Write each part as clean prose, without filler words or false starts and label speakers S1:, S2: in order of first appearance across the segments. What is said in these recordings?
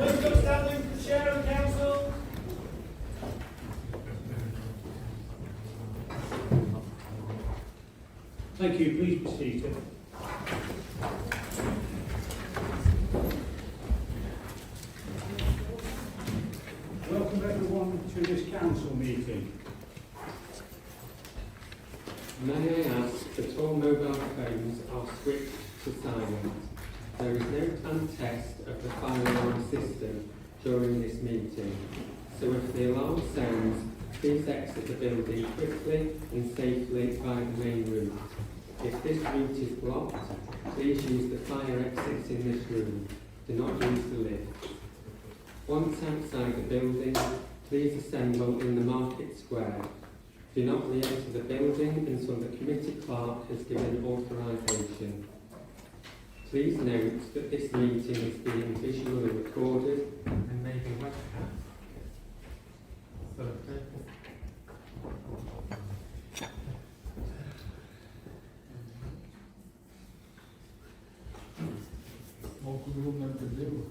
S1: Elizabeth Stanley, the Chair of the Council. Thank you. Please be seated. Welcome everyone to this council meeting.
S2: May I ask that all mobile phones are switched to silent? There is no planned test of the fire alarm system during this meeting, so if the alarm sounds, please exit the building quickly and safely via the main route. If this route is blocked, please use the fire exits in this room. Do not use the lift. Once outside the building, please assemble in the market square. Do not re-enter the building until the committee clerk has given authorisation. Please note that this meeting is being visually recorded and may be webcast for the purpose.
S3: What could we want to do?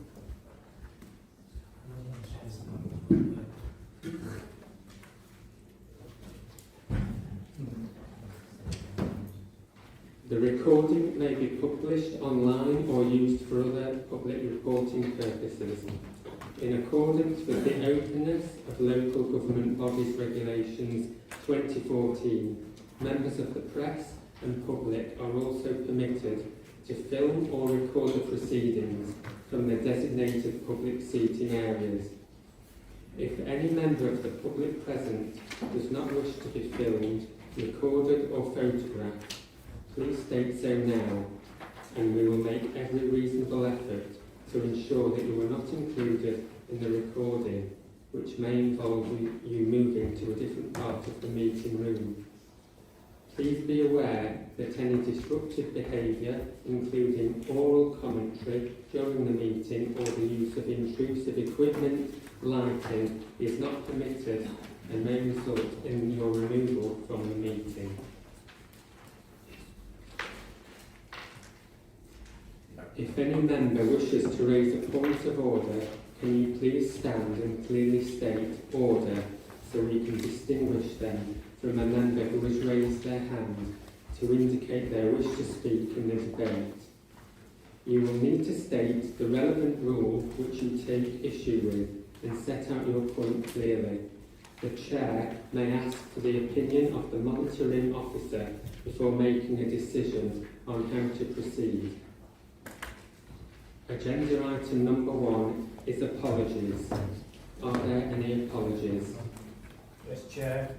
S2: The recording may be published online or used for other public reporting purposes. In accordance with the Openness of Local Government Bodies Regulations 2014, members of the press and public are also permitted to film or record the proceedings from the designated public seating areas. If any member of the public present does not wish to be filmed, recorded or photographed, please state so now, and we will make every reasonable effort to ensure that you are not included in the recording, which may involve you moving to a different part of the meeting room. Please be aware that any disruptive behaviour, including oral commentary during the meeting or the use of intrusive equipment, lighting, is not permitted and may result in your removal from the meeting. If any member wishes to raise a point of order, can you please stand and clearly state order so we can distinguish them from a member who has raised their hand to indicate their wish to speak in the debate. You will need to state the relevant rule which you take issue with and set out your point clearly. The Chair may ask for the opinion of the monitoring officer before making a decision on how to proceed. Agenda item number 1 is apologies. Are there any apologies?
S1: Yes, Chair.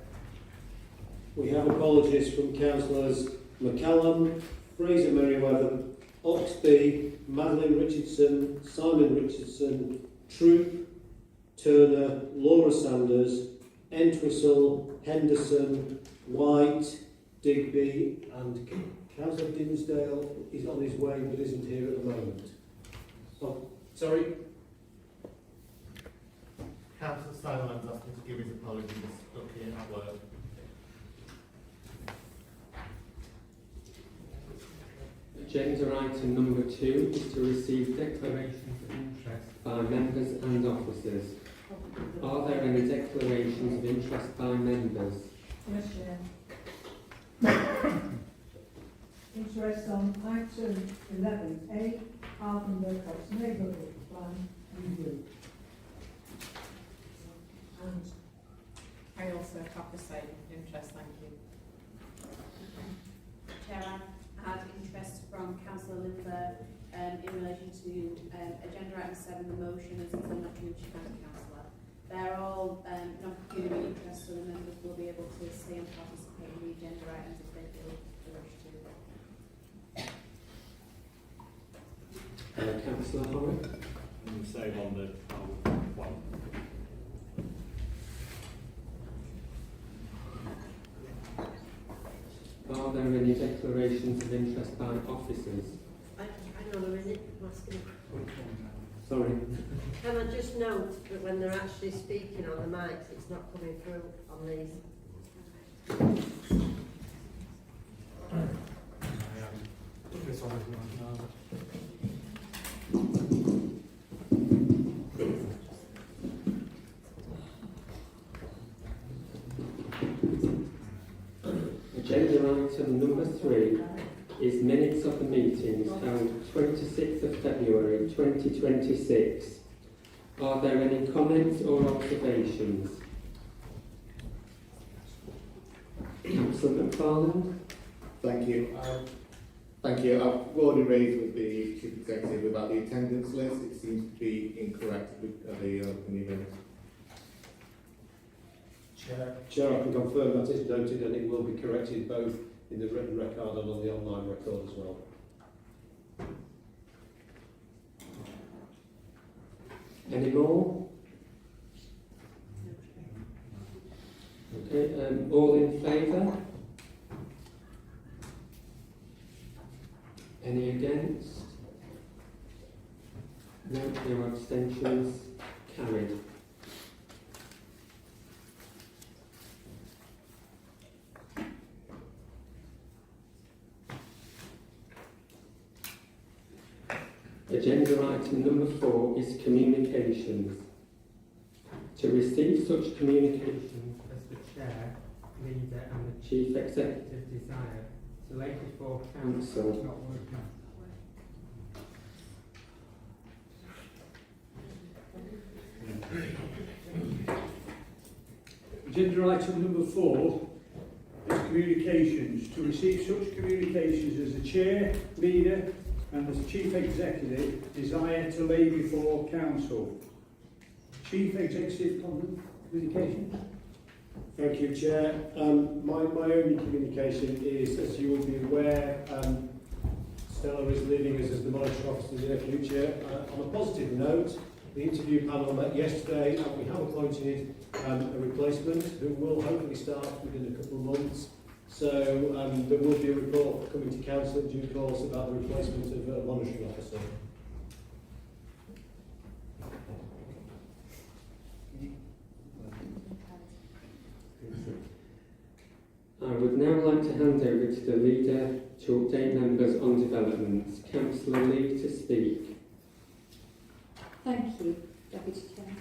S4: We have apologies from councillors McCallum, Fraser Merriweather, Oxby, Madeline Richardson, Simon Richardson, Troop, Turner, Laura Sanders, Entwistle, Henderson, White, Digby, and Councillor Dinsdale is on his way but isn't here at the moment. Oh, sorry.
S5: Councillor Styleman's asking to give his apologies, looking at work.
S2: Agenda item number 2 is to receive declarations of interest by members and officers. Are there any declarations of interest by members?
S6: Yes, Chair. Interest on item 11A, Arden Wilcox Neighbourhood Plan Review.
S7: And I also have the same interest, thank you.
S8: Chair, I had interest from Councillor Linda in relation to agenda item 7, the motion as it's on the community councillor. They're all non-pecuniary interests, so the members will be able to see and participate in the agenda items if they feel they wish to.
S2: Councillor Horwick?
S1: Same on the one.
S2: Are there any declarations of interest by officers?
S9: Hang on a minute, I'm asking.
S2: Sorry.
S9: Can I just note that when they're actually speaking on the mics, it's not coming through on these?
S2: item number 3 is minutes of the meetings held 26th of February 2026. Are there any comments or observations? Councillor McFarland?
S5: Thank you. Thank you. I've already raised with the Chief Executive about the attendance list. It seems to be incorrect with the minutes.
S4: Chair, I can confirm that is noted and it will be corrected both in the written record and on the online record as well.
S2: Any more? Okay, all in favour? Any against? No abstentions? Carried. Agenda item number 4 is communications. To receive such communications as the Chair, Leader and the Chief Executive desire to lay before Council.
S3: Not working.
S1: Agenda item number 4 is communications. To receive such communications as the Chair, Leader and the Chief Executive desire to lay before Council. Chief Executive communication.
S4: Thank you, Chair. My only communication is, as you will be aware, Stella is leaving us as the monitoring officer in the near future. On a positive note, the interview panel met yesterday and we have appointed a replacement who will hopefully start within a couple of months. So there will be a report coming to Council in due course about the replacement of a monitoring officer.
S2: I would now like to hand over to the Leader to update members on developments. Councillor Lee to speak.
S10: Thank you, Deputy Chair.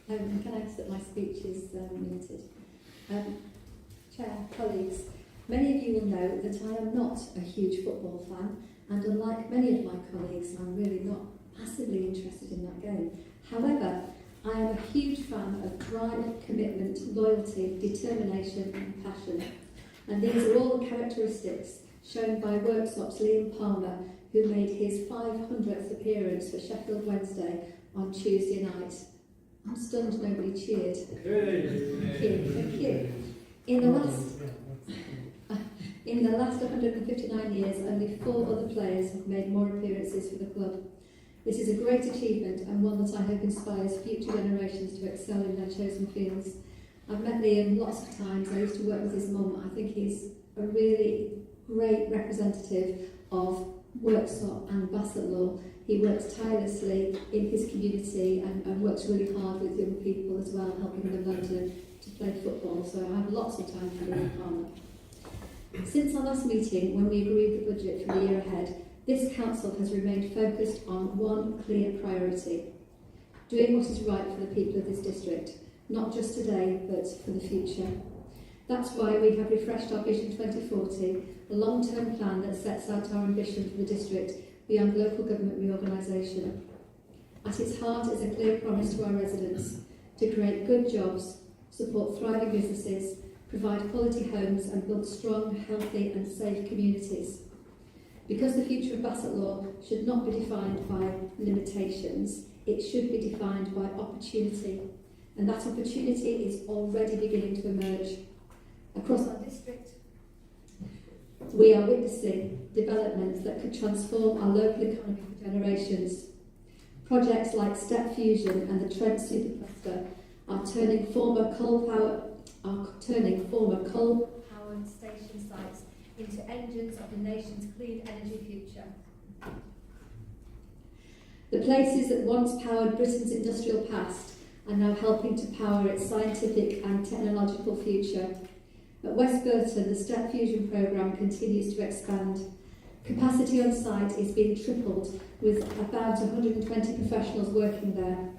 S10: Can I ask that my speech is muted? Chair, colleagues, many of you will know that I am not a huge football fan, and unlike many of my colleagues, I'm really not massively interested in that game. However, I am a huge fan of drive, commitment, loyalty, determination and passion. And these are all the characteristics shown by Worksop's Liam Palmer, who made his 500th appearance for Sheffield Wednesday on Tuesday night. I'm stunned nobody cheered. Thank you. In the last 159 years, only 4 other players have made more appearances for the club. This is a great achievement and one that I hope inspires future generations to excel in their chosen fields. I've met Liam lots of times. I used to work with his mum. I think he's a really great representative of Worksop and Bassetlaw. He works tirelessly in his community and works really hard with young people as well, helping them learn to play football. So I have lots of time for Liam Palmer. Since our last meeting, when we agreed the budget for the year ahead, this council has remained focused on one clear priority: doing what is right for the people of this district, not just today, but for the future. That's why we have refreshed our Vision 2040, a long-term plan that sets out our ambition for the district beyond local government reorganisation. At its heart is a clear promise to our residents to create good jobs, support thriving businesses, provide quality homes and build strong, healthy and safe communities. Because the future of Bassetlaw should not be defined by limitations, it should be defined by opportunity. And that opportunity is already beginning to emerge. Across our district, we are witnessing developments that could transform our local economy for generations. Projects like Step Fusion and the Trent Supercluster are turning former coal-powered station sites into engines of the nation's clean energy future. The places that once powered Britain's industrial past are now helping to power its scientific and technological future. At West Burton, the Step Fusion programme continues to expand. Capacity on site is being tripled, with about 120 professionals working there.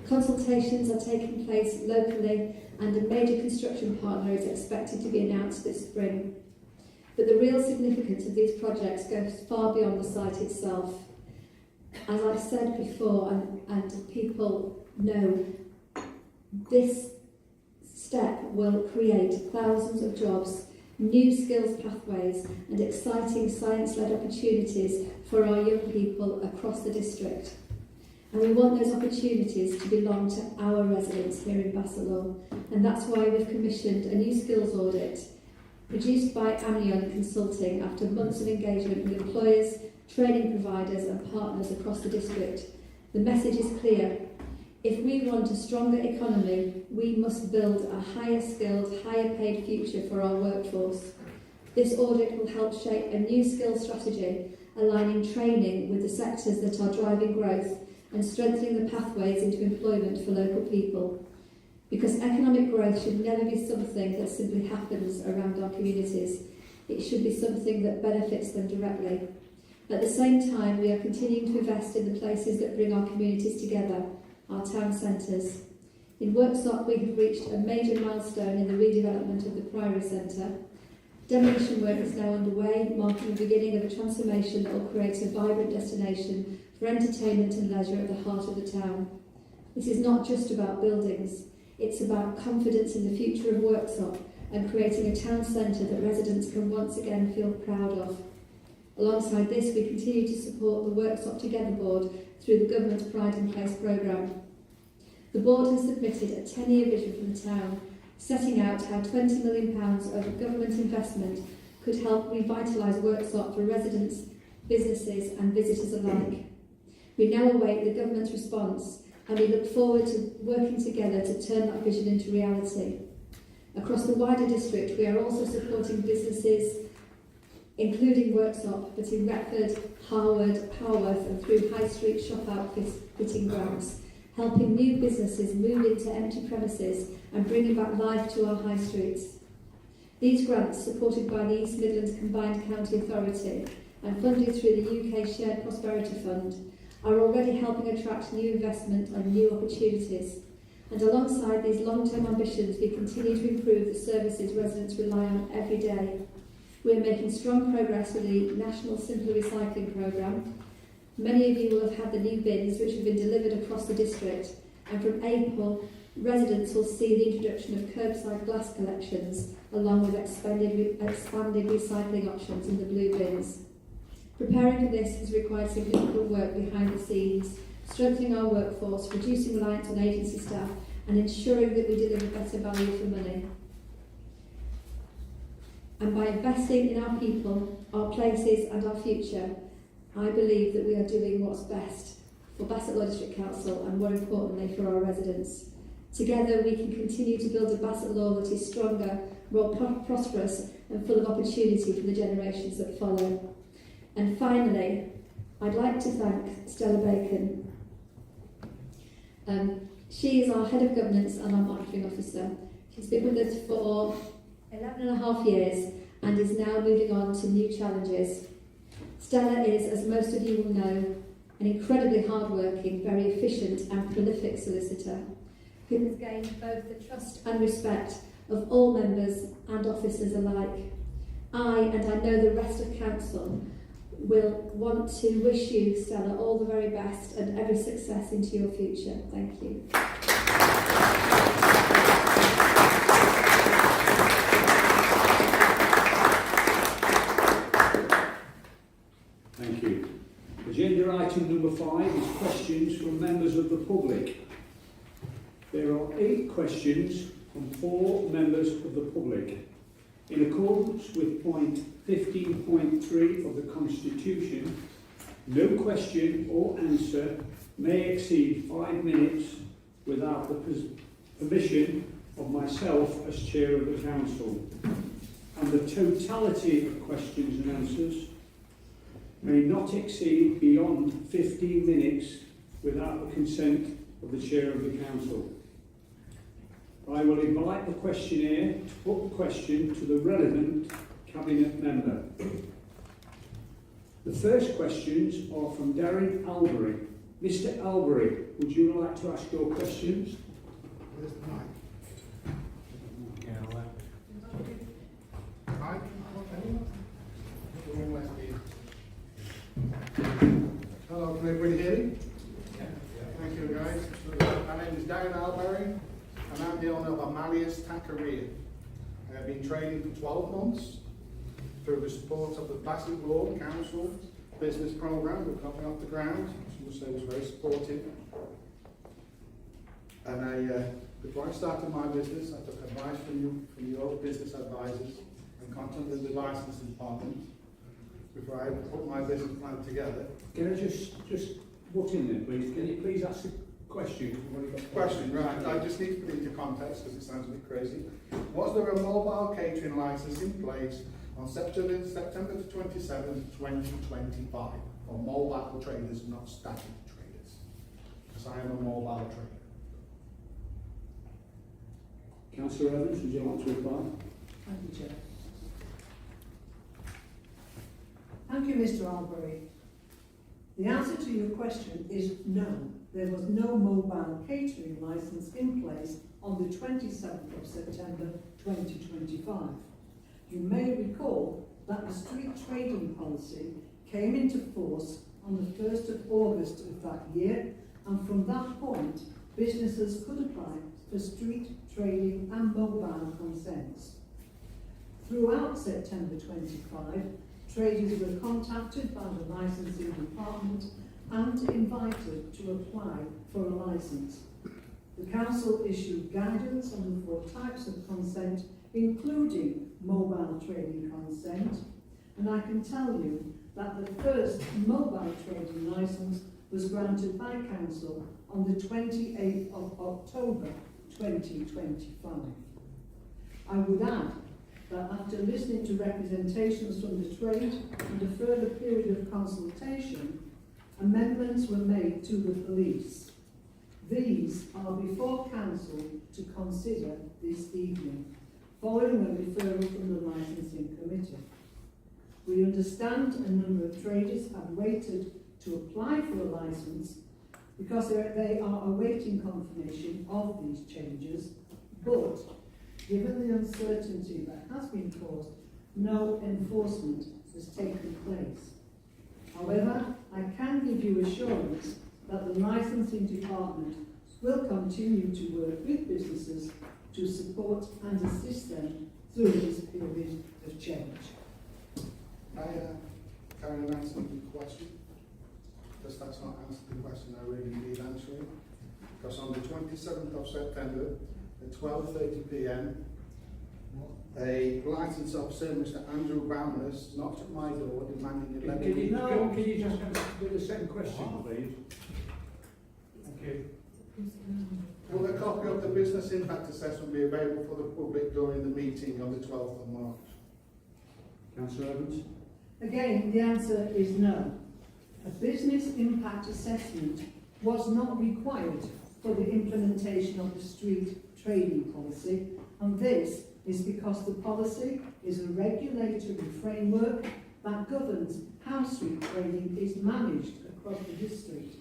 S10: Consultations are taking place locally and a major construction partner is expected to be announced this spring. But the real significance of these projects goes far beyond the site itself. As I've said before, and people know, this step will create thousands of jobs, new skills pathways and exciting science-led opportunities for our young people across the district. And we want those opportunities to belong to our residents here in Bassetlaw. And that's why we've commissioned a new skills audit produced by Amnion Consulting after months of engagement with employers, training providers and partners across the district. The message is clear. If we want a stronger economy, we must build a higher skilled, higher paid future for our workforce. This audit will help shape a new skills strategy, aligning training with the sectors that are driving growth and strengthening the pathways into employment for local people. Because economic growth should never be something that simply happens around our communities. It should be something that benefits them directly. At the same time, we are continuing to invest in the places that bring our communities together, our town centres. In Worksop, we have reached a major milestone in the redevelopment of the Priory Centre. Demolition work is now underway, marking the beginning of a transformation that will create a vibrant destination for entertainment and leisure at the heart of the town. This is not just about buildings, it's about confidence in the future of Worksop and creating a town centre that residents can once again feel proud of. Alongside this, we continue to support the Worksop Together Board through the Government's Pride in Place programme. The board has submitted a 10-year vision for the town, setting out how £20 million of government investment could help revitalise Worksop for residents, businesses and visitors alike. We now await the government's response and we look forward to working together to turn that vision into reality. Across the wider district, we are also supporting businesses including Worksop, but in Retford, Harwood, Haworth and through High Street shop outfitting grants, helping new businesses move into empty premises and bringing back life to our high streets. These grants, supported by the East Midlands Combined County Authority and funded through the UK Shared Prosperity Fund, are already helping attract new investment and new opportunities. And alongside these long-term ambitions, we continue to improve the services residents rely on every day. We are making strong progress with the National Simple Recycling Programme. Many of you will have had the new bins which have been delivered across the district, and from April, residents will see the introduction of curbside glass collections along with expanded recycling options in the blue bins. Preparing for this has required significant work behind the scenes, strengthening our workforce, reducing reliance on agency staff and ensuring that we deliver better value for money. And by investing in our people, our places and our future, I believe that we are doing what's best for Bassetlaw District Council and more importantly for our residents. Together we can continue to build a Bassetlaw that is stronger, more prosperous and full of opportunity for the generations that follow. And finally, I'd like to thank Stella Bacon. She is our Head of Governance and our Monitoring Officer. She's been with us for 11.5 years and is now moving on to new challenges. Stella is, as most of you will know, an incredibly hard-working, very efficient and prolific solicitor who has gained both the trust and respect of all members and officers alike. I know the rest of Council will want to wish you, Stella, all the very best and every success into your future. Thank you.
S1: Thank you. Agenda item number 5 is questions from members of the public. There are 8 questions from 4 members of the public. In accordance with point 15.3 of the Constitution, no question or answer may exceed 5 minutes without the permission of myself as Chair of the Council, and the totality of questions and answers may not exceed beyond 15 minutes without the consent of the Chair of the Council. I will invite the questionnaire to put the question to the relevant Cabinet member. The first questions are from Darren Albury. Mr. Albury, would you like to ask your questions?
S3: Where's the mic? Yeah, Mike?
S11: Hello, can everybody hear me? Thank you, guys. My name is Darren Alberry, and I'm the owner of Amalia's Taqueria. I have been trading for 12 months through the support of the Bassett Ward Council business programme that got me off the ground. I must say it was very supportive. And before I started my business, I took advice from your business advisors and contacted the licensing department before I put my business plan together.
S1: Can I just butt in there, please? Can you please ask a question?
S11: Question, right, I just need to put it into context because it sounds a bit crazy. Was there a mobile catering licence in place on September the 27th, 2025 for mobile traders, not static traders? Because I am a mobile trader.
S1: Councillor Evans, would you like to reply?
S6: Thank you, Chair. Thank you, Mr. Albury. The answer to your question is no. There was no mobile catering licence in place on the 27th of September 2025. You may recall that the street trading policy came into force on the 1st of August of that year, and from that point, businesses could apply for street trading and mobile consents. Throughout September 25, traders were contacted by the licensing department and invited to apply for a licence. The council issued guidance on the 4 types of consent, including mobile trading consent, and I can tell you that the first mobile trading licence was granted by council on the 28th of October 2025. I would add that after listening to representations from the trade and a further period of consultation, amendments were made to the police. These are before council to consider this evening, following a referral from the licensing committee. We understand a number of traders have waited to apply for a licence because they are awaiting confirmation of these changes, but given the uncertainty that has been caused, no enforcement has taken place. However, I can give you assurance that the licensing department will continue to work with businesses to support and assist them through this period of change.
S11: I carry on answering the question, because that's not answered the question I really need answering. Because on the 27th of September at 12:30 p.m, a licence officer, Mr. Andrew Bamless, knocked at my door demanding a
S1: Can you just do the second question, please? Thank you.
S11: Will a copy of the business impact assessment be available for the public during the meeting on the 12th of March?
S1: Councillor Evans?
S6: Again, the answer is no. A business impact assessment was not required for the implementation of the street trading policy, and this is because the policy is a regulatory framework that governs how street trading is managed across the district.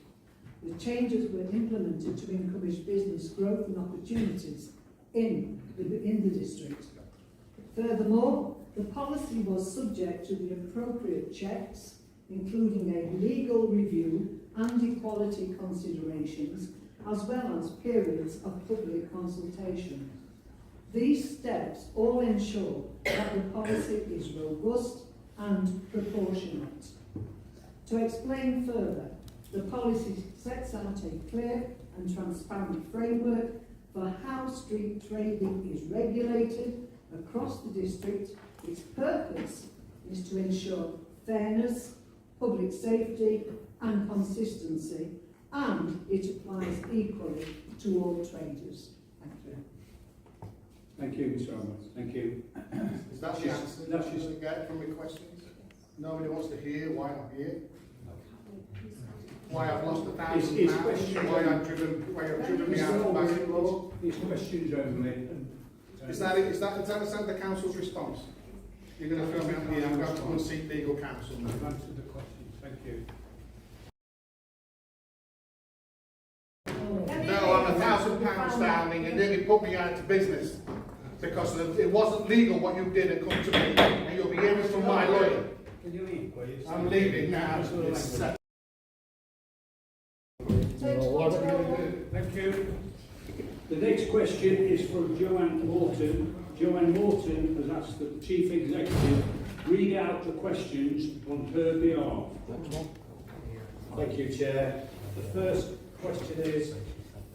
S6: The changes were implemented to encourage business growth and opportunities in the district. Furthermore, the policy was subject to the appropriate checks, including a legal review and equality considerations, as well as periods of public consultation. These steps all ensure that the policy is robust and proportionate. To explain further, the policy sets out a clear and transparent framework for how street trading is regulated across the district. Its purpose is to ensure fairness, public safety and consistency, and it applies equally to all traders. Thank you.
S1: Thank you, Mr. Evans. Thank you.
S11: Is that the answer that you get from your questions? Nobody wants to hear why I'm here? Why I've lost £1,000? Why I've driven me out of Bassett Law?
S1: These questions only.
S11: Is that the council's response? You're going to throw me out here, I'm going to go and seek legal counsel now.
S1: You've answered the questions. Thank you.
S11: No, I'm £1,000 down and you nearly put me out of business because it wasn't legal what you did and come to me, and you'll be hearing from my lawyer.
S1: Can you leave, please?
S11: I'm leaving now. It's
S1: Thank you. The next question is from Joanne Morton. Joanne Morton has asked that the Chief Executive read out the questions on her behalf.
S4: Thank you, Chair. The first question is,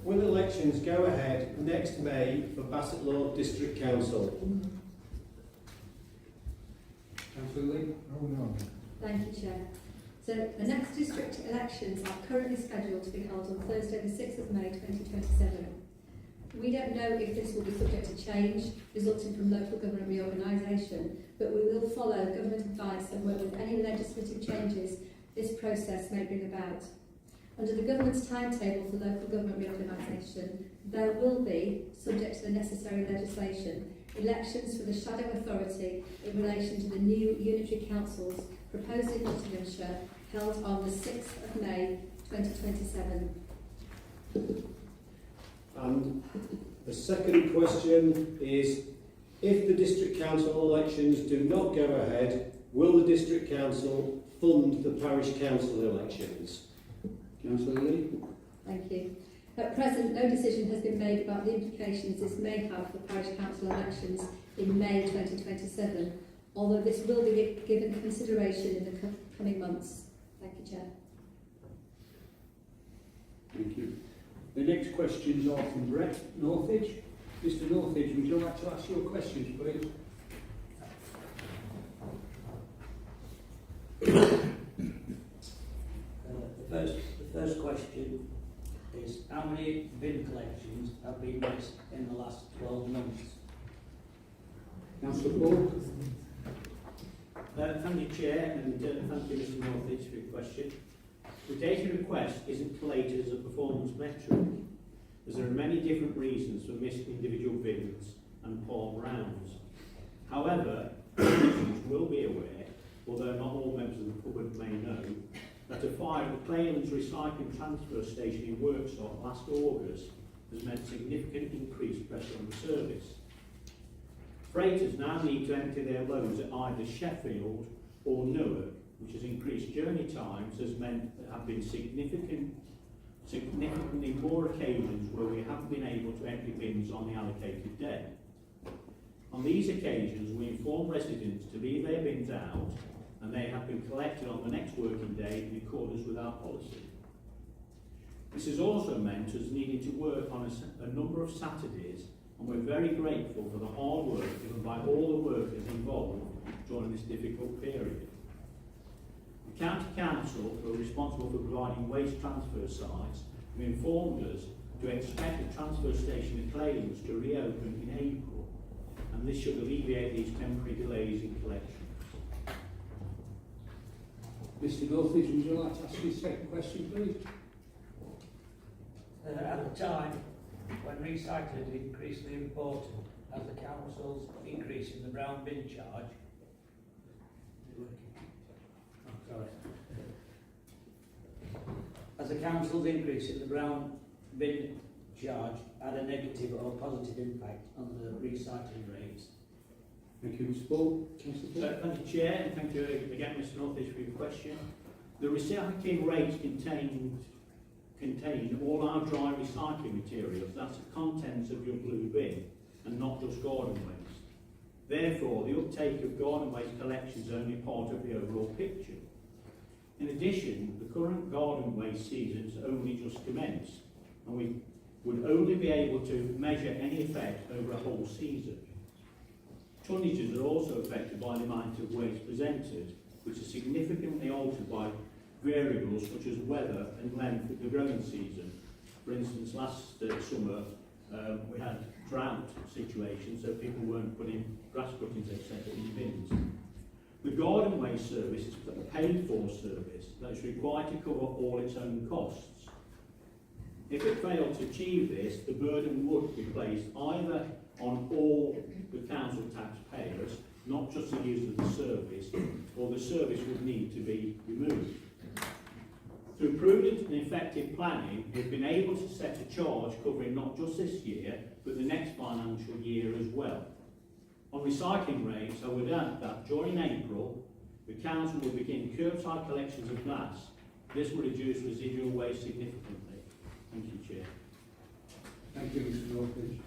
S4: will elections go ahead next May for Bassett Law District Council?
S1: Councillor Lee?
S11: Oh, no.
S10: Thank you, Chair. So the next district elections are currently scheduled to be held on Thursday the 6th of May 2027. We don't know if this will be subject to change resulting from local government reorganisation, but we will follow government advice and work with any legislative changes this process may bring about. Under the government's timetable for local government reorganisation, there will be, subject to the necessary legislation, elections for the shadow authority in relation to the new unitary councils proposed in Nottinghamshire, held on the 6th of May 2027.
S4: And the second question is, if the district council elections do not go ahead, will the district council fund the parish council elections?
S1: Councillor Lee?
S10: Thank you. At present, no decision has been made about the implications this may have for parish council elections in May 2027, although this will be given consideration in the coming months. Thank you, Chair.
S1: Thank you. The next questions are from Brett Northage. Mr Northage, would you like to ask your questions, please?
S12: The first question is, how many bin collections have been missed in the last 12 months?
S1: Councillor Paul?
S12: Thank you, Chair, and thank you, Mr Northage, for your question. The data request isn't collated as a performance metric, as there are many different reasons for missed individual bins and palm rounds. However, you will be aware, although not all members of the public may know, that a fire at the Claylands Recycling Transfer Station in Worksop last August has meant significant increased pressure on the service. Freighters now need to empty their loads at either Sheffield or Newark, which has increased journey times, has meant there have been significantly more occasions where we haven't been able to empty bins on the allocated day. On these occasions, we inform residents to leave their bins out, and they have been collected on the next working day in accordance with our policy. This has also meant us needing to work on a number of Saturdays, and we're very grateful for the hard work given by all the workers involved during this difficult period. The County Council, who are responsible for providing waste transfer sites, have informed us to expect the transfer station at Claylands to reopen in April, and this should alleviate these temporary delays in collection.
S1: Mr Northage, would you like to ask your second question, please?
S12: At the time, when recycling is increasingly important, as the council's increase in the brown bin charge, as the council's increase in the brown bin charge had a negative or positive impact on the recycling rates.
S1: Thank you, Mr Paul. Councillor Paul?
S12: Thank you, Chair, and thank you again, Mr Northage, for your question. The recycling rates contain all our dry recycling materials, that's the contents of your blue bin, and not just garden waste. Therefore, the uptake of garden waste collection is only part of the overall picture. In addition, the current garden waste season has only just commenced, and we would only be able to measure any effect over a whole season. Tonnages are also affected by the amount of waste presented, which is significantly altered by variables such as weather and length of the growing season. For instance, last summer we had drought situations, so people weren't putting grass cuttings, etc. in bins. The garden waste service is a paid-for service that is required to cover all its own costs. If it failed to achieve this, the burden would be placed either on all the council taxpayers, not just the users of the service, or the service would need to be removed. Through prudent and effective planning, we've been able to set a charge covering not just this year, but the next financial year as well. On recycling rates, I would add that during April, The council will begin curbside collections of glass. This will reduce residual waste significantly. Thank you, Chair.
S1: Thank you, Mr. Northridge.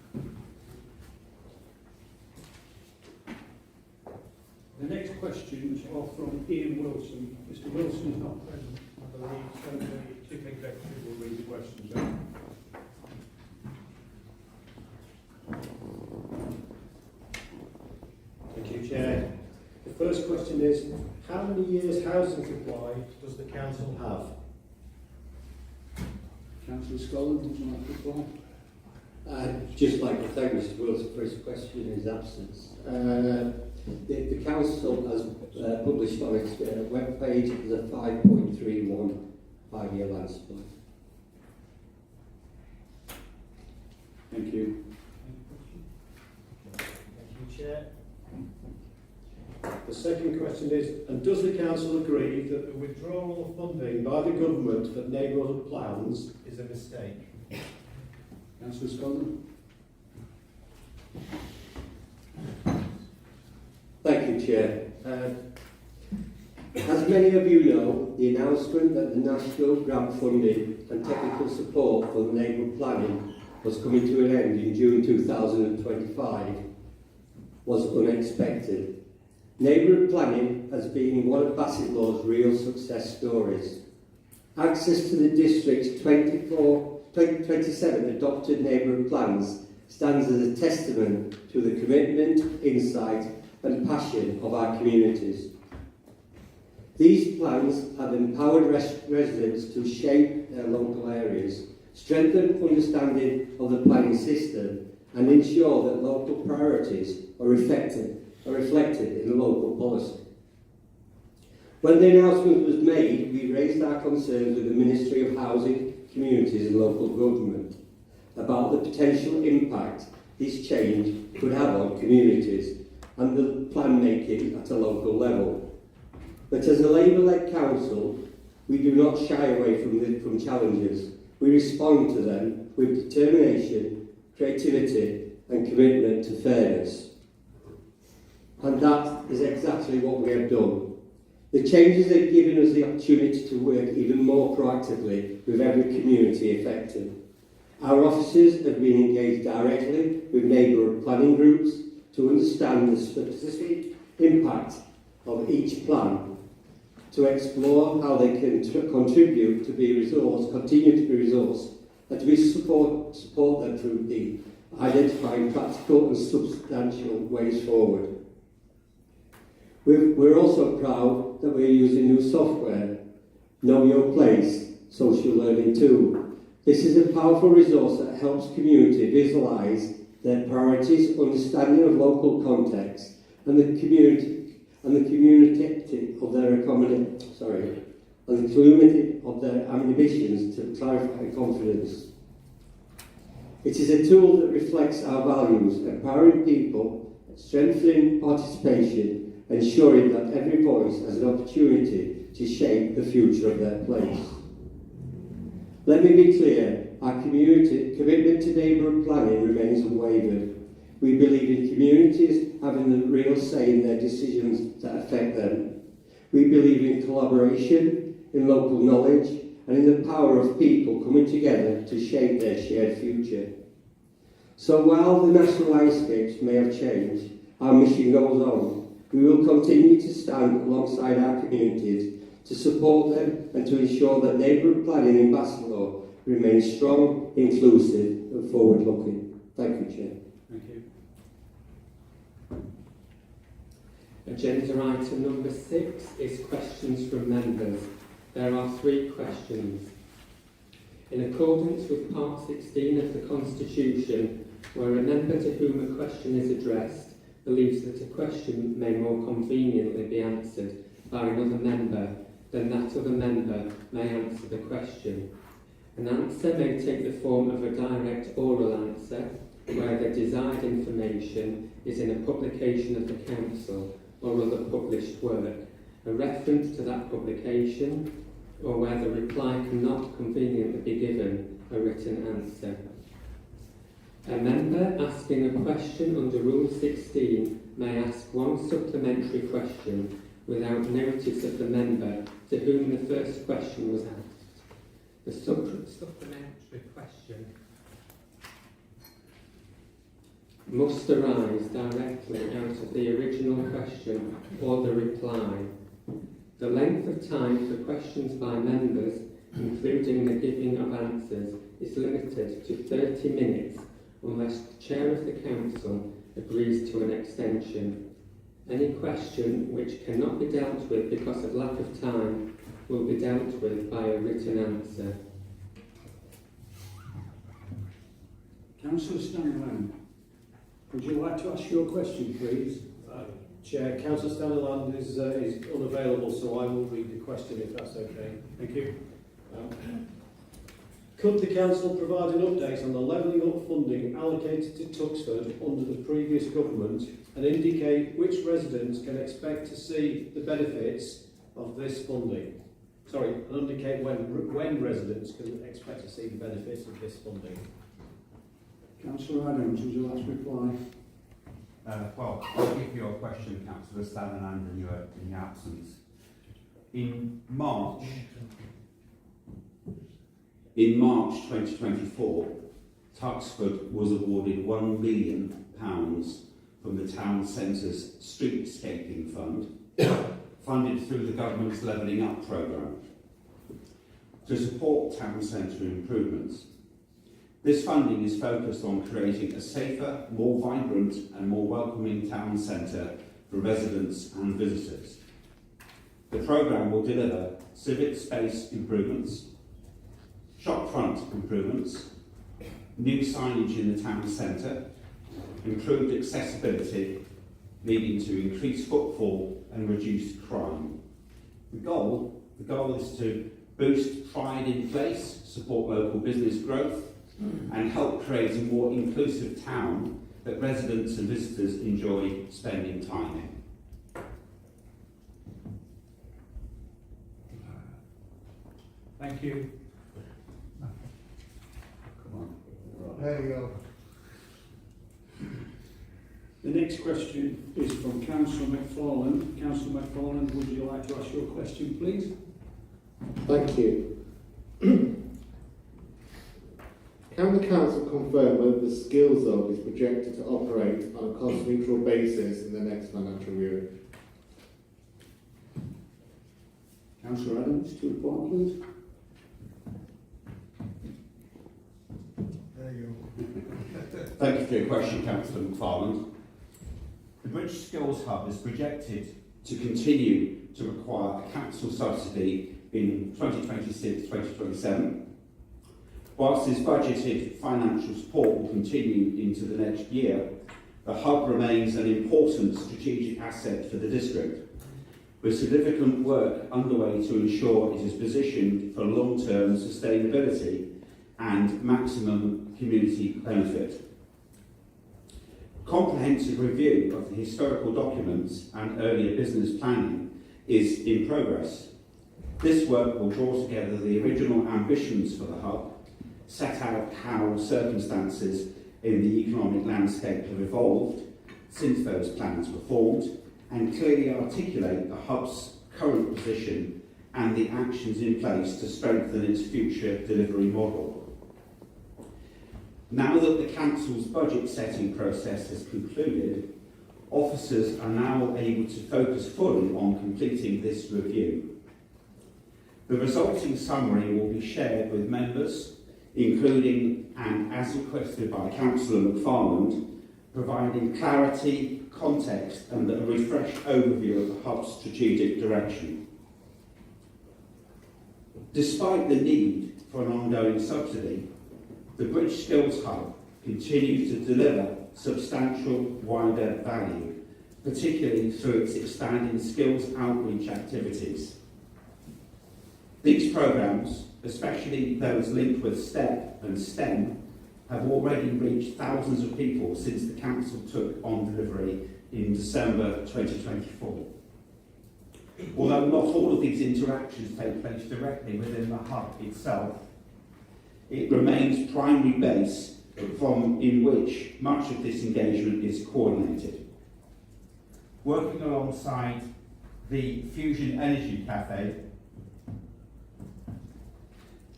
S1: The next questions are from Ian Wilson. Mr. Wilson is not present, I believe, so the Chief Executive will read the questions out.
S4: Thank you, Chair. The first question is, how many years housing supply does the council have?
S1: Councillor Scotland, would you like to reply?
S13: I'd just like to thank Mr Wilson for his question in his absence. The council has published on its webpage the 5.31 5-year land supply.
S1: Thank you.
S4: Thank you, Chair. The second question is, and does the council agree that the withdrawal of funding by the government for neighbourhood plans is a mistake?
S1: Councillor Scotland.
S13: Thank you, Chair. As many of you know, the announcement that the national grant funding and technical support for the neighbourhood planning was coming to an end in June 2025 was unexpected. Neighbourhood planning has been one of Bassetlaw's real success stories. Access to the district's 27 adopted neighbourhood plans stands as a testament to the commitment, insight and passion of our communities. These plans have empowered residents to shape their local areas, strengthen understanding of the planning system and ensure that local priorities are reflected in the local policy. When the announcement was made, we raised our concerns with the Ministry of Housing, Communities and Local Government about the potential impact this change could have on communities and the plan making at a local level. But as a Labour-led council, we do not shy away from challenges. We respond to them with determination, creativity and commitment to fairness. And that is exactly what we have done. The changes have given us the opportunity to work even more proactively with every community affected. Our officers have been engaged directly with neighbourhood planning groups to understand the specific impact of each plan, to explore how they can contribute to be resourced, continue to be resourced, and to support them through the identifying practical and substantial ways forward. We're also proud that we're using new software, Know Your Place social learning tool. This is a powerful resource that helps community visualise their priorities, understanding of local context, and the community of their ambitions to clarify confidence. It is a tool that reflects our values, empowering people, strengthening participation, ensuring that every voice has an opportunity to shape the future of their place. Let me be clear, our commitment to neighbourhood planning remains unwavered. We believe in communities having the real say in their decisions that affect them. We believe in collaboration, in local knowledge, and in the power of people coming together to shape their shared future. So while the national landscapes may have changed, our mission goes on. We will continue to stand alongside our communities to support them and to ensure that neighbourhood planning in Bassetlaw remains strong, inclusive and forward-looking. Thank you, Chair.
S1: Thank you.
S2: Agenda item number 6 is questions from members. There are 3 questions. In accordance with Part 16 of the Constitution, where a member to whom a question is addressed believes that a question may more conveniently be answered by another member, then that other member may answer the question. An answer may take the form of a direct oral answer, where the desired information is in a publication of the council or other published work, a reference to that publication, or where the reply cannot conveniently be given, a written answer. A member asking a question under Rule 16 may ask one supplementary question without notice of the member to whom the first question was asked. The supplementary question must arise directly out of the original question or the reply. The length of time for questions by members, including the giving of answers, is limited to 30 minutes unless the Chair of the Council agrees to an extension. Any question which cannot be dealt with because of lack of time will be dealt with by a written answer.
S1: Councillor Stanland, would you like to ask your question, please?
S4: Chair, Councillor Stanland is unavailable, so I will read the question if that's okay.
S1: Thank you.
S4: Could the Council provide an update on the levelling up funding allocated to Tuxford under the previous government and indicate which residents can expect to see the benefits of this funding? Sorry, and indicate when residents can expect to see the benefits of this funding.
S1: Councillor Adams, would you like to reply?
S14: Well, I'll give you a question, Councillor Stanland, in your absence. In March 2024, Tuxford was awarded £1 million from the town centre's streetscaping fund, funded through the government's Levelling Up programme, to support town centre improvements. This funding is focused on creating a safer, more vibrant and more welcoming town centre for residents and visitors. The programme will deliver civic space improvements, shopfront improvements, new signage in the town centre, improved accessibility, leading to increased footfall and reduced crime. The goal is to boost pride in place, support local business growth, and help create a more inclusive town that residents and visitors enjoy spending time in.
S1: Thank you.
S14: Come on.
S11: There you go.
S1: The next question is from Councillor McFarland. Councillor McFarland, would you like to ask your question, please?
S5: Thank you. Can the council confirm whether the Skills Hub is projected to operate on a cost-neutral basis in the next financial year?
S1: Councillor Adams, to reply, please.
S11: There you go.
S14: Thank you for your question, Councillor McFarland. The British Skills Hub is projected to continue to require a council subsidy in 2026-2027. Whilst this budgeted financial support will continue into the next year, the hub remains an important strategic asset for the district, with significant work underway to ensure it is positioned for long-term sustainability and maximum community benefit. Comprehensive review of the historical documents and earlier business planning is in progress. This work will draw together the original ambitions for the hub, set out how circumstances in the economic landscape have evolved since those plans were formed, and clearly articulate the hub's current position and the actions in place to strengthen its future delivery model. Now that the council's budget setting process has concluded, officers are now able to focus fully on completing this review. The resulting summary will be shared with members, including, and as requested by Councillor McFarland, providing clarity, context and a refreshed overview of the hub's strategic direction. Despite the need for an ongoing subsidy, the British Skills Hub continues to deliver substantial wider value, particularly through its expanding skills outreach activities. These programmes, especially those linked with STEP and STEM, have already reached thousands of people since the council took on delivery in December 2024. Although not all of these interactions take place directly within the hub itself, it remains primary base in which much of this engagement is coordinated. Working alongside the Fusion Energy Cafe.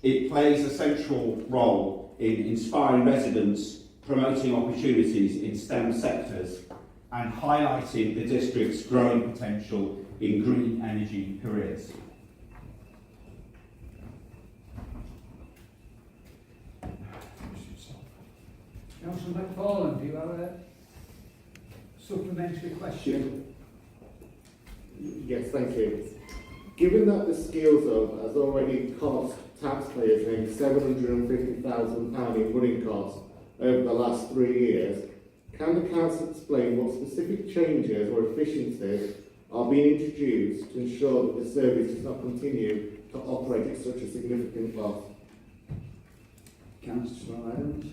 S14: It plays a central role in inspiring residents, promoting opportunities in STEM sectors and highlighting the district's growing potential in green energy careers.
S1: Councillor McFarlane, do you have a supplementary question?
S5: Yes, thank you. Given that the Skills Hub has already cost taxpayers nearly £750,000 in running costs over the last 3 years, can the council explain what specific changes or efficiencies are being introduced to ensure that the service does not continue to operate at such a significant loss?
S1: Councillor Adams.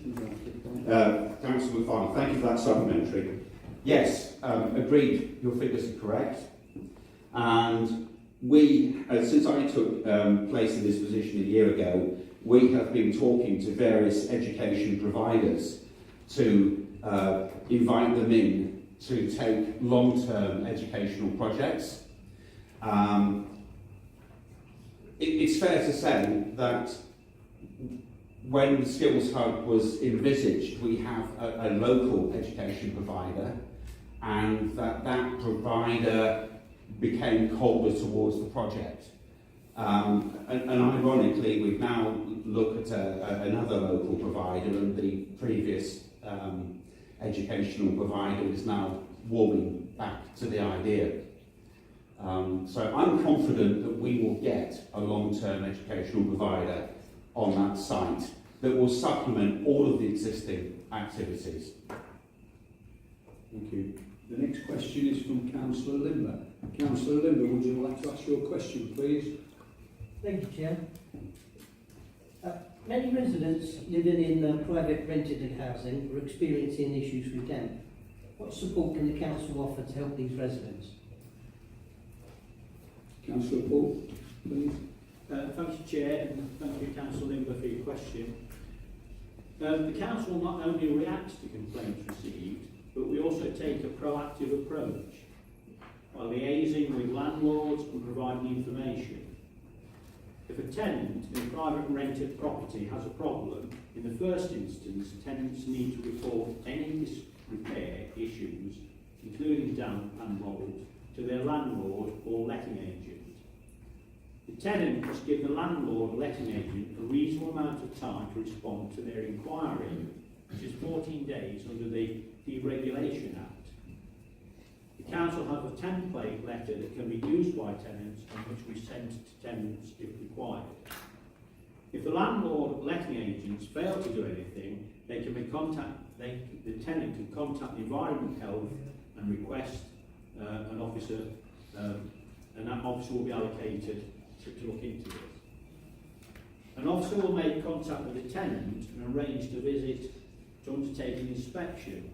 S14: Councillor McFarlane, thank you for that supplementary. Yes, agreed, your figures are correct. And we, since I took place in this position a year ago, we have been talking to various education providers to invite them in to take long-term educational projects. It's fair to say that when the Skills Hub was envisaged, we have a local education provider, and that provider became colder towards the project. And ironically, we've now looked at another local provider, and the previous educational provider is now warming back to the idea. So I'm confident that we will get a long-term educational provider on that site that will supplement all of the existing activities.
S1: Thank you. The next question is from Councillor Limber. Councillor Limber, would you like to ask your question, please?
S15: Thank you, Chair. Many residents living in private rented housing are experiencing issues with damp. What support can the council offer to help these residents?
S1: Councillor Paul, please.
S12: Thank you, Chair, and thank you, Councillor Limber, for your question. The council not only reacts to complaints received, but we also take a proactive approach by liaising with landlords and providing information. If a tenant in a private rented property has a problem, in the first instance, tenants need to report any disrepair issues, including damp and mould, to their landlord or letting agent. The tenant must give the landlord or letting agent a reasonable amount of time to respond to their inquiry, which is 14 days under the Deregulation Act. The council has a template letter that can be used by tenants and which we send to tenants if required. If the landlord or letting agents fail to do anything, the tenant can contact the Environment Health and request an officer, and that officer will be allocated to look into this. An officer will make contact with the tenant and arrange to undertake an inspection.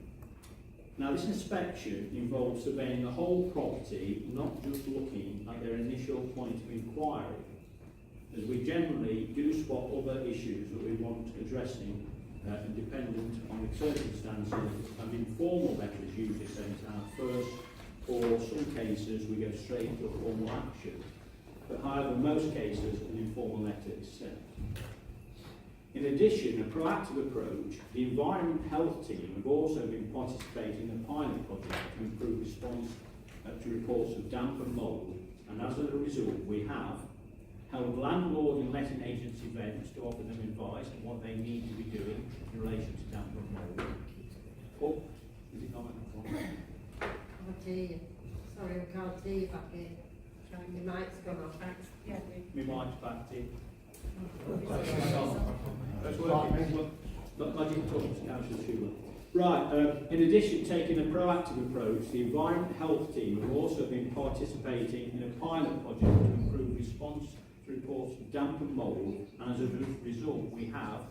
S12: Now, this inspection involves surveying the whole property, not just looking at their initial point of inquiry, as we generally do spot other issues that we want addressing, dependent on the circumstances, and informal letters usually sent out first, or some cases we go straight to a formal action. But however, in most cases, an informal letter is sent. In addition, a proactive approach, the Environment Health team have also been participating in a pilot project to improve response to reports of damp and mould, and as a result, we have held landlord and letting agents events to offer them advice on what they need to be doing in relation to damp and mould. Oh, is it not at the front?
S9: Can't hear you. Sorry, I can't hear you back here. Your mic's gone off.
S7: Yeah,
S12: My mic's backed in. That's working. Magic talks, Councillor Schuler. Right, in addition to taking a proactive approach, the Environment Health team have also been participating in a pilot project to improve response to reports of damp and mould, and as a result we have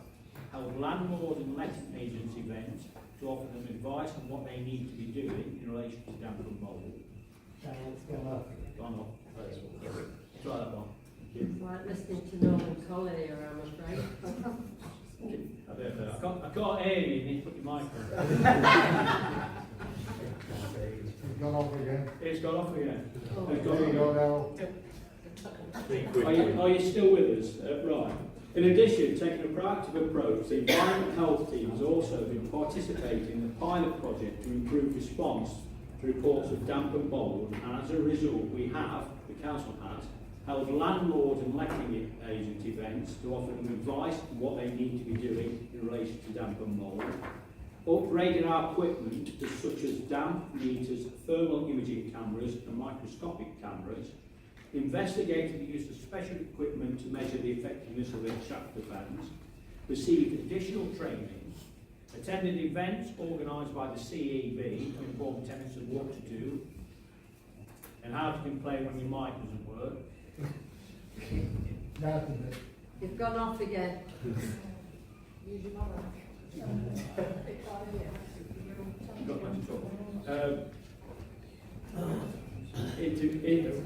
S12: held landlord and letting agents events to offer them advice on what they need to be doing in relation to damp and mould. Gone off. Try that one.
S9: It's like listening to Norman Collar here, I'm afraid.
S12: I don't know. I can't hear you. You need to put your mic on.
S11: gone off again.
S1: It's gone off again. It's
S11: There
S1: gone
S11: you
S1: off.
S11: go now.
S1: Are you still with us? Right. In addition, taking a proactive approach, the Environment Health team has also been participating in the pilot project to improve response to reports of damp and mould, and as a result the council has, held landlord and letting agent events to offer them advice on what they need to be doing in relation to damp and mould, upgraded our equipment such as damp meters, thermal imaging cameras and microscopic cameras, investigated the use of special equipment to measure the effectiveness of extractor fans, received additional training, attended events organised by the CEB to inform tenants of what to do and how to complain when your mic doesn't work.
S9: You've gone off again.
S1: Got much trouble.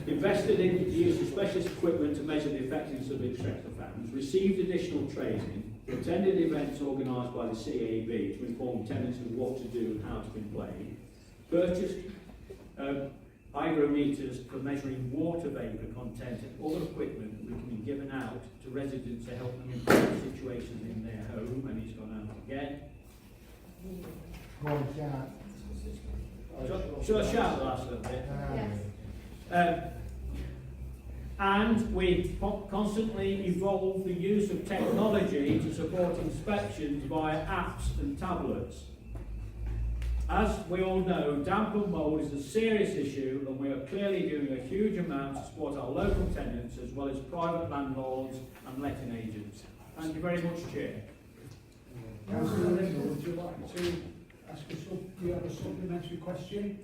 S1: Invested in the use of specialist equipment to measure the effectiveness of extractor fans, received additional training, attended events organised by the CAB to inform tenants of what to do and how to complain, purchased hygrometers for measuring water vapour content and other equipment that can be given out to residents to help them improve situations in their home, and he's gone out again. Shall I shout the last little bit?
S10: Yes.
S1: And we constantly evolve the use of technology to support inspections via apps and tablets. As we all know, damp and mould is a serious issue, and we are clearly doing a huge amount to support our local tenants as well as private landlords and letting agents. Thank you very much, Chair.
S3: Councillor Linder, would you like to ask do you have a supplementary question?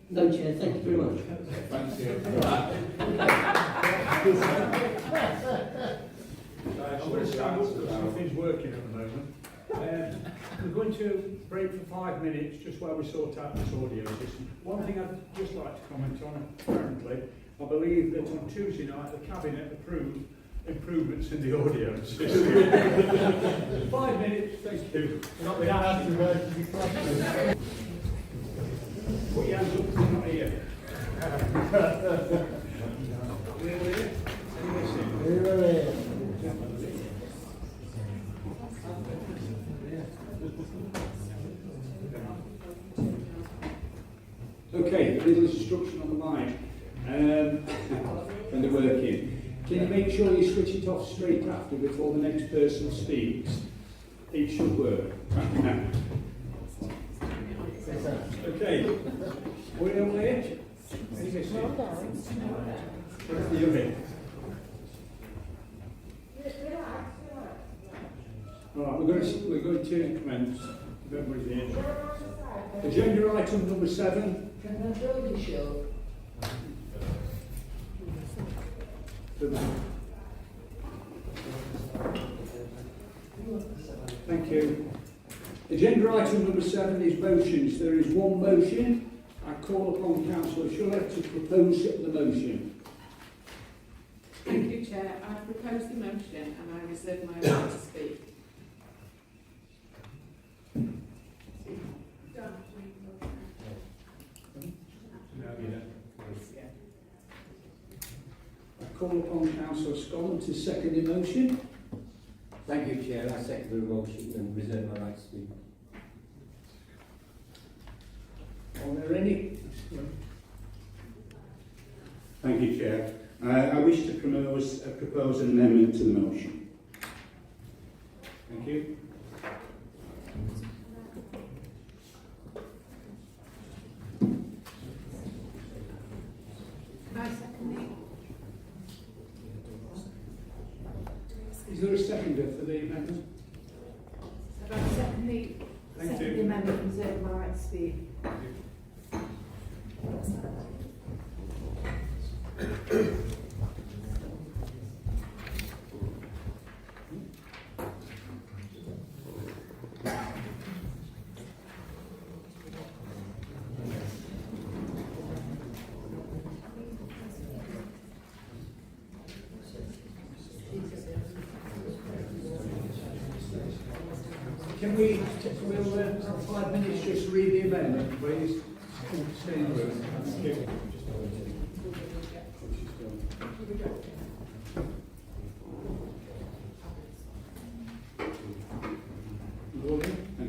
S15: No, Chair, thank you very much.
S3: Thank you.
S1: I'm going to stand up because something's working at the moment. We're going to break for 5 minutes just while we sort out this audio system. One thing I'd just like to comment on, apparently, I believe that on Tuesday night the Cabinet approved improvements in the audio system. 5 minutes, thank you. Not without having to be questioned. Put your hands up, you're not here. Okay, there is instruction on the mic, and they're working. Can you make sure you switch it off straight after before the next person speaks? It should work. Okay. Are we all here? Any missing? You're in. Right, we're going to commence. If everybody's here. Agenda item number 7.
S6: Can I build a show?
S1: Thank you. Agenda item number 7 is motions. There is one motion. I call upon Councillor Shuller to propose the motion.
S7: Thank you, Chair. I propose the motion and I reserve my right to speak.
S1: I call upon Councillor Scotland to second the motion.
S13: Thank you, Chair. I second the motion and reserve my right to speak.
S1: Are there any?
S16: Thank you, Chair. I wish to propose an amendment to the motion.
S1: Thank you.
S6: I second
S1: Is there a seconder for the amendment?
S6: it. I second
S1: Thank you.
S6: amendment, reserve my right to speak.
S1: Can we, we'll have 5 minutes just read the amendment, please?
S16: Thank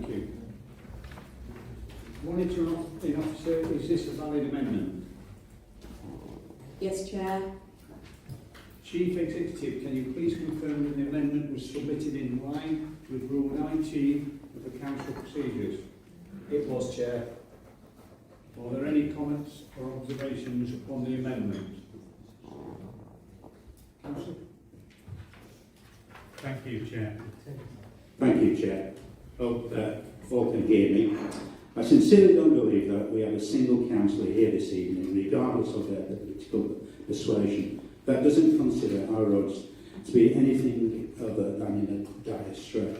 S16: you.
S1: Monitoring officer, is this a valid amendment?
S8: Yes, Chair.
S1: Chief Executive, can you please confirm that the amendment was submitted in line with Rule 19 of the Council procedures?
S4: It was, Chair.
S1: Are there any comments or observations upon the amendment? Councillor?
S16: Thank you, Chair. Thank you, Chair. Hope all can hear me. I sincerely don't believe that we have a single councillor here this evening, regardless of their political persuasion, that doesn't consider our roads to be anything other than in a dire strait.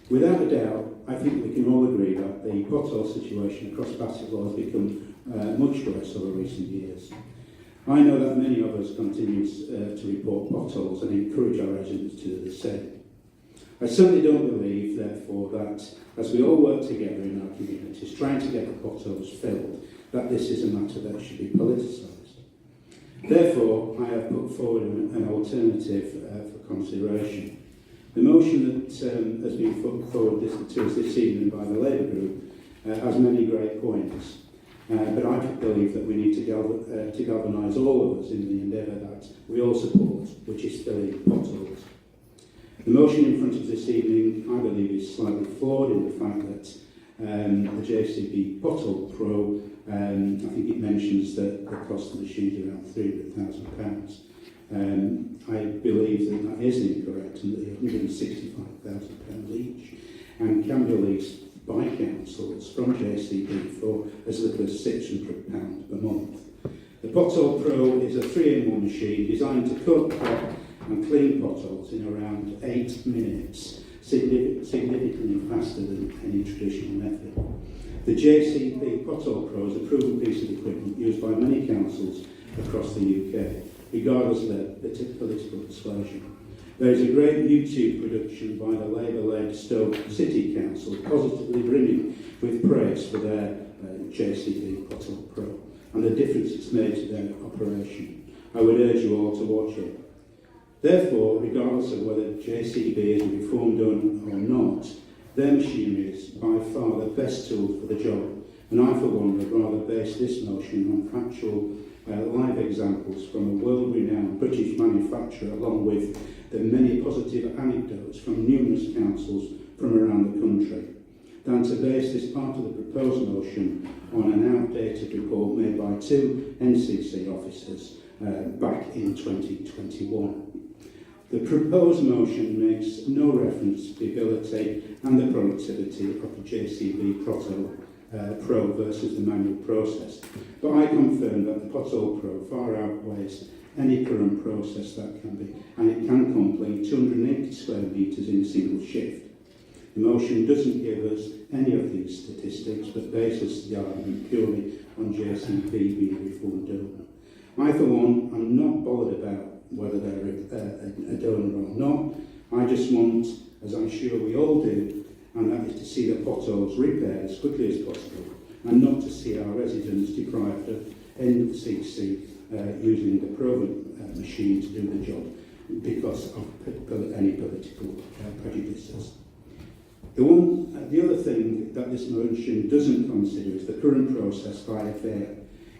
S16: Without a doubt, I think we can all agree that the pothole situation across Bassetlaw has become much worse over recent years. I know that many of us continue to report potholes and encourage our residents to do the same. I certainly don't believe, therefore, that as we all work together in our communities trying to get the potholes filled, that this is a matter that should be politicised. Therefore, I have put forward an alternative for consideration. The motion that has been put forward to us this evening by the Labour Group has many great points, but I believe that we need to galvanise all of us in the endeavour that we all support, which is filling potholes. The motion in front of this evening, I believe, is slightly flawed in the fact that the JCB Pothole Pro, I think it mentions that the cost of the machine is around £300,000. I believe that that is incorrect and that they're £165,000 each and can be leased by councils from JCB for as little as £600 per month. The Pothole Pro is a 3-in-1 machine designed to cut, crack and clean potholes in around 8 minutes, significantly faster than any traditional method. The JCB Pothole Pro is a proven piece of equipment used by many councils across the UK, regardless of their political persuasion. There is a great YouTube production by the Labour-led Stoke City Council positively brimming with praise for their JCB Pothole Pro and the difference it's made to their operation. I would urge you all to watch it. Therefore, regardless of whether JCB is a reform done or not, their machinery is by far the best tool for the job, and I for one would rather base this motion on factual live examples from a world-renowned British manufacturer along with the many positive anecdotes from numerous councils from around the country, than to base this part of the proposed motion on an outdated report made by 2 NCC officers back in 2021. The proposed motion makes no reference to the ability and the productivity of the JCB Pothole Pro versus the manual process, but I confirm that the Pothole Pro far outweighs any current process that can be, and it can complete 280 square metres in a single shift. The motion doesn't give us any of these statistics, but bases the argument purely on JCB being a reformed donor. I, for one, am not bothered about whether they're a donor or not. I just want, as I'm sure we all do, and that is to see the potholes repaired as quickly as possible and not to see our residents deprived of NCC using the proven machine to do the job because of any political prejudices. The other thing that this motion doesn't consider is the current process by FAIR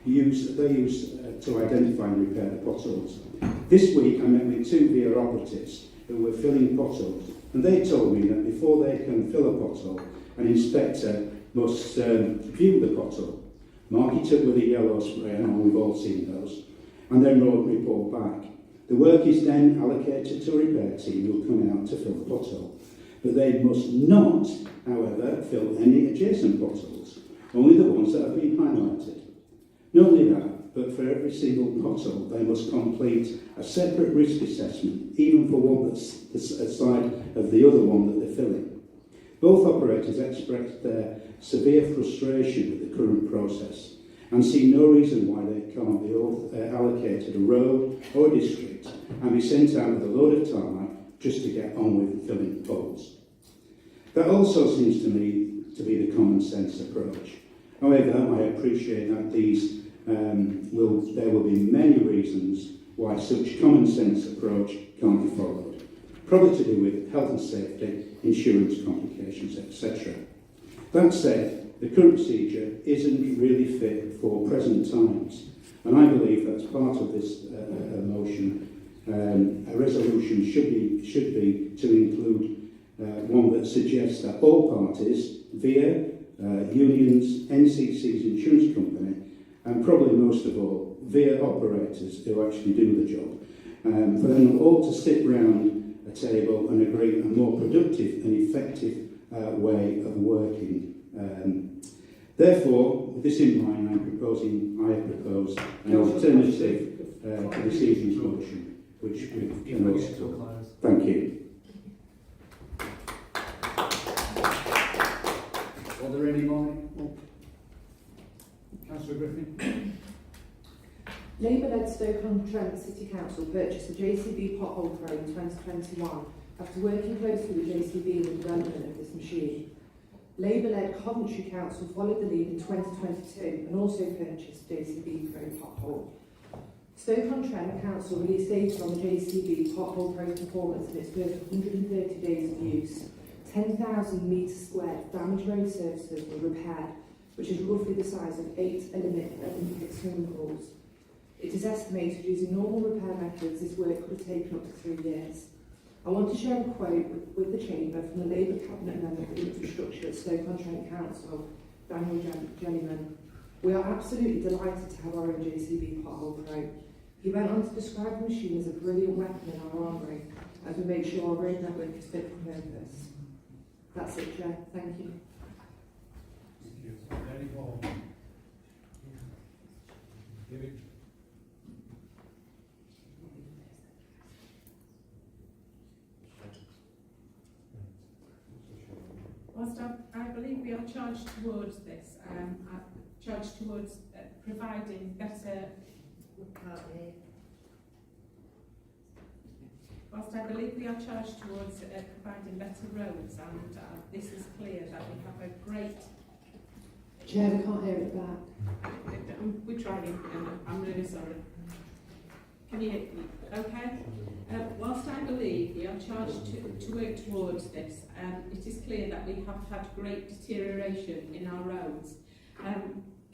S16: they use to identify and repair the potholes. This week I met with 2 VIA operatives who were filling potholes, and they told me that before they can fill a pothole, an inspector must view the pothole, mark it up with a yellow spray, and we've all seen those, and then report back. The work is then allocated to a repair team who will come out to fill the pothole. But they must not, however, fill any adjacent potholes, only the ones that have been highlighted. Not only that, but for every single pothole, they must complete a separate risk assessment, even for one that's aside of the other one that they're filling. Both operators expressed their severe frustration with the current process and see no reason why they can't be allocated a road or a district and be sent out with a load of tarmac just to get on with filling holes. That also seems to me to be the common sense approach. However, I appreciate that there will be many reasons why such common sense approach can't be followed, probably to do with health and safety, insurance complications, etc. That said, the current procedure isn't really fit for present times, and I believe that's part of this motion. A resolution should be to include one that suggests that all parties, VIA, unions, NCC's insurance company, and probably most of all, VIA operators who actually do the job, for them all to sit round a table and agree a more productive and effective way of working. Therefore, with this in mind, I have proposed an alternative to this evening's motion, which we can all support. Thank you.
S3: Are there any more? Councillor Griffin.
S17: Labour-led Stoke-on-Trent City Council purchased a JCB pothole crane in 2021 after working closely with JCB in the development of this machine. Labour-led Coventry Council followed the lead in 2022 and also purchased JCB crane pothole. Stoke-on-Trent Council released data on the JCB pothole crane performance in its first 130 days of use. 10,000 metres squared damaged road surfaces were repaired, which is roughly the size of 8 Olympic swimming pools. It is estimated using normal repair methods this work could have taken up to 3 years. I want to share a quote with the Chamber from the Labour Cabinet Member for Infrastructure at Stoke-on-Trent Council, Daniel Jennyman. We are absolutely delighted to have our own JCB pothole crane. He went on to describe the machine as a brilliant weapon in our armoury as we make sure our road network is fit for purpose. That's it, Chair. Thank you.
S3: Any more? David?
S7: Whilst I believe we are charged towards this, charged towards providing better. Whilst I believe we are charged towards providing better roads, and this is clear that we have a great.
S17: Chair, we can't hear it back.
S7: We're trying, I'm really sorry. Can you hear me? Okay? Whilst I believe we are charged to work towards this, it is clear that we have had great deterioration in our roads.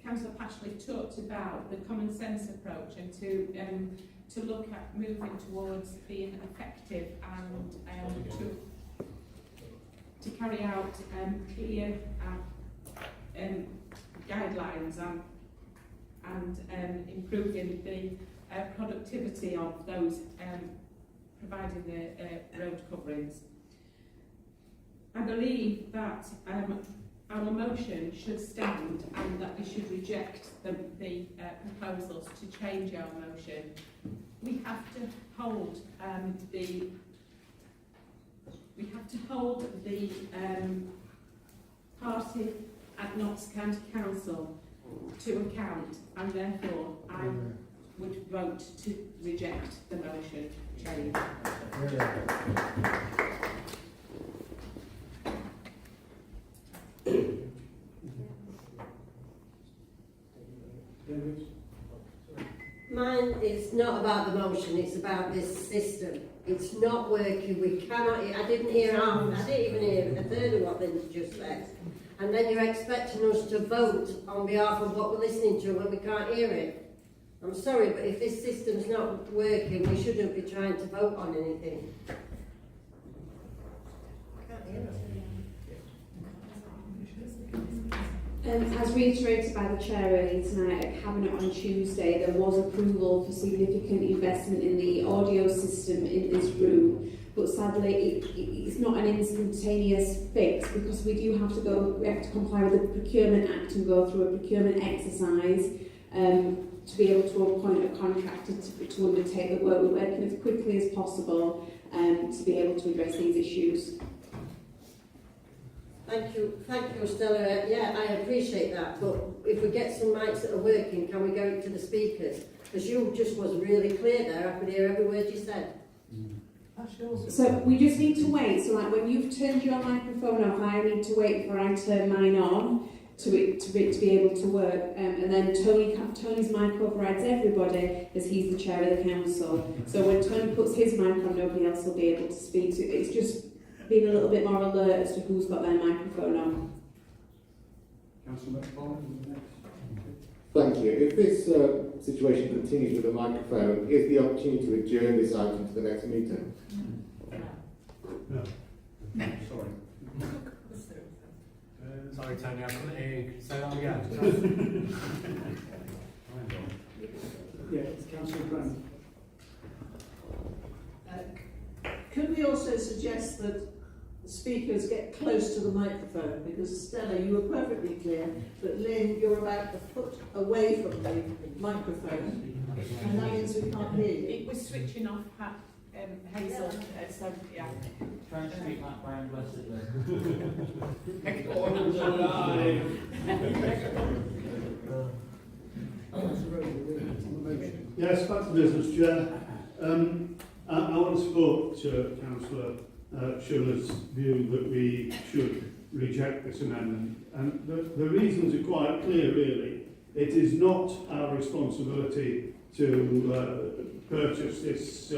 S7: Councillor Pashley talked about the common sense approach and to look at moving towards being effective and to carry out clear guidelines and improving the productivity of those providing the road coverings. I believe that our motion should stand and that we should reject the proposals to change our motion. We have to hold the party at Notts County Council to account, and therefore I would vote to reject the motion change.
S9: Mine is not about the motion, it's about this system. It's not working, we cannot, I didn't even hear a third of what Linda just said. And then you're expecting us to vote on behalf of what we're listening to when we can't hear it. I'm sorry, but if this system's not working, we shouldn't be trying to vote on anything. I can't hear it.
S17: As reiterated by the Chair earlier tonight at Cabinet on Tuesday, there was approval for significant investment in the audio system in this room, but sadly it's not an instantaneous fix because we have to comply with the Procurement Act and go through a procurement exercise to be able to appoint a contractor to undertake the work. We're working as quickly as possible to be able to address these issues.
S9: Thank you, Stella. Yeah, I appreciate that, but if we get some mics that are working, can we go to the speakers? Because you just was really clear there, I could hear every word you said.
S17: So we just need to wait, so like when you've turned your microphone off, I need to wait before I turn mine on.
S18: to be able to work. And then Tony's mic overrides everybody as he's the chair of the council. So when Tony puts his mic on, nobody else will be able to speak. So it's just being a little bit more alert as to who's got their microphone on.
S1: Councillor McFarlane, next.
S5: Thank you. If this situation continues with the microphone, is the opportunity to adjourn this item to the next meeting?
S1: No. Sorry.
S19: Sorry, Tony, I couldn't hear you. Say that again.
S1: Yeah, Councillor Brown.
S6: Could we also suggest that the speakers get close to the microphone? Because Stella, you were perfectly clear, but Lynn, you're about a foot away from the microphone, and that means we can't hear you.
S7: It was switching off Hazel, so yeah.
S19: Try and speak like Brian Blessedly.
S1: Yes, back to business, Chair. I want to support Councillor Schiller's view that we should reject this amendment. And the reasons are quite clear, really. It is not our responsibility to purchase this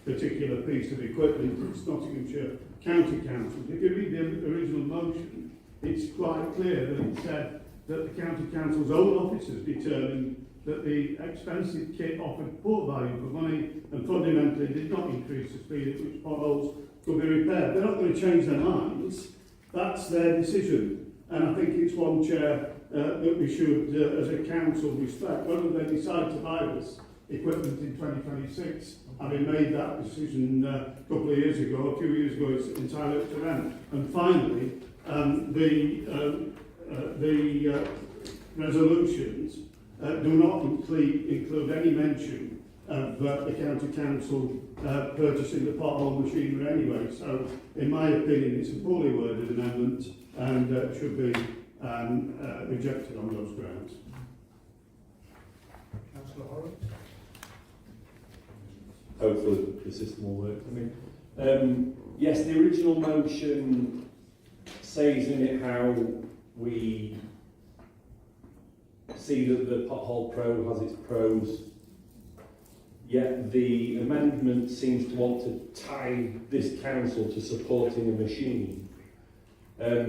S1: particular piece of equipment. It's Nottinghamshire County Council. If you read the original motion, it's quite clear that it said that the County Council's own officers determined that the expensive kit offered poor value for money and fundamentally did not increase the speed at which potholes could be repaired. They're not going to change their minds. That's their decision. And I think it's one, Chair, that we should, as a council, respect. Whether they decide to buy this equipment in 2026, having made that decision a couple of years ago, a few years ago, it's entirely up to them. And finally, the resolutions do not include any mention of the County Council purchasing the pothole machinery anyway. So, in my opinion, it's a poorly worded amendment and should be rejected on those grounds.
S3: Councillor Horrocks.
S20: Hopefully the system will work for me. Yes, the original motion says in it how we see that the Pothole Pro has its pros, yet the amendment seems to want to tie this council to supporting a machine. I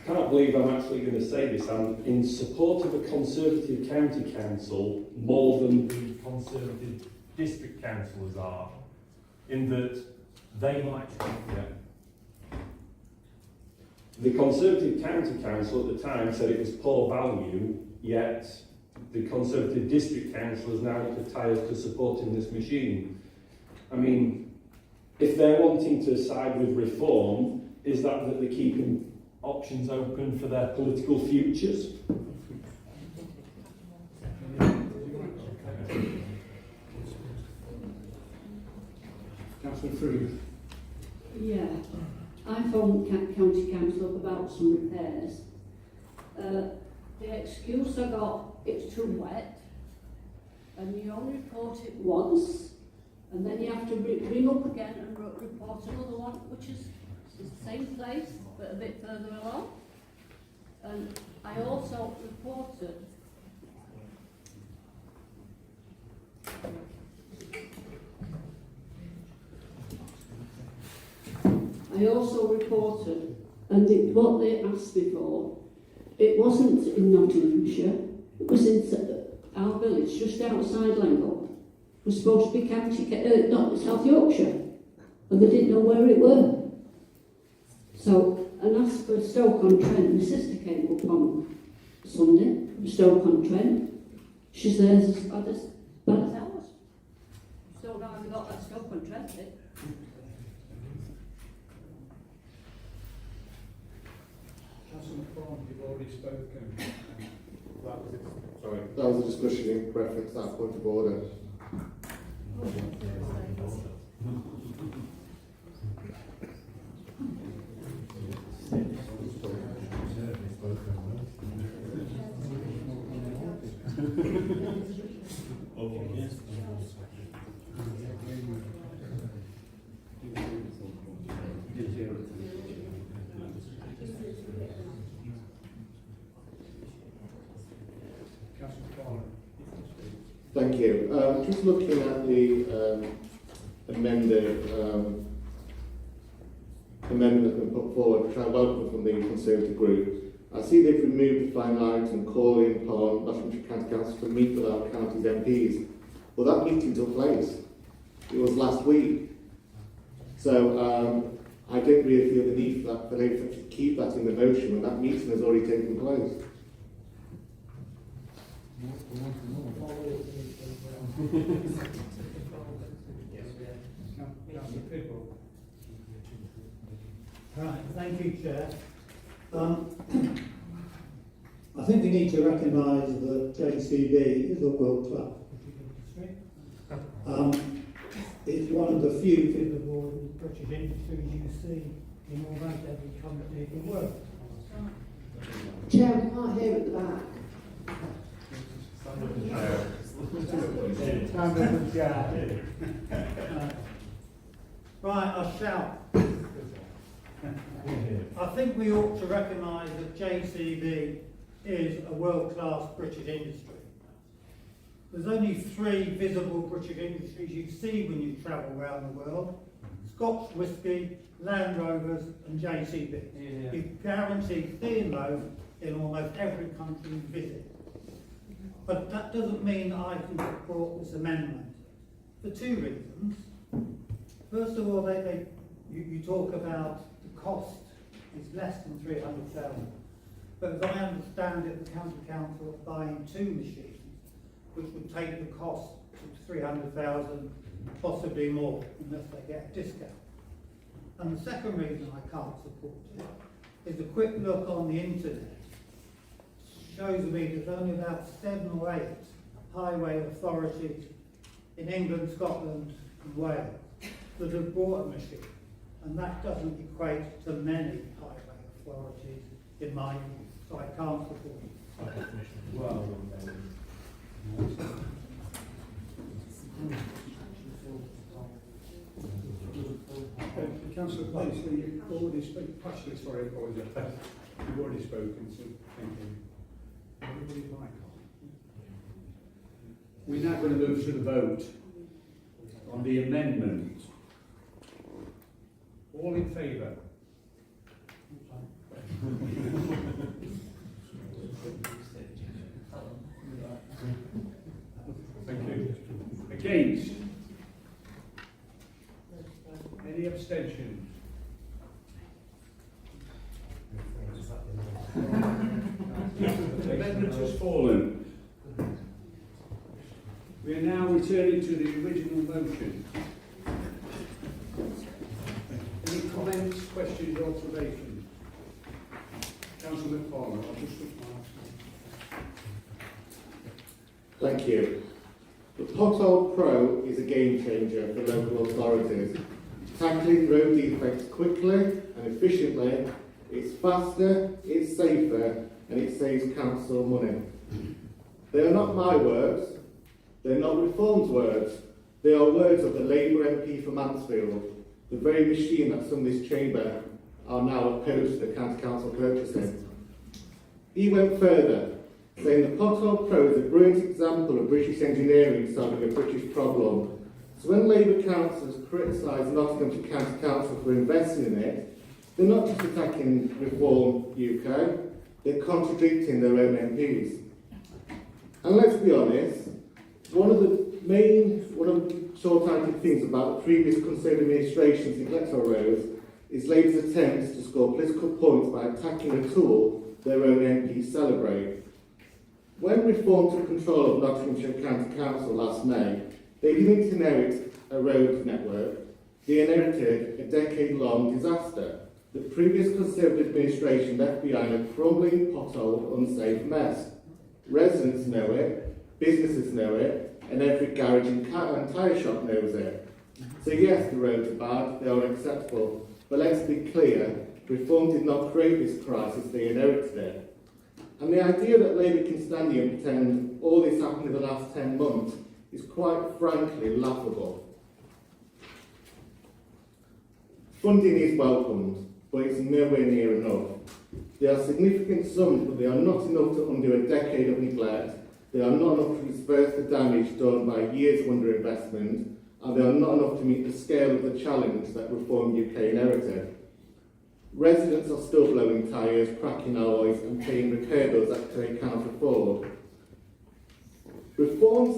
S20: can't believe I'm actually going to say this. I'm in support of a Conservative County Council more than the Conservative District Councillors are, in that they might... The Conservative County Council at the time said it was poor value, yet the Conservative District Councillors now want to tie us to supporting this machine. I mean, if they're wanting to side with reform, is that they're keeping options open for their political futures?
S1: Councillor Frew.
S21: Yeah, I phoned County Council up about some repairs. The excuse I got, it's too wet, and you only report it once, and then you have to ring up again and report another one, which is the same place, but a bit further along. And I also reported and what they asked me for, it wasn't in Nottinghamshire, it was in our village, just outside Langhope. It was supposed to be not South Yorkshire, and they didn't know where it were. So, and asked for Stoke-on-Trent. My sister came up on Sunday from Stoke-on-Trent. She's there as bad as ours. So now I've got that Stoke-on-Trent bit.
S3: Councillor McFarlane, you've already spoken.
S5: Sorry, that was a discussion in reference to that point of order. Thank you. Just looking at the amendment that's been put forward, which I welcome from the Conservative group. I see they've removed the fine line and calling upon Nottinghamshire County Council to meet with our county's MPs. Well, that meeting took place. It was last week. So I don't really feel the need for that, for them to keep that in the motion when that meeting has already taken place.
S3: Right, thank you, Chair. I think we need to recognise that JCB is a world club. It's one of the few visible British industries you see in almost every country in the world.
S17: Chair, we can't hear at the back.
S3: Stand up and shout. Right, I'll shout. I think we ought to recognise that JCB is a world-class British industry. There's only 3 visible British industries you see when you travel around the world: Scotch whisky, Land Rovers and JCB.
S19: Yeah.
S3: You guarantee seeing those in almost every country you visit. But that doesn't mean I can support this amendment for 2 reasons. First of all, you talk about the cost is less than 300,000. But as I understand it, the County Council are buying 2 machines, which would take the cost to 300,000, possibly more, unless they get a discount. And the second reason I can't support it is a quick look on the internet shows me there's only about 7 or 8 highway authorities in England, Scotland and Wales that have bought a machine, and that doesn't equate to many highway authorities in my view, so I can't support it.
S19: Well,
S1: Councillor Paisley, you've already spoken. Actually, sorry, I apologise. You've already spoken, so thank you. Everybody's mic on. We're now going to move to the vote on the amendment. All in favour? Thank you. Against? Any abstentions? The amendment has fallen. We are now returning to the original motion. Any comments, questions, or observations? Councillor McFarlane, I'll just look my
S5: Thank you. The Pothole Pro is a game changer for local authorities. Tackling road defects quickly and efficiently, it's faster, it's safer, and it saves council money. They are not my words, they're not Reform's words, they are words of the Labour MP for Mansfield, the very machine that some in this chamber are now opposed to the County Council purchasing. He went further, saying the Pothole Pro is a brilliant example of British engineering solving a British problem. So when Labour councillors criticise Nottinghamshire County Council for investing in it, they're not just attacking Reform UK, they're contradicting their own MPs. And let's be honest, one of the short-sighted things about the previous Conservative administration's electoral rows is Labour's attempts to score political points by attacking a tool their own MPs celebrate. When Reform took control of Nottinghamshire County Council last May, they didn't inherit a road network, they inherited a decade-long disaster. The previous Conservative administration left behind a crumbling, potholed, unsafe mess. Residents know it, businesses know it, and every garage and tyre shop knows it. So yes, the roads are bad, they are unacceptable, but let's be clear, Reform did not create this crisis, they inherited it. And the idea that Labour can stand here and pretend all this happened in the last 10 months is quite frankly laughable. Funding is welcomed, but it's nowhere near enough. There are significant sums, but they are not enough to undo a decade of neglect They are not enough to reverse the damage done by years of underinvestment, and they are not enough to meet the scale of the challenge that Reform UK inherited. Residents are still blowing tyres, cracking alloys and paying repair bills that they cannot afford. Labour's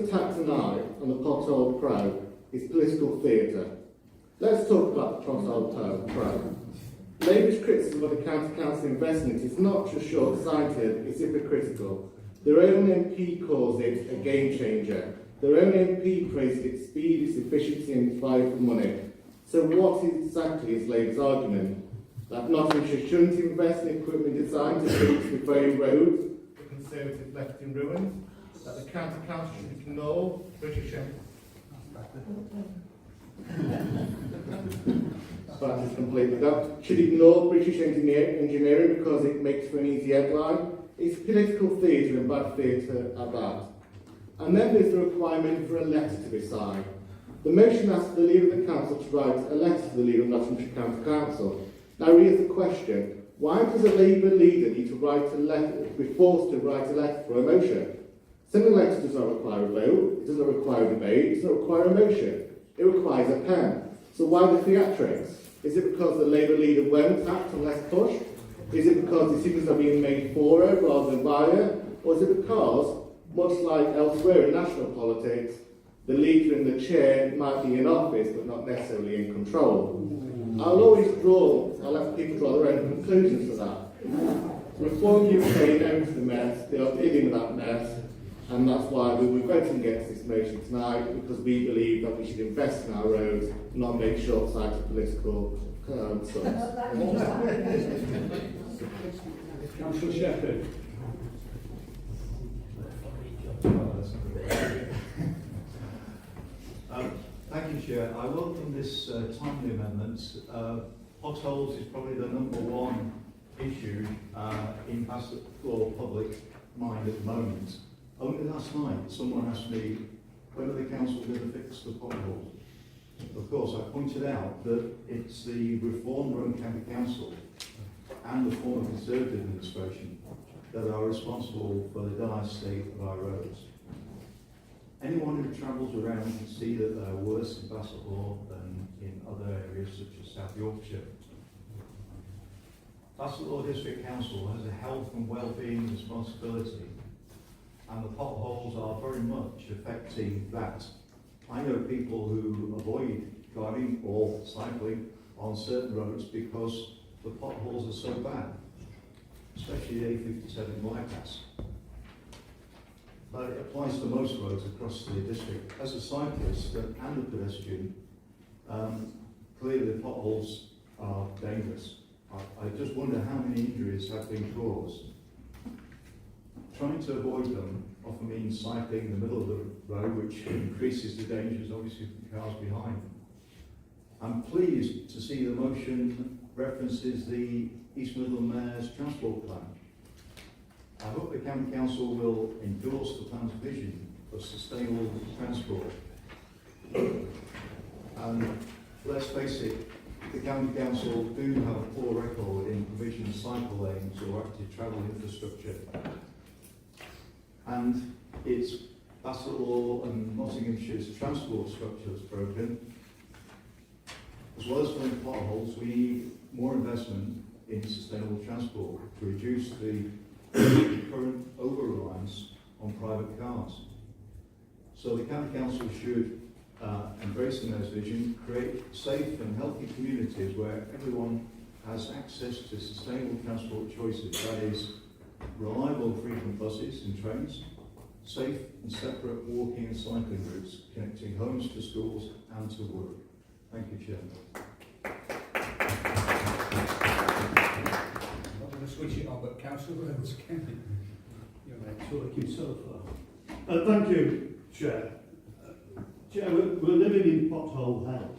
S5: attack tonight on the Pothole Pro is political theatre. Let's talk about the Pothole Pro. Labour's criticism of the County Council investment is not just short-sighted, it's hypocritical. Their own MP calls it a game changer. Their own MP praised its speed, its efficiency and its value for money. So what exactly is Labour's argument? That Nottinghamshire shouldn't invest in equipment designed to fix the very roads the Conservatives left in ruins? That the County Council should ignore British that is completely done. Should ignore British engineering because it makes for an easy headline? It's political theatre and bad theatre at that. And then there's the requirement for a letter to be signed. The motion asks the Leader of the Council to write a letter to the Leader of Nottinghamshire County Council. Now here's the question. Why does a Labour leader need to write a letter, be forced to write a letter for a motion? Sending a letter does not require a vote, it does not require a debate, it does not require a motion. It requires a pen. So why the theatrics? Is it because the Labour leader won't act unless pushed? Is it because decisions are being made for her rather than by her? Or is it because, much like elsewhere in national politics, the leader in the chair might be in office but not necessarily in control? I'll let people draw their own conclusions to that. Reform UK knows the mess, they are dealing with that mess, and that's why we were voting against this motion tonight, because we believe that we should invest in our roads, not make short-sighted political stunts.
S1: Councillor Shepherd.
S2: Thank you, Chair. I welcome this timely amendment. Potholes is probably the number one issue in Bassetlaw public mind at the moment. Only last night, someone asked me, when are the council going to fix the potholes? Of course, I pointed out that it's the reform-run county council and the former Conservative administration that are responsible for the dire state of our roads. Anyone who travels around can see that they're worse in Bassetlaw than in other areas such as South Yorkshire. Bassetlaw District Council has a health and well-being responsibility, and the potholes are very much affecting that. I know people who avoid driving or cycling on certain roads because the potholes are so bad, especially the A57 bypass. But it applies to most roads across the district. As a cyclist and a pedestrian, clearly the potholes are dangerous. I just wonder how many injuries have been caused. Trying to avoid them often means cycling in the middle of the road, which increases the dangers, obviously, for cars behind. I'm pleased to see the motion references the East Midland Mayor's transport plan. I hope the County Council will endorse the plan's vision of sustainable transport. And let's face it, the County Council do have a poor record in provision of cycle lanes or active travel infrastructure. And it's Bassetlaw and Nottinghamshire's transport structure that's broken. As well as filling potholes, we need more investment in sustainable transport to reduce the current over-reliance on private cars. So the County Council should embrace the Mayor's vision, create safe and healthy communities where everyone has access to sustainable transport choices. That is, reliable and frequent buses and trains, safe and separate walking and cycling routes connecting homes to schools and to work. Thank you, Chairman.
S1: I'm going to switch it on, but Councillor Rhodes, can you?
S22: Thank you, Chair. Chair, we're living in pothole hell.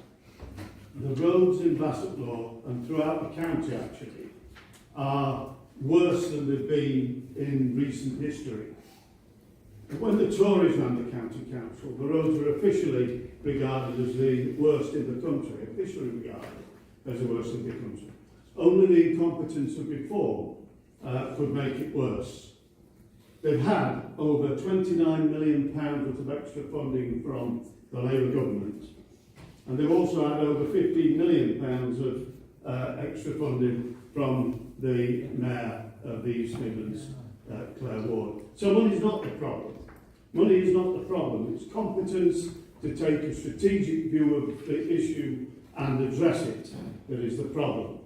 S22: The roads in Bassetlaw and throughout the county actually are worse than they've been in recent history. When the Tories ran the county council, the roads were officially regarded as the worst in the country, officially regarded as the worst in the country. Only the incompetence of reform could make it worse. they've had over £29 million worth of extra funding from the Labour government. And they've also had over £15 million of extra funding from the Mayor of the East Midlands, Claire Ward. So money's not the problem. Money is not the problem. It's competence to take a strategic view of the issue and address it that is the problem.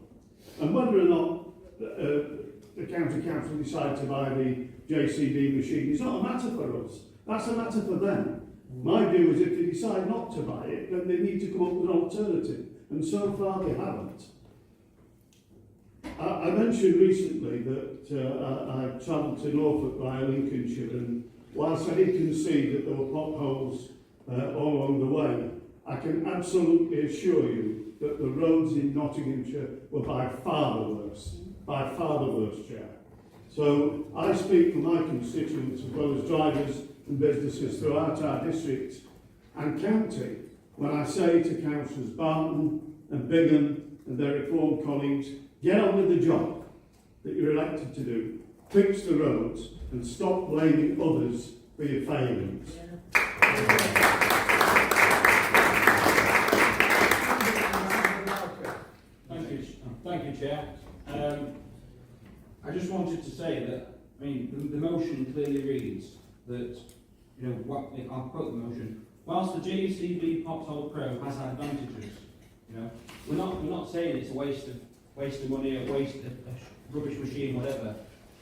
S22: And whether or not the county council decide to buy the JCB machine is not a matter for us. That's a matter for them. My view is if they decide not to buy it, then they need to come up with an alternative. And so far they haven't. I mentioned recently that I travelled to Norfolk via Lincolnshire, and whilst I did concede that there were potholes all along the way, I can absolutely assure you that the roads in Nottinghamshire were by far the worst, Chair. So I speak for my constituents as well as drivers and businesses throughout our district and county when I say to councillors Barton and Bingham and their reformed colleagues, get on with the job that you're elected to do, fix the roads and stop blaming others for your failings.
S12: Thank you, Chair. I just wanted to say that, I mean, the motion clearly reads that, you know, I'll quote the motion, whilst the JCB Pothole Pro has advantages, you know, we're not saying it's a waste of money, a waste of a rubbish machine, whatever.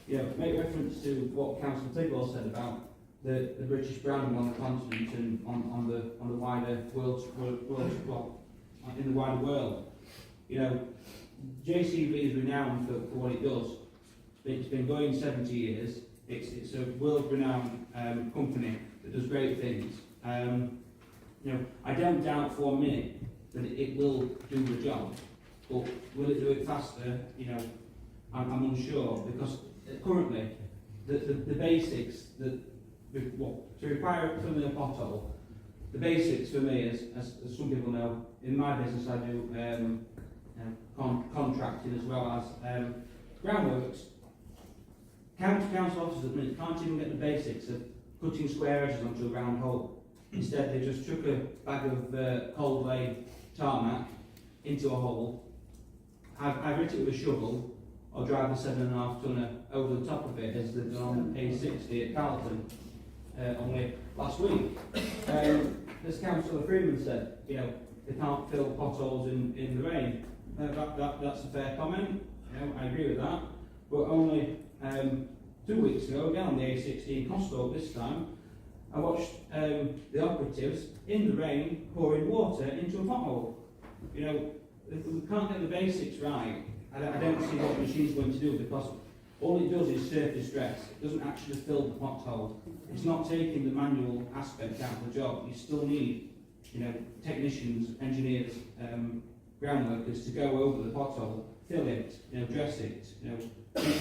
S12: You know, make reference to what Councillor Tidwell said about the British branding on the continent and on the wider world, in the wider world. You know, JCB is renowned for what it does. It's been going 70 years. It's a world-renowned company that does great things. You know, I don't doubt for a minute that it will do the job, but will it do it faster? You know, I'm unsure, because currently the basics that to require filling a pothole, the basics for me, as some people know, in my business I do contracting as well as groundworks. County council officers at the minute can't even get the basics of cutting square edges onto a round hole. Instead, they just chuck a bag of cold laid tarmac into a hole, either hit it with a shovel or drive a 7.5 tonner over the top of it, as they've done on A60 at Carlton only last week. As Councillor Freeman said, you know, they can't fill potholes in the rain. That's a fair comment. You know, I agree with that. But only 2 weeks ago, again on the A60 in Costow this time, I watched the operatives in the rain pouring water into a pothole. You know, if we can't get the basics right, I don't see what the machine's going to do, because all it does is surface stress. It doesn't actually fill the pothole. It's not taking the manual aspect out of the job. You still need, you know, technicians, engineers, ground workers to go over the pothole, fill it, you know, dress it, you know,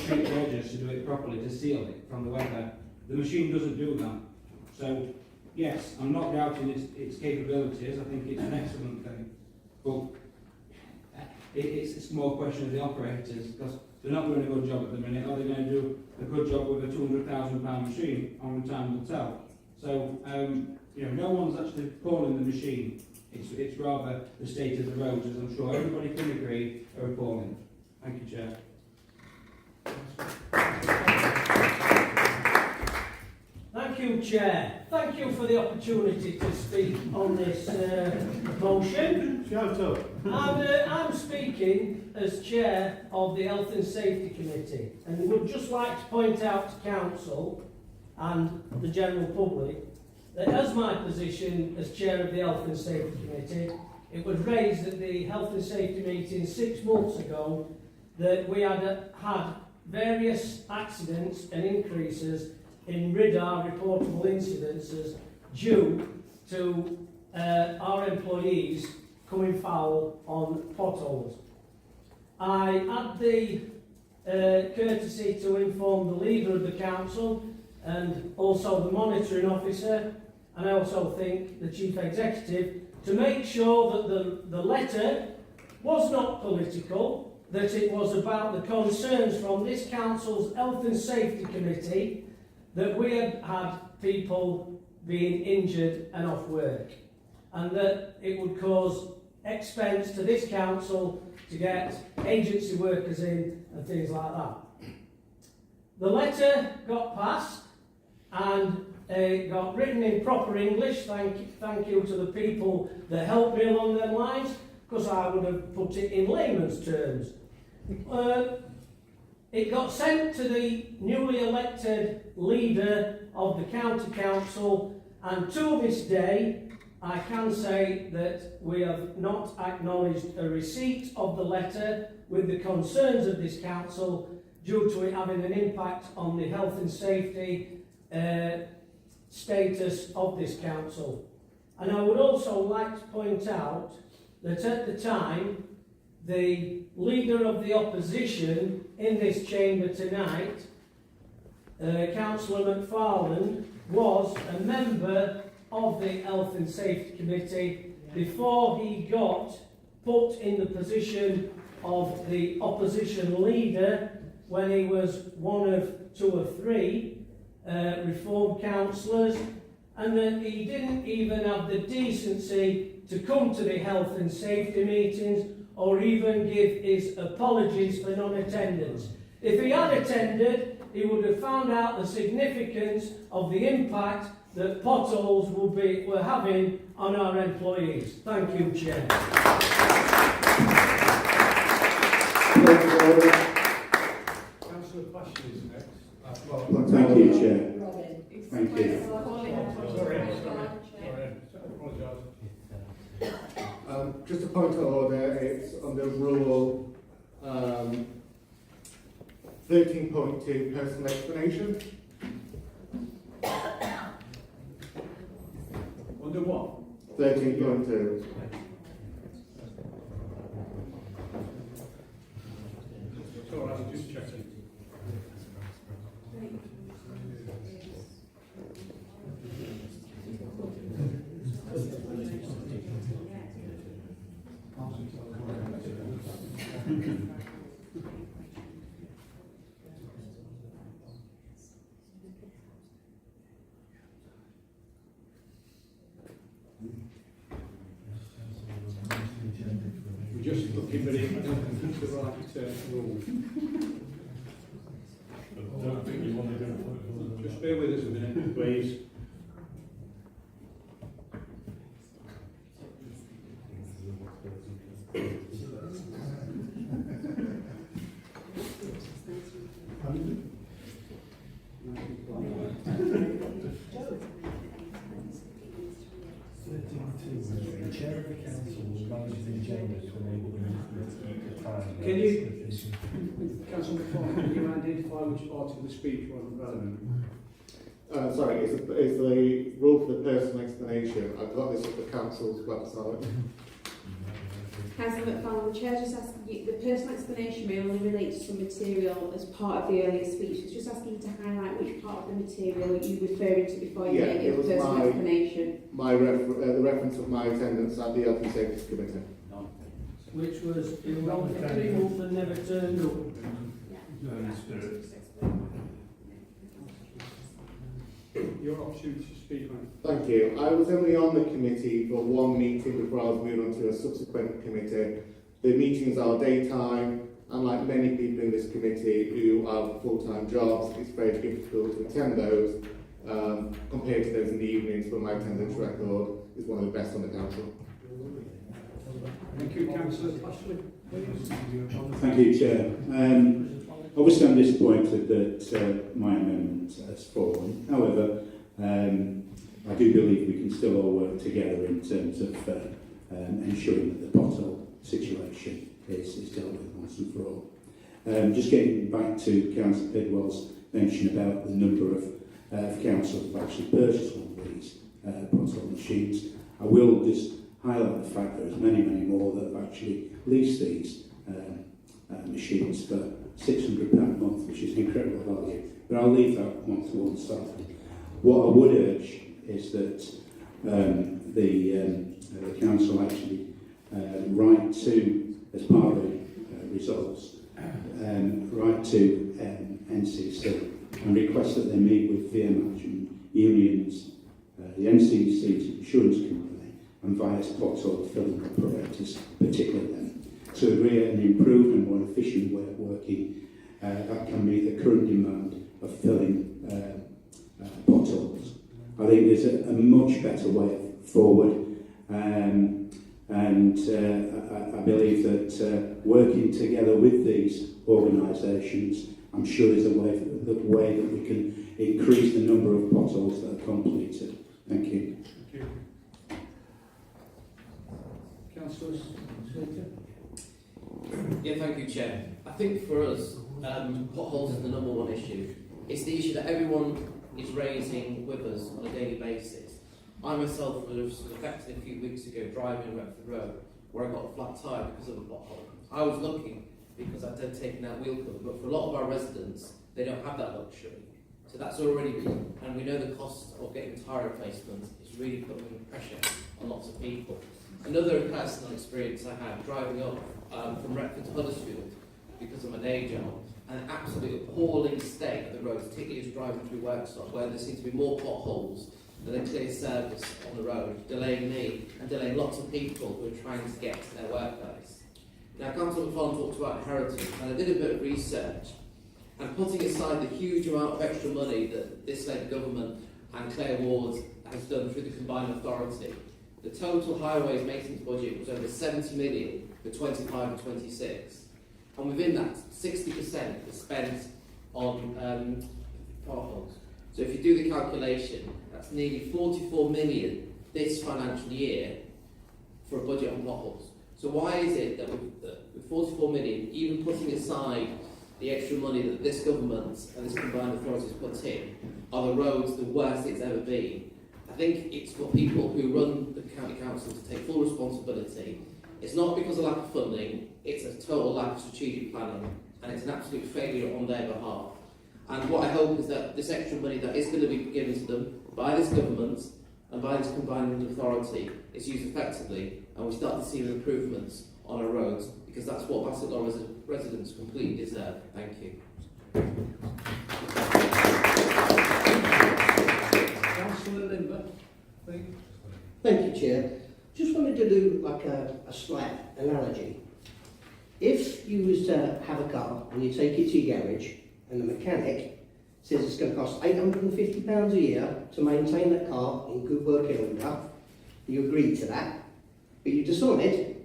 S12: treat the edges to do it properly, to seal it from the weather. The machine doesn't do that. So, yes, I'm not doubting its capabilities. I think it's an excellent thing. But it's more a question of the operators, because they're not doing a good job at the minute. Are they going to do a good job with a £200,000 machine? Only time will tell. So, you know, no one's actually calling the machine. It's rather the state of the roads, as I'm sure everybody can agree, are appalling. Thank you, Chair.
S14: Thank you, Chair. Thank you for the opportunity to speak on this motion.
S22: Shout out.
S14: I'm speaking as Chair of the Health and Safety Committee, and would just like to point out to Council and the general public that as my position as Chair of the Health and Safety Committee, it was raised at the Health and Safety meeting 6 months ago that we had various accidents and increases in RIDAR reportable incidences due to our employees coming foul on potholes. I had the courtesy to inform the leader of the council and also the monitoring officer, and I also think the chief executive, to make sure that the letter was not political, that it was about the concerns from this council's Health and Safety Committee that we had had people being injured and off work, and that it would cause expense to this council to get agency workers in and things like that. The letter got passed and it got written in proper English. Thank you to the people that helped me along them lines, because I would have put it in layman's terms. It got sent to the newly elected leader of the county council, and to this day I can say that we have not acknowledged a receipt of the letter with the concerns of this council due to it having an impact on the health and safety status of this council. And I would also like to point out that at the time, the leader of the opposition in this chamber tonight, Councillor McFarland, was a member of the Health and Safety Committee before he got put in the position of the opposition leader when he was one of 2 or 3 Reform councillors, and that he didn't even have the decency to come to the health and safety meetings or even give his apologies for non-attendance. If he had attended, he would have found out the significance of the impact that potholes were having on our employees. Thank you, Chair.
S1: Councillor Bashley is next.
S16: Thank you, Chair. Thank you.
S5: Just a point of order, it's under Rule 13.2, personal explanation.
S1: Under what?
S5: 13.2.
S1: Sorry, I'm just checking. We're just looking, but I don't think it's the right rule. I don't think you want to do it. Just bear with us a minute, please.
S20: The chair of the council will manage the agenda to enable the movement to keep the time.
S1: Can you, Councillor McFarlane, can you identify which part of the speech wasn't relevant?
S5: Sorry, it's the rule for the personal explanation. I've got this at the council's website.
S18: Councillor McFarlane, the Chair just asking you, the personal explanation may only relate to some material as part of the earlier speech. It's just asking you to highlight which part of the material you're referring to before you make your personal explanation.
S5: The reference of my attendance at the Health and Safety Committee.
S14: Which was removed and never turned up.
S1: Your opportunity to speak, man.
S5: Thank you. I was only on the committee for one meeting before I was moved on to a subsequent committee. The meetings are daytime, and like many people in this committee who have full-time jobs, it's very difficult to attend those compared to those in the evenings, but my attendance record is one of the best on the council.
S1: Thank you, Councillor Bashley.
S16: Thank you, Chair. Obviously, I'm disappointed that my amendment has fallen. However, I do believe we can still all work together in terms of ensuring that the pothole situation is dealt with once and for all. Just getting back to Councillor Bidwell's mention about the number of councils that have actually purchased one of these pothole machines, I will just highlight the fact that there's many, many more that have actually leased these machines for £600 a month, which is an incredible value. But I'll leave that one to one side. What I would urge is that the council actually write to, as part of the results, write to NCC and request that they meet with fear management unions, the NCC insurance company, and various pothole filling operators, particularly them, to agree on an improved and more efficient way of working that can meet the current demand of filling potholes. I think there's a much better way forward, and I believe that working together with these organisations, I'm sure is a way that we can increase the number of potholes that are completed. Thank you.
S1: Thank you. Councillors?
S10: Yeah, thank you, Chair. I think for us, potholes is the number one issue. It's the issue that everyone is raising with us on a daily basis. I myself was affected a few weeks ago driving Retford Road, where I got a flat tyre because of a pothole. I was lucky because I'd taken out wheel cover, but for a lot of our residents, they don't have that luxury. So that's already been, and we know the cost of getting tyre replacements is really putting pressure on lots of people. Another personal experience I had driving up from Retford to Huddersfield because of my day job, an absolutely appalling state of the roads, particularly as driving through Worksop, where there seems to be more potholes than a clear service on the road, delaying me and delaying lots of people who are trying to get to their workplace. Now, Councillor McFarlane talked about heritage, and I did a bit of research, and putting aside the huge amount of extra money that this Labour government and Claire Ward has done through the combined authority, the total highways maintenance budget was over 70 million for 25 and 26. And within that, 60% is spent on potholes. So if you do the calculation, that's nearly 44 million this financial year for a budget on potholes. So why is it that with 44 million, even putting aside the extra money that this government and this combined authority has put in, are the roads the worst it's ever been? I think it's for people who run the county council to take full responsibility. It's not because of lack of funding, it's a total lack of strategic planning, and it's an absolute failure on their behalf. And what I hope is that this extra money that is going to be given to them by this government and by this combined authority is used effectively, and we start to see improvements on our roads, because that's what Bassetlaw residents completely deserve. Thank you.
S1: Councillor Limber, please.
S15: Thank you, Chair. Just wanted to do like a slight analogy. If you was to have a car and you take it to your garage and the mechanic says it's going to cost £850 a year to maintain that car in good working order, you agree to that, but you decide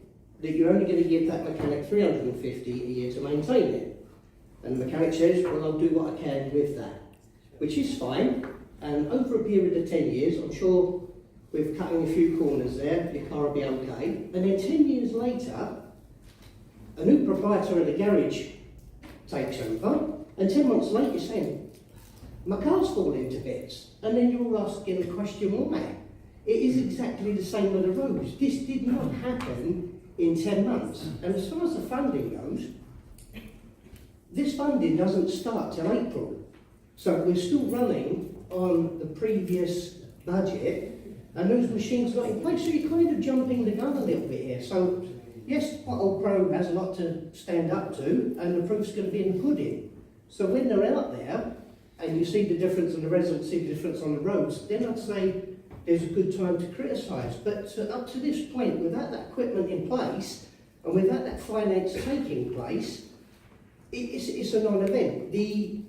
S15: that you're only going to give that mechanic £350 a year to maintain it. And the mechanic says, well, I'll do what I can with that, which is fine. And over a period of 10 years, I'm sure with cutting a few corners there, your car will be okay. And then 10 years later, a new proprietor of the garage takes over, and 10 months later you're saying, my car's falling to bits. And then you're asking the question why. It is exactly the same with the roads. This did not happen in 10 months. And as far as the funding goes, this funding doesn't start till April. So we're still running on the previous budget, and those machines not in place, so you're kind of jumping the gun a little bit here. So, yes, Pothole Pro has a lot to stand up to, and the proof's going to be in the pudding. So when they're out there, and you see the difference, and the residents see the difference on the roads, then I'd say there's a good time to criticise. But up to this point, without that equipment in place, and without that finance taking place, it's a non-event. The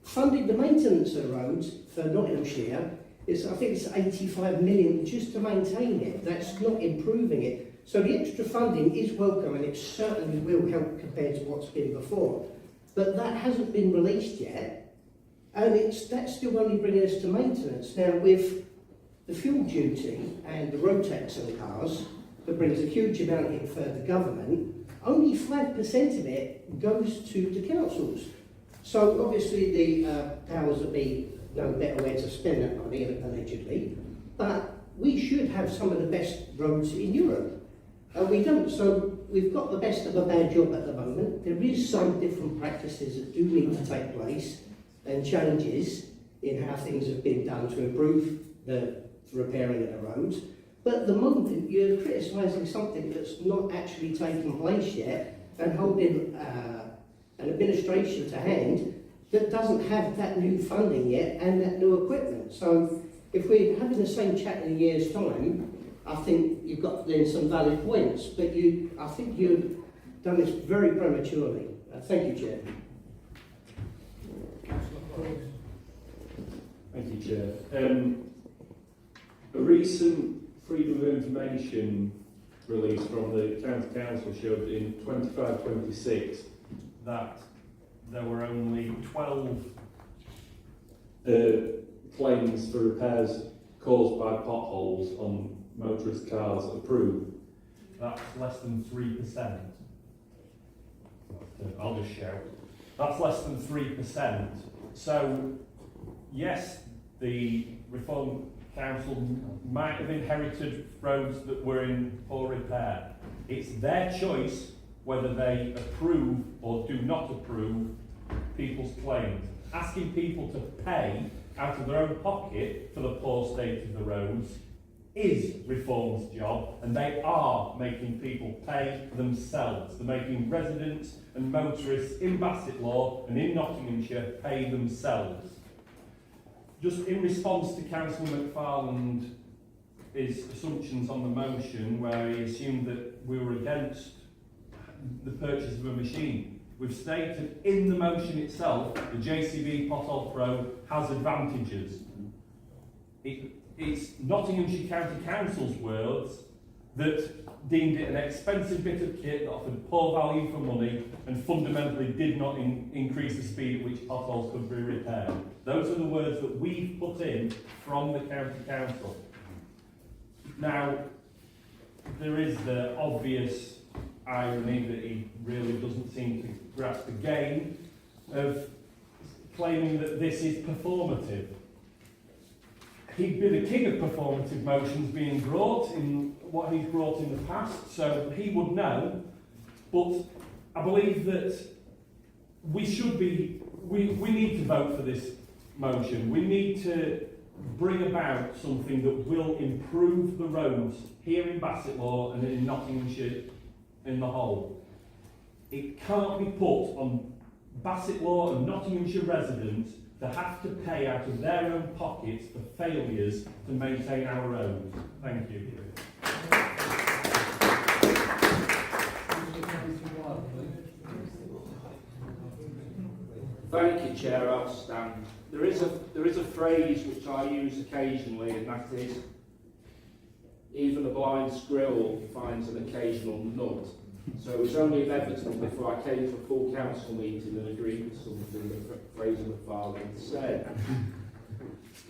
S15: funding the maintenance of the roads for Nottinghamshire is, I think it's 85 million just to maintain it. That's not improving it. So the extra funding is welcome, and it certainly will help compared to what's been before. But that hasn't been released yet, and that's still only bringing us to maintenance. Now, with the fuel duty and the road tax on cars, that brings a huge amount in for the government, only 5% of it goes to the councils. So obviously the powers that be know better where to spend that money, allegedly, but we should have some of the best roads in Europe. We don't, so we've got the best of a bad job at the moment. There is some different practices that do need to take place and changes in how things have been done to improve the repairing of the roads. But at the moment, you're criticising something that's not actually taken place yet and holding an administration to hand that doesn't have that new funding yet and that new equipment. So if we're having the same chat in a year's time, I think you've got then some valid points, but I think you've done this very prematurely. Thank you, Chair.
S20: Thank you, Chair. A recent Freedom of Information release from the County Council showed in 25-26 that there were only 12 claims for repairs caused by potholes on motorist cars approved. That's less than 3%. I'll just shout. That's less than 3%. So, yes, the Reform Council might have inherited roads that were in poor repair. It's their choice whether they approve or do not approve people's claims. Asking people to pay out of their own pocket for the poor state of the roads is Reform's job, and they are making people pay themselves. They're making residents and motorists in Bassetlaw and in Nottinghamshire pay themselves. Just in response to Councillor McFarland's assumptions on the motion, where he assumed that we were against the purchase of a machine, we've stated in the motion itself the JCB Pothole Pro has advantages. It's Nottinghamshire County Council's words that deemed it an expensive bit of kit that offered poor value for money and fundamentally did not increase the speed at which potholes could be repaired. Those are the words that we've put in from the County Council. Now, there is the obvious irony that he really doesn't seem to grasp the game of claiming that this is performative. He'd be the king of performative motions being brought in what he's brought in the past, so he would know. But I believe that we need to vote for this motion. We need to bring about something that will improve the roads here in Bassetlaw and in Nottinghamshire in the whole. It can't be put on Bassetlaw and Nottinghamshire residents to have to pay out of their own pockets for failures to maintain our roads. Thank you.
S11: Thank you, Chair. I'll stand. There is a phrase which I use occasionally, and that is, even a blind squirrel finds an occasional nut. So it was only inevitable before I came to a full council meeting and agreed with something that Fraser McFarland said.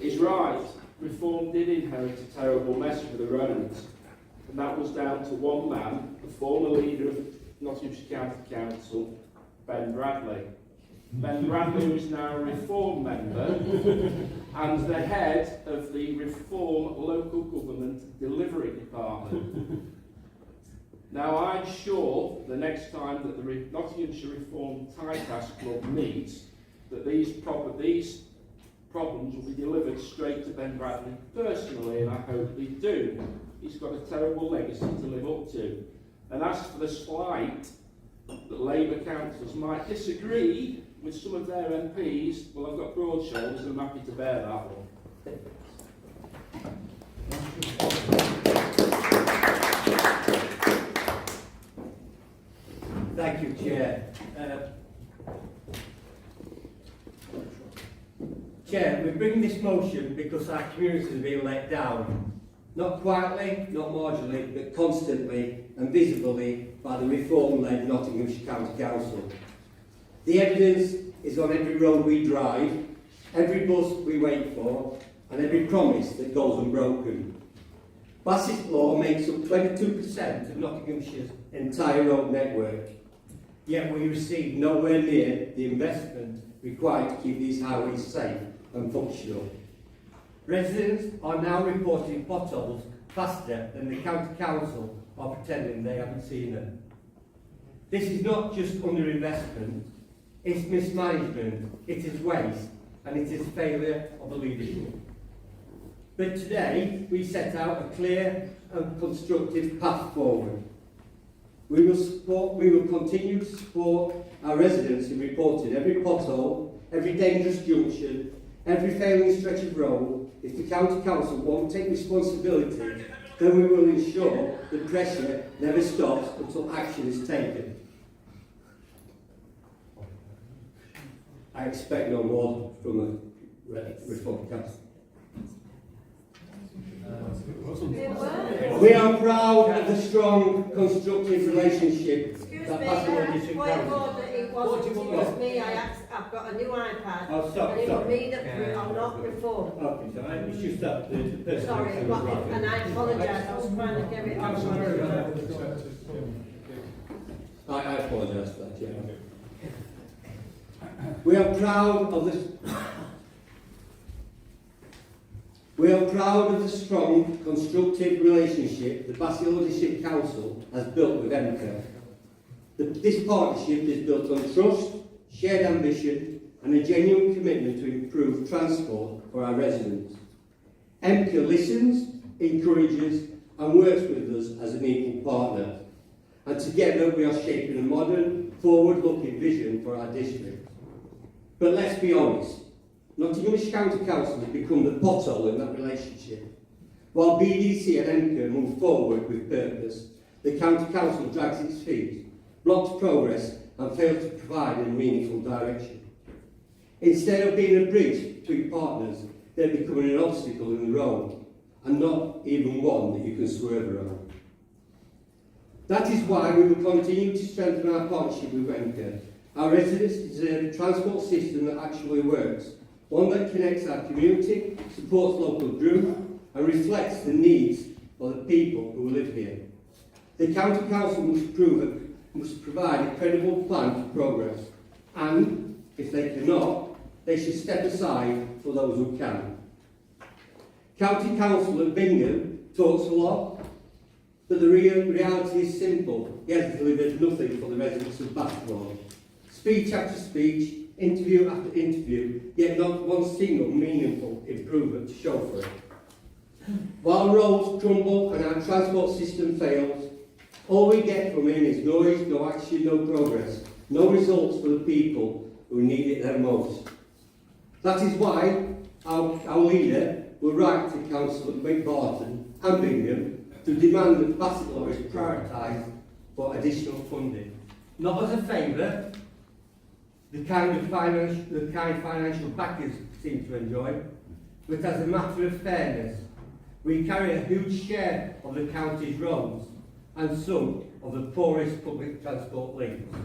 S11: He's right. Reform did inherit a terrible mess for the roads, and that was down to one man, the former leader of Nottinghamshire County Council, Ben Bradley. Ben Bradley is now a Reform member and the head of the Reform Local Government Delivery Department. Now, I'm sure the next time that the Nottinghamshire Reform Tie-Task Club meets, that these problems will be delivered straight to Ben Bradley personally, and I hope they do. He's got a terrible legacy to live up to. And as for the slight that Labour councillors might disagree with some of their MPs, well, I've got broad shoulders and I'm happy to bear that one.
S13: Thank you, Chair. Chair, we bring this motion because our communities are being let down. Not quietly, not marginally, but constantly and visibly by the Reform-led Nottinghamshire County Council. The evidence is on every road we drive, every bus we wait for, and every promise that goes unbroken. Bassetlaw makes up 22% of Nottinghamshire's entire road network, yet we receive nowhere near the investment required to keep these highways safe and functional. Residents are now reporting potholes faster than the County Council are pretending they haven't seen them. This is not just underinvestment, it's mismanagement, it is waste, and it is failure of the leadership. But today, we set out a clear and constructive path forward. We will continue to support our residents in reporting every pothole, every dangerous junction, every failing stretch of road. If the County Council won't take responsibility, then we will ensure the pressure never stops until action is taken. I expect no more from the Reform Council. We are proud of the strong, constructive relationship that Bassett District Council.
S9: It wasn't me. I've got a new iPad.
S13: Oh, sorry,
S9: and it was
S13: sorry.
S9: me that I'm not reformed.
S13: Okay, so it's just that the person.
S9: Sorry, and I apologise. I was trying to get it on.
S13: I apologise for that, yeah. We are proud of this. We are proud of the strong, constructive relationship the Bassett District Council has built with MCA. This partnership is built on trust, shared ambition, and a genuine commitment to improve transport for our residents. MCA listens, encourages, and works with us as an equal partner. And together we are shaping a modern, forward-looking vision for our district. But let's be honest, Nottinghamshire County Council has become the pothole in that relationship. While BDC and MCA move forward with purpose, the County Council drags its feet, blocks progress and fails to provide a meaningful direction. Instead of being a bridge between partners, they're becoming an obstacle in the road, and not even one that you can swerve around. That is why we will continue to strengthen our partnership with MCA. Our residents deserve a transport system that actually works, one that connects our community, supports local growth, and reflects the needs of the people who live here. The County Council must provide a credible plan for progress, and if they cannot, they should step aside for those who can. County Council at Bingham talks a lot, but the reality is simple. He has delivered nothing for the residents of Bassett. Speech after speech, interview after interview, yet not one single meaningful improvement to show for it. While roads crumble and our transport system fails, all we get from him is noise, no action, no progress, no results for the people who need it the most. That is why our leader will write to Councillor McBarton and Bingham to demand that Bassett Law is prioritised for additional funding. Not as a favour, the kind financial backers seem to enjoy, but as a matter of fairness. We carry a huge share of the county's roads and some of the poorest public transport links.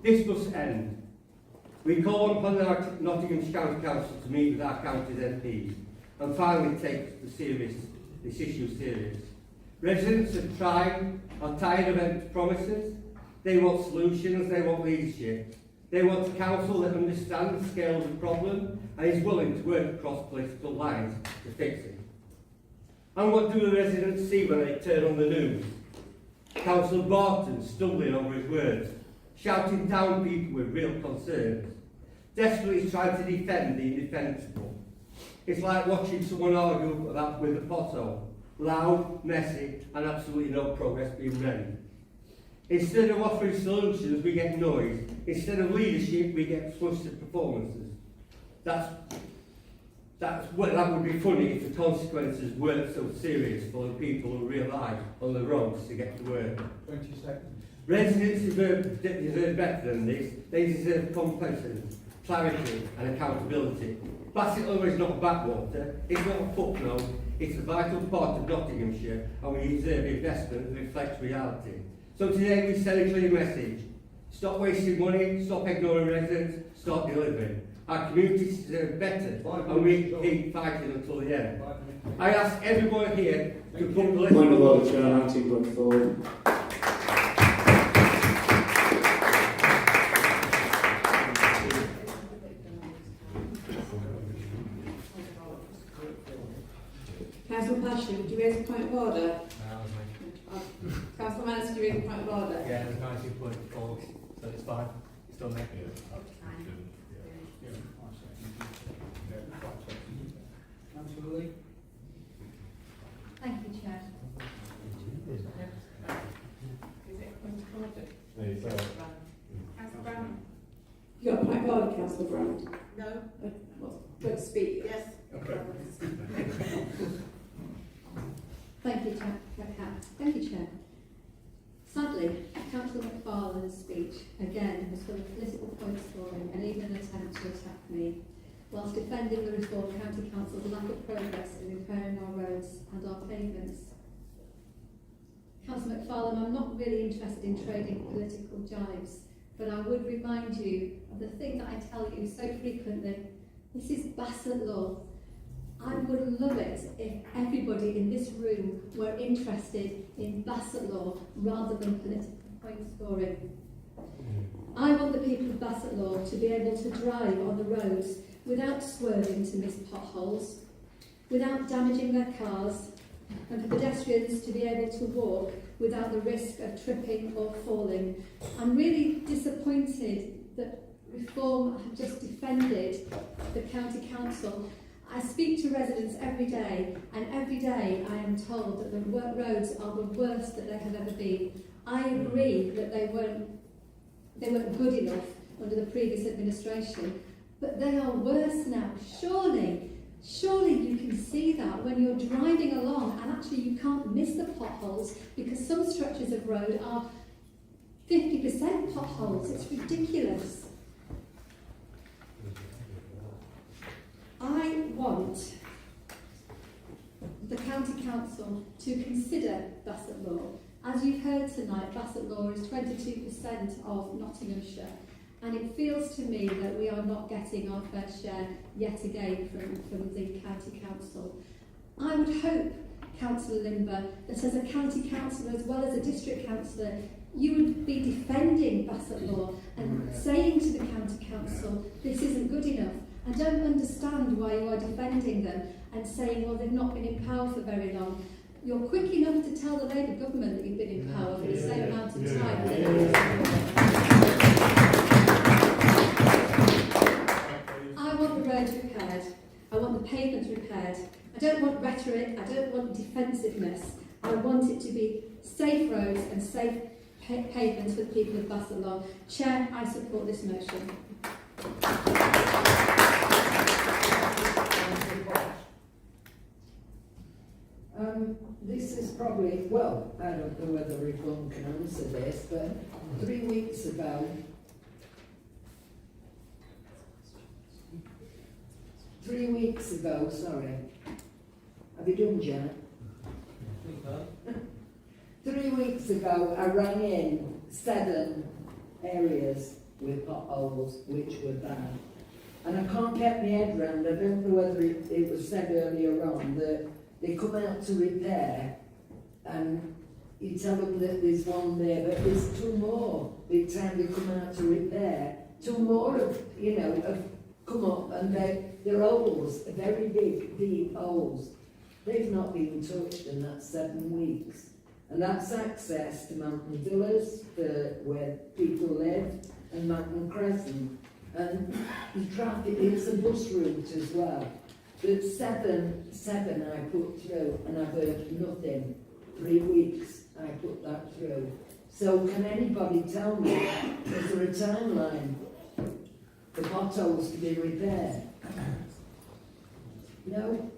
S13: This must end. We call upon our Nottinghamshire County Council to meet with our county's MPs and finally take this issue serious. Residents are tired of empty promises. They want solutions, they want leadership. They want a council that understands the scale of the problem and is willing to work across political lines to fix it. And what do the residents see when they turn on the news? Councillor Barton stumbling over his words, shouting down people with real concerns, desperately trying to defend the indefensible. It's like watching someone argue with a pothole, loud, messy, and absolutely no progress being made. Instead of offering solutions, we get noise. Instead of leadership, we get flustered performances. That would be funny if the consequences weren't so serious for the people who rely on the roads to get to work.
S1: 20 seconds.
S13: Residents deserve better than this. They deserve competence, clarity and accountability. Bassett Law is not backwater, it's not a footnote, it's a vital part of Nottinghamshire, and we deserve investment that reflects reality. So today we send a clear message. Stop wasting money, stop ignoring residents, start delivering. Our communities deserve better, and we keep fighting until the end. I ask everyone here to put the list.
S5: Point of order, Chair, acting point forward.
S18: Councillor Pashley, would you raise a point of order? Councillor Mann, would you raise a point of order?
S19: Yeah, there's 19.4, so it's fine. It's done there.
S1: Councillor Lee.
S4: Thank you, Chair.
S7: Councillor Brown?
S18: You got a point of order, Councillor Brown?
S9: No.
S18: Good to speak.
S9: Yes.
S4: Thank you, Thank you, Chair. Sadly, Councillor McFarlane's speech, again, was full of political point scoring and even an attempt to attack me, whilst defending the Reform County Council's lack of progress in repairing our roads and our pavements. Councillor McFarlane, I'm not really interested in trading political jibes, but I would remind you of the thing that I tell you so frequently. This is Bassett law. I would love it if everybody in this room were interested in Bassett law rather than political point scoring. I want the people of Bassett law to be able to drive on the roads without swerving to miss potholes, without damaging their cars, and for pedestrians to be able to walk without the risk of tripping or falling. I'm really disappointed that Reform have just defended the County Council. I speak to residents every day, and every day I am told that the roads are the worst that they have ever been. I agree that they weren't good enough under the previous administration, but they are worse now. Surely you can see that when you're driving along, and actually you can't miss the potholes because some stretches of road are 50% potholes. It's ridiculous. I want the County Council to consider Bassett law. As you've heard tonight, Bassett law is 22% of Nottinghamshire, and it feels to me that we are not getting our fair share yet again from the County Council. I would hope, Councillor Limber, that as a County Councillor as well as a District Councillor, you would be defending Bassett law and saying to the County Council, this isn't good enough. I don't understand why you are defending them and saying, well, they've not been in power for very long. You're quick enough to tell the Labour government that you've been in power for the same amount of time. I want the roads repaired. I want the pavements repaired. I don't want rhetoric. I don't want defensiveness. I want it to be safe roads and safe pavements for the people of Bassett law. Chair, I support this motion.
S8: This is probably, well, I don't know whether Reform can answer this, but 3 weeks ago, sorry. Have you done, Janet? 3 weeks ago, I rang in 7 areas with potholes which were bad. And I can't get my head round, I don't know whether it was said earlier on, that they come out to repair and you tell them that there's one there, but there's 2 more. By the time they come out to repair, 2 more have come up, and they're holes, very big, deep holes. They've not been touched in that 7 weeks. And that's access to Mountain Villas, where people live, and Mountain Crescent. And the traffic, it's a bus route as well. But 7 I put through, and I've heard nothing. 3 weeks I put that through. So can anybody tell me, is there a timeline for potholes to be repaired? No?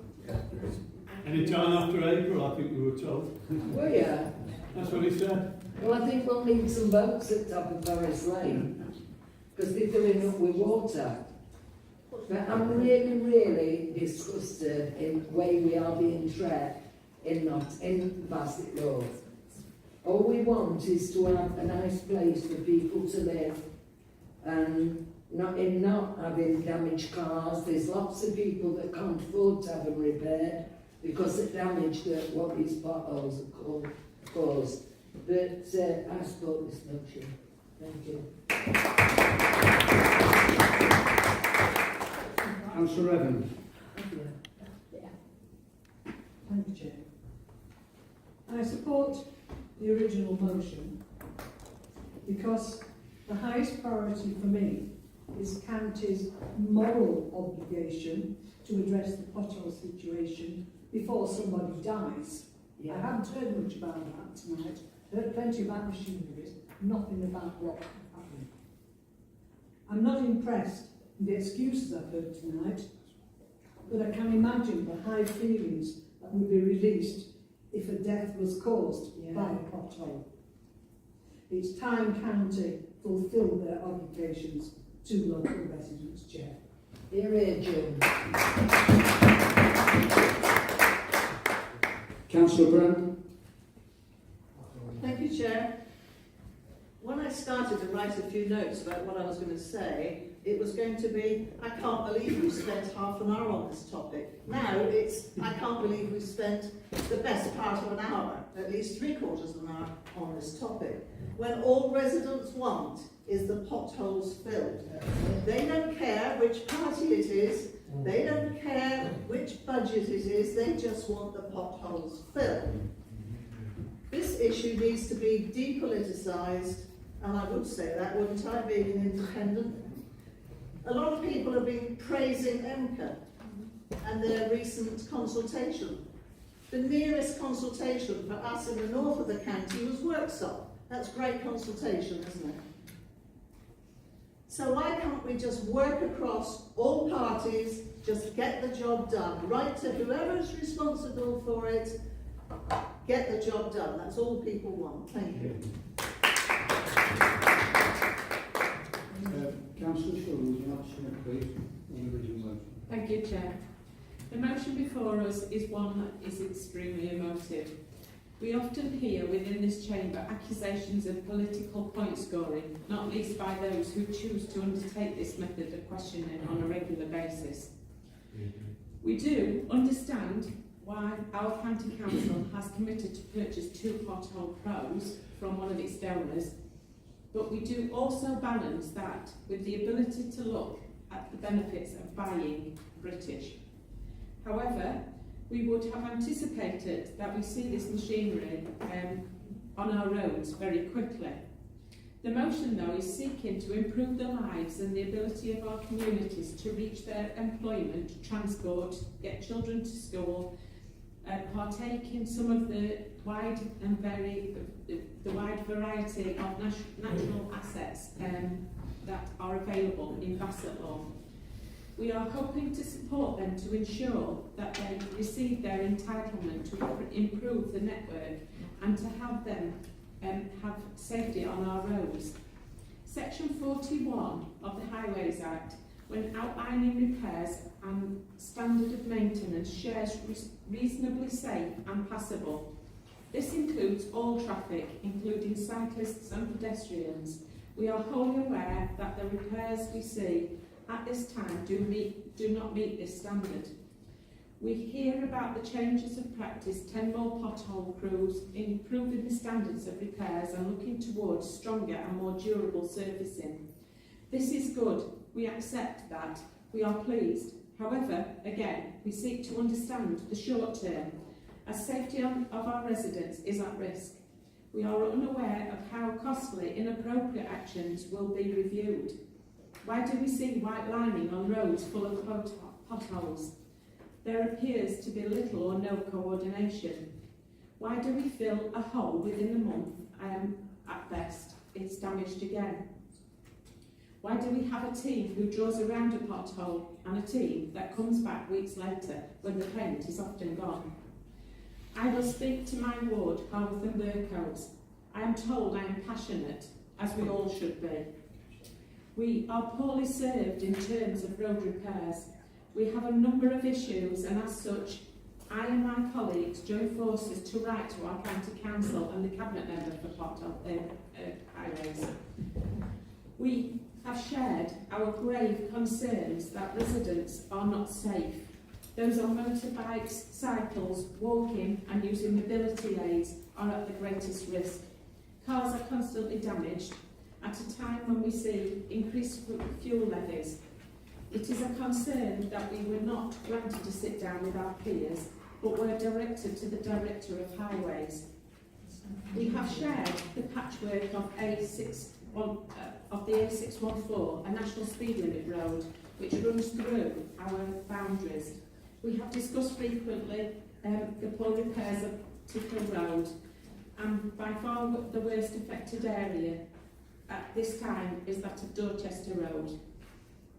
S22: Any time after April, I think we were told.
S8: Well, yeah.
S22: That's what he said.
S8: Well, I think we'll need some boats at top of Forest Lane, because they're filling up with water. But I'm really, really disgusted in the way we are being treated in Bassett Law. All we want is to have a nice place for people to live, and not having damaged cars. There's lots of people that can't afford to have them repaired because of damage that what these potholes have caused. But I support this motion. Thank you.
S1: Councillor Evans.
S6: Thank you, Chair. I support the original motion because the highest priority for me is county's moral obligation to address the pothole situation before somebody dies. I haven't heard much about that tonight. Heard plenty about machineries, nothing about what happened. I'm not impressed with the excuses I've heard tonight, but I can imagine the high feelings that would be released if a death was caused by a pothole. It's time County fulfil their obligations to local residents, Chair.
S8: Here, here, Jim.
S16: Councillor Brand.
S17: Thank you, Chair. When I started to write a few notes about what I was going to say, it was going to be, I can't believe we spent half an hour on this topic. Now it's, I can't believe we spent the best part of an hour, at least 3/4 of an hour, on this topic, when all residents want is the potholes filled. They don't care which party it is, they don't care which budget it is, they just want the potholes filled. This issue needs to be depoliticised, and I would say that, wouldn't I, being an independent? A lot of people have been praising EMCA and their recent consultation. The nearest consultation for us in the north of the county was Worksop. That's great consultation, isn't it? So why can't we just work across all parties, just get the job done, right to whoever's responsible for it, get the job done. That's all people want. Thank you.
S1: Councillor Shaw, would you like to share, please, on the original motion?
S7: Thank you, Chair. The motion before us is one that is extremely emotive. We often hear within this chamber accusations of political point scoring, not least by those who choose to undertake this method of questioning on a regular basis. We do understand why our county council has committed to purchase 2 pothole pros from one of its donors, but we do also balance that with the ability to look at the benefits of buying British. However, we would have anticipated that we see this machinery on our roads very quickly. The motion, though, is seeking to improve the lives and the ability of our communities to reach their employment, transport, get children to school, partake in some of the wide variety of natural assets that are available in Bassetlaw. We are hoping to support them to ensure that they receive their entitlement to improve the network and to have them have safety on our roads. Section 41 of the Highways Act, when outlining repairs and standard of maintenance, shares reasonably safe and passable. This includes all traffic, including cyclists and pedestrians. We are wholly aware that the repairs we see at this time do not meet this standard. We hear about the changes of practice, 10 more pothole crews, improving the standards of repairs and looking towards stronger and more durable surfacing. This is good. We accept that. We are pleased. However, again, we seek to understand the short term, as safety of our residents is at risk. We are unaware of how costly inappropriate actions will be reviewed. Why do we see white lining on roads full of potholes? There appears to be little or no coordination. Why do we fill a hole within a month? At best, it's damaged again. Why do we have a team who draws around a pothole and a team that comes back weeks later when the paint is often gone? I will speak to my ward, Harworth and Burcoats. I am told I am passionate, as we all should be. We are poorly served in terms of road repairs. We have a number of issues, and as such, I and my colleagues join forces to write to our county council and the cabinet member for highways. We have shared our grave concerns that residents are not safe. Those on motorbikes, cycles, walking and using mobility aids are at the greatest risk. Cars are constantly damaged at a time when we see increased fuel levies. It is a concern that we were not granted to sit down with our peers, but were directed to the Director of Highways. We have shared the patchwork of the A614, a national speed limit road, which runs through our boundaries. We have discussed frequently the poor repairs of Tickle Road, and by far the worst affected area at this time is that of Dorchester Road.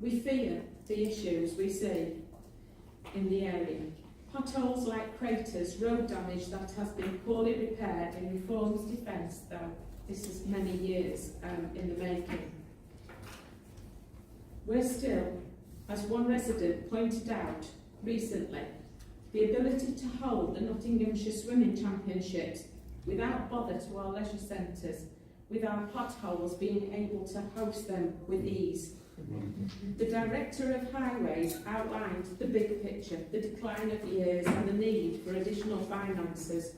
S7: We fear the issues we see in the area. Potholes like craters, road damage that has been poorly repaired in Reform's defence, though this is many years in the making. We're still, as one resident pointed out recently, the ability to hold the Nottinghamshire Swimming Championships without bother to our leisure centres, with our potholes being able to host them with ease. The Director of Highways outlined the big picture, the decline of years and the need for additional finances.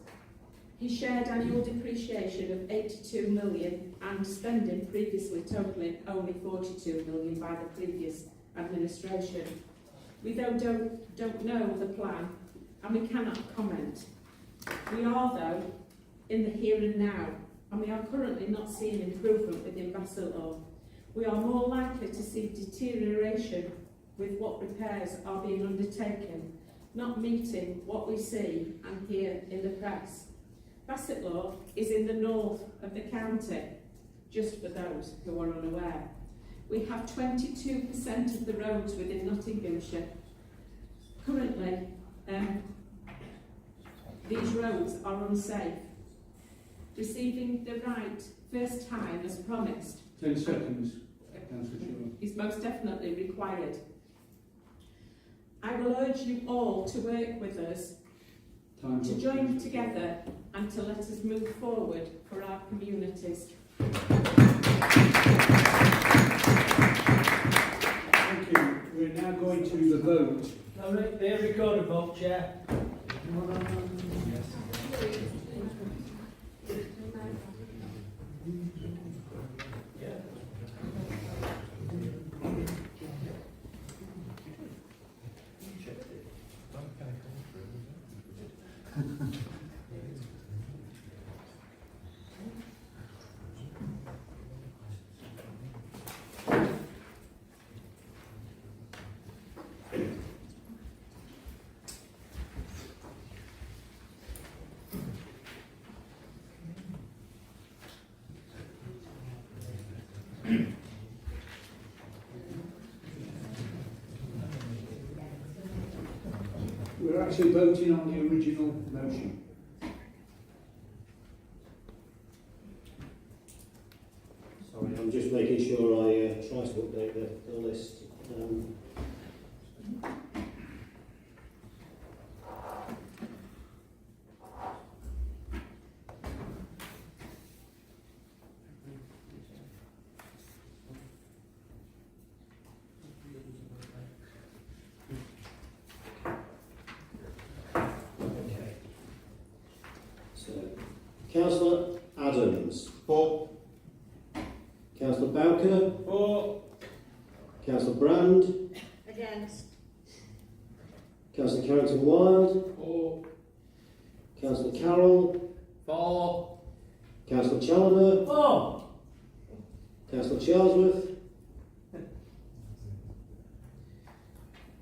S7: He shared annual depreciation of 82 million and spending previously totalling only 42 million by the previous administration. We don't know the plan and we cannot comment. We are though in the here and now, and we are currently not seeing improvement within Bassetlaw. We are more likely to see deterioration with what repairs are being undertaken, not meeting what we see and hear in the press. Bassetlaw is in the north of the county, just for those who are unaware. We have 22% of the roads within Nottinghamshire. Currently, these roads are unsafe. Receiving the right first time as promised
S1: 10 seconds, Councillor Chairman.
S7: is most definitely required. I will urge you all to work with us, to join together and to let us move forward for our communities.
S1: Thank you. We're now going to the vote.
S14: Be a recorded vote, Chair.
S1: We're actually voting on the original motion.
S3: Sorry, I'm just making sure I try to update the list. Councillor Adams. For. Councillor Bowker.
S12: For.
S3: Councillor Brand.
S9: Against.
S3: Councillor Carrington Wild.
S12: For.
S3: Councillor Carroll.
S10: For.
S3: Councillor Challoner.
S14: For.
S3: Councillor Charlesworth.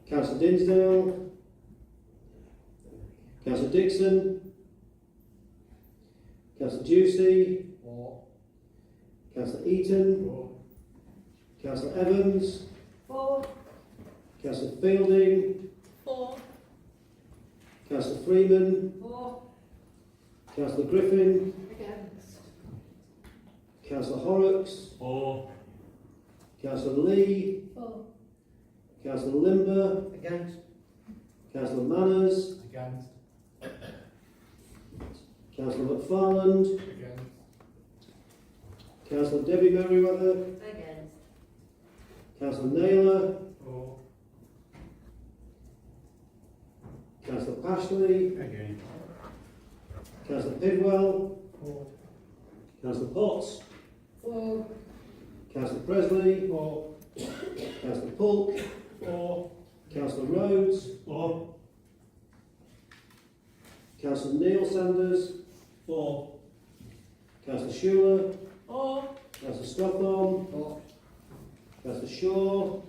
S3: Councillor Dinsdale. Councillor Dixon. Councillor Ducey.
S12: For.
S3: Councillor Eaton.
S12: For.
S3: Councillor Evans.
S9: For.
S3: Councillor Fielding.
S9: For.
S3: Councillor Freeman.
S9: For.
S3: Councillor Griffin.
S9: Against.
S3: Councillor Horrocks.
S12: For.
S3: Councillor Lee.
S9: For.
S3: Councillor Limber.
S15: Against.
S3: Councillor Manners.
S19: Against.
S3: Councillor McFarland.
S19: Against.
S3: Councillor Debbie Merriweather.
S9: Against.
S3: Councillor Naylor.
S19: For.
S3: Councillor Pashley.
S12: Again.
S3: Councillor Pidwell.
S19: For.
S3: Councillor Potts.
S9: For.
S3: Councillor Presley.
S19: For.
S3: Councillor Polk.
S19: For.
S3: Councillor Rhodes.
S22: For.
S3: Councillor Neil Sanders.
S19: For.
S3: Councillor Schuler.
S9: For.
S3: Councillor Scotholm.
S19: For.
S3: Councillor Shaw.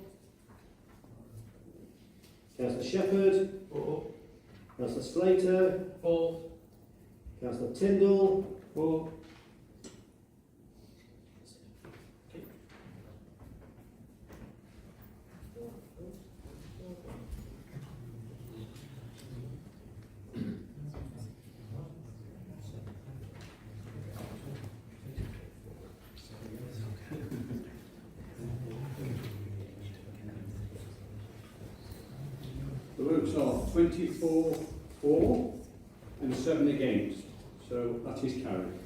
S3: Councillor Shepherd.
S19: For.
S3: Councillor Slater.
S19: For.
S3: Councillor Tyndall.
S19: For.
S1: votes are 24 for and 7 against. So that is carried.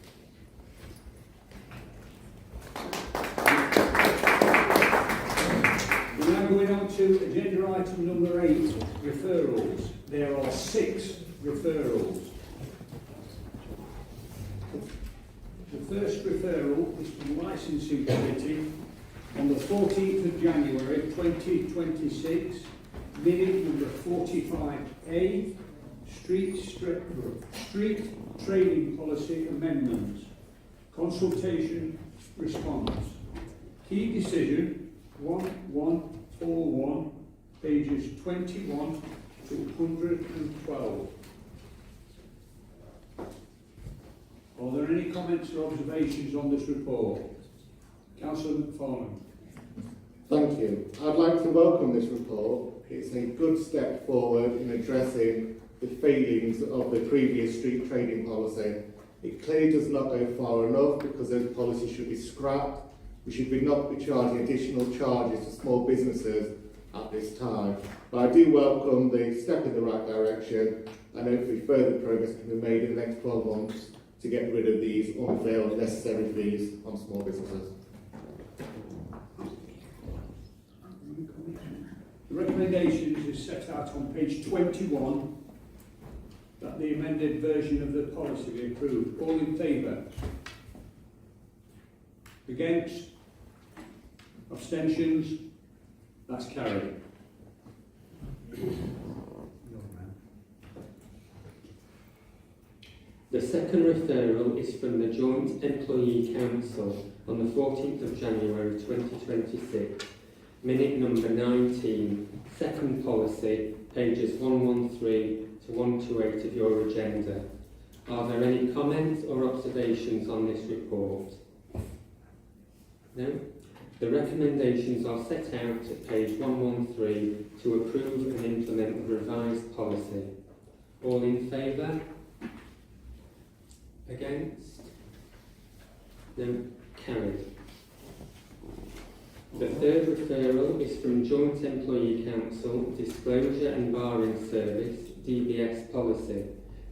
S1: We're now going on to agenda item number 8, referrals. There are 6 referrals. The first referral is from the Licensing Committee on the 14th of January 2026, minute number 45A, Street Trading Policy Amendments. Consultation response. Key decision 1141, pages 21 to 112. Are there any comments or observations on this report? Councillor McFarlane.
S5: Thank you. I'd like to welcome this report. It's a good step forward in addressing the failings of the previous street trading policy. It clearly does not go far enough because those policies should be scrapped. We should not be charging additional charges to small businesses at this time. But I do welcome the step in the right direction, and hopefully further progress can be made in the next 12 months to get rid of these unfair and unnecessary fees on small businesses.
S1: The recommendations is set out on page 21 that the amended version of the policy be approved. All in favour? Against? Abstentions? That's carried.
S2: The second referral is from the Joint Employee Council on the 14th of January 2026, minute number 19, second policy, pages 113 to 128 of your agenda. Are there any comments or observations on this report? No? The recommendations are set out at page 113 to approve and implement the revised policy. All in favour? Against? No? Carried. The third referral is from Joint Employee Council, Disclosure and Barring Service, DBS Policy,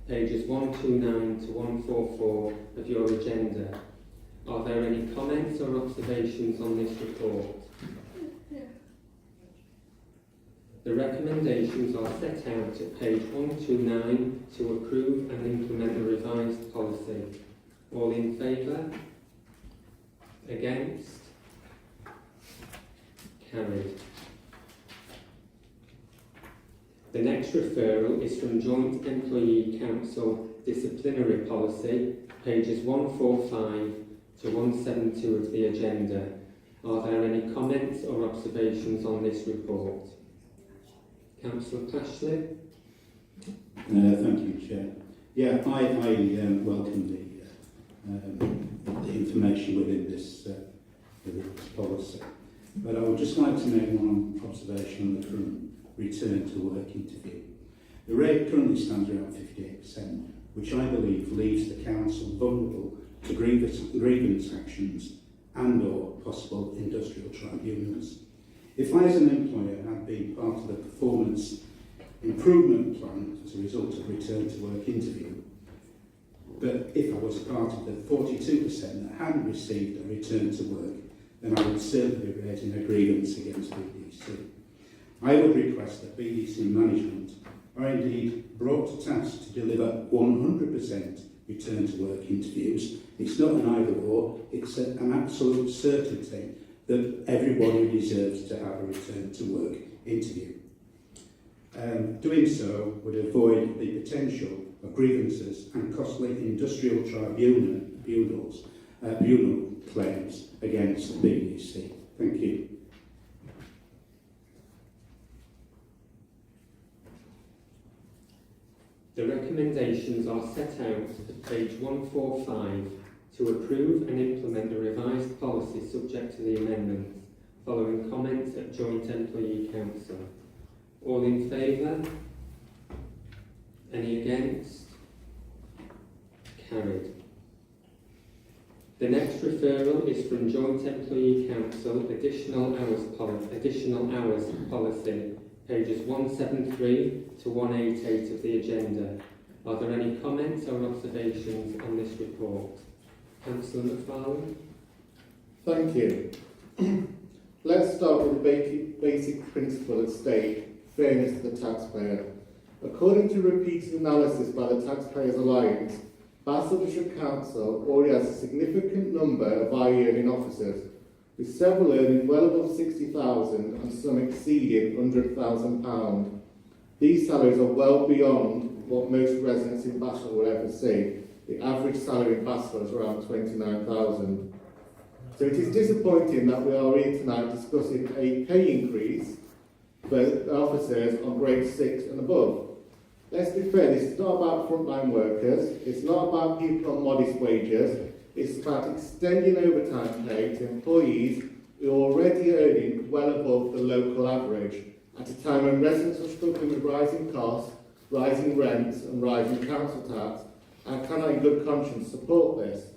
S2: pages 129 to 144 of your agenda. Are there any comments or observations on this report? The recommendations are set out at page 129 to approve and implement the revised policy. All in favour? Against? Carried. The next referral is from Joint Employee Council Disciplinary Policy, pages 145 to 172 of the agenda. Are there any comments or observations on this report? Councillor Pashley?
S16: Thank you, Chair. Yeah, I welcome the information within this policy. But I would just like to make one observation on the current return to work interview. The rate currently stands around 58%, which I believe leaves the council vulnerable to grievance actions and or possible industrial tribunals. If I as an employer had been part of the performance improvement plan as a result of return to work interview, but if I was part of the 42% that hadn't received a return to work, then I would certainly be raising a grievance against BDC. I would request that BDC management are indeed brought to task to deliver 100% return to work interviews. It's not an either or, it's an absolute certainty that everybody deserves to have a return to work interview. Doing so would avoid the potential of grievances and costly industrial tribunal claims against the BDC. Thank you.
S2: The recommendations are set out at page 145 to approve and implement the revised policy subject to the amendments, following comments at Joint Employee Council. All in favour? Any against? Carried. The next referral is from Joint Employee Council Additional Hours Policy, pages 173 to 188 of the agenda. Are there any comments or observations on this report? Councillor McFarlane.
S5: Thank you. Let's start with the basic principle at stake, fairness to the taxpayer. According to repeated analysis by the Taxpayers Alliance, Basel District Council already has a significant number of high earning officers, with several earning well above 60,000 and some exceeding £100,000. These salaries are well beyond what most residents in Basel will ever see. The average salary in Basel is around 29,000. So it is disappointing that we are here tonight discussing a pay increase for officers on grade 6 and above. Let's be fair, this is not about frontline workers, it's not about people on modest wages, it's about extending overtime pay to employees who are already earning well above the local average, at a time when residents are struggling with rising costs, rising rents and rising council tax, and cannot in good conscience support this.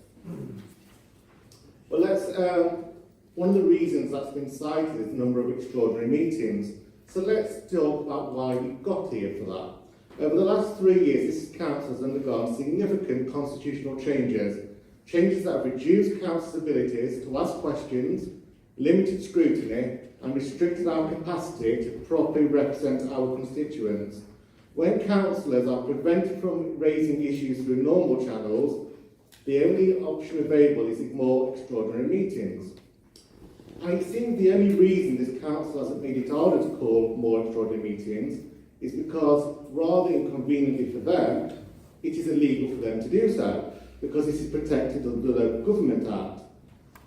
S5: Well, one of the reasons that's been cited is the number of extraordinary meetings. So let's talk about why we got here for that. Over the last 3 years, this council has undergone significant constitutional changes that have reduced council's abilities to ask questions, limited scrutiny, and restricted our capacity to properly represent our constituents. When councillors are prevented from raising issues through normal channels, the only option available is more extraordinary meetings. And it seems the only reason this council hasn't made it harder to call more extraordinary meetings is because, rather inconveniently for them, it is illegal for them to do so, because this is protected under the Local Government Act.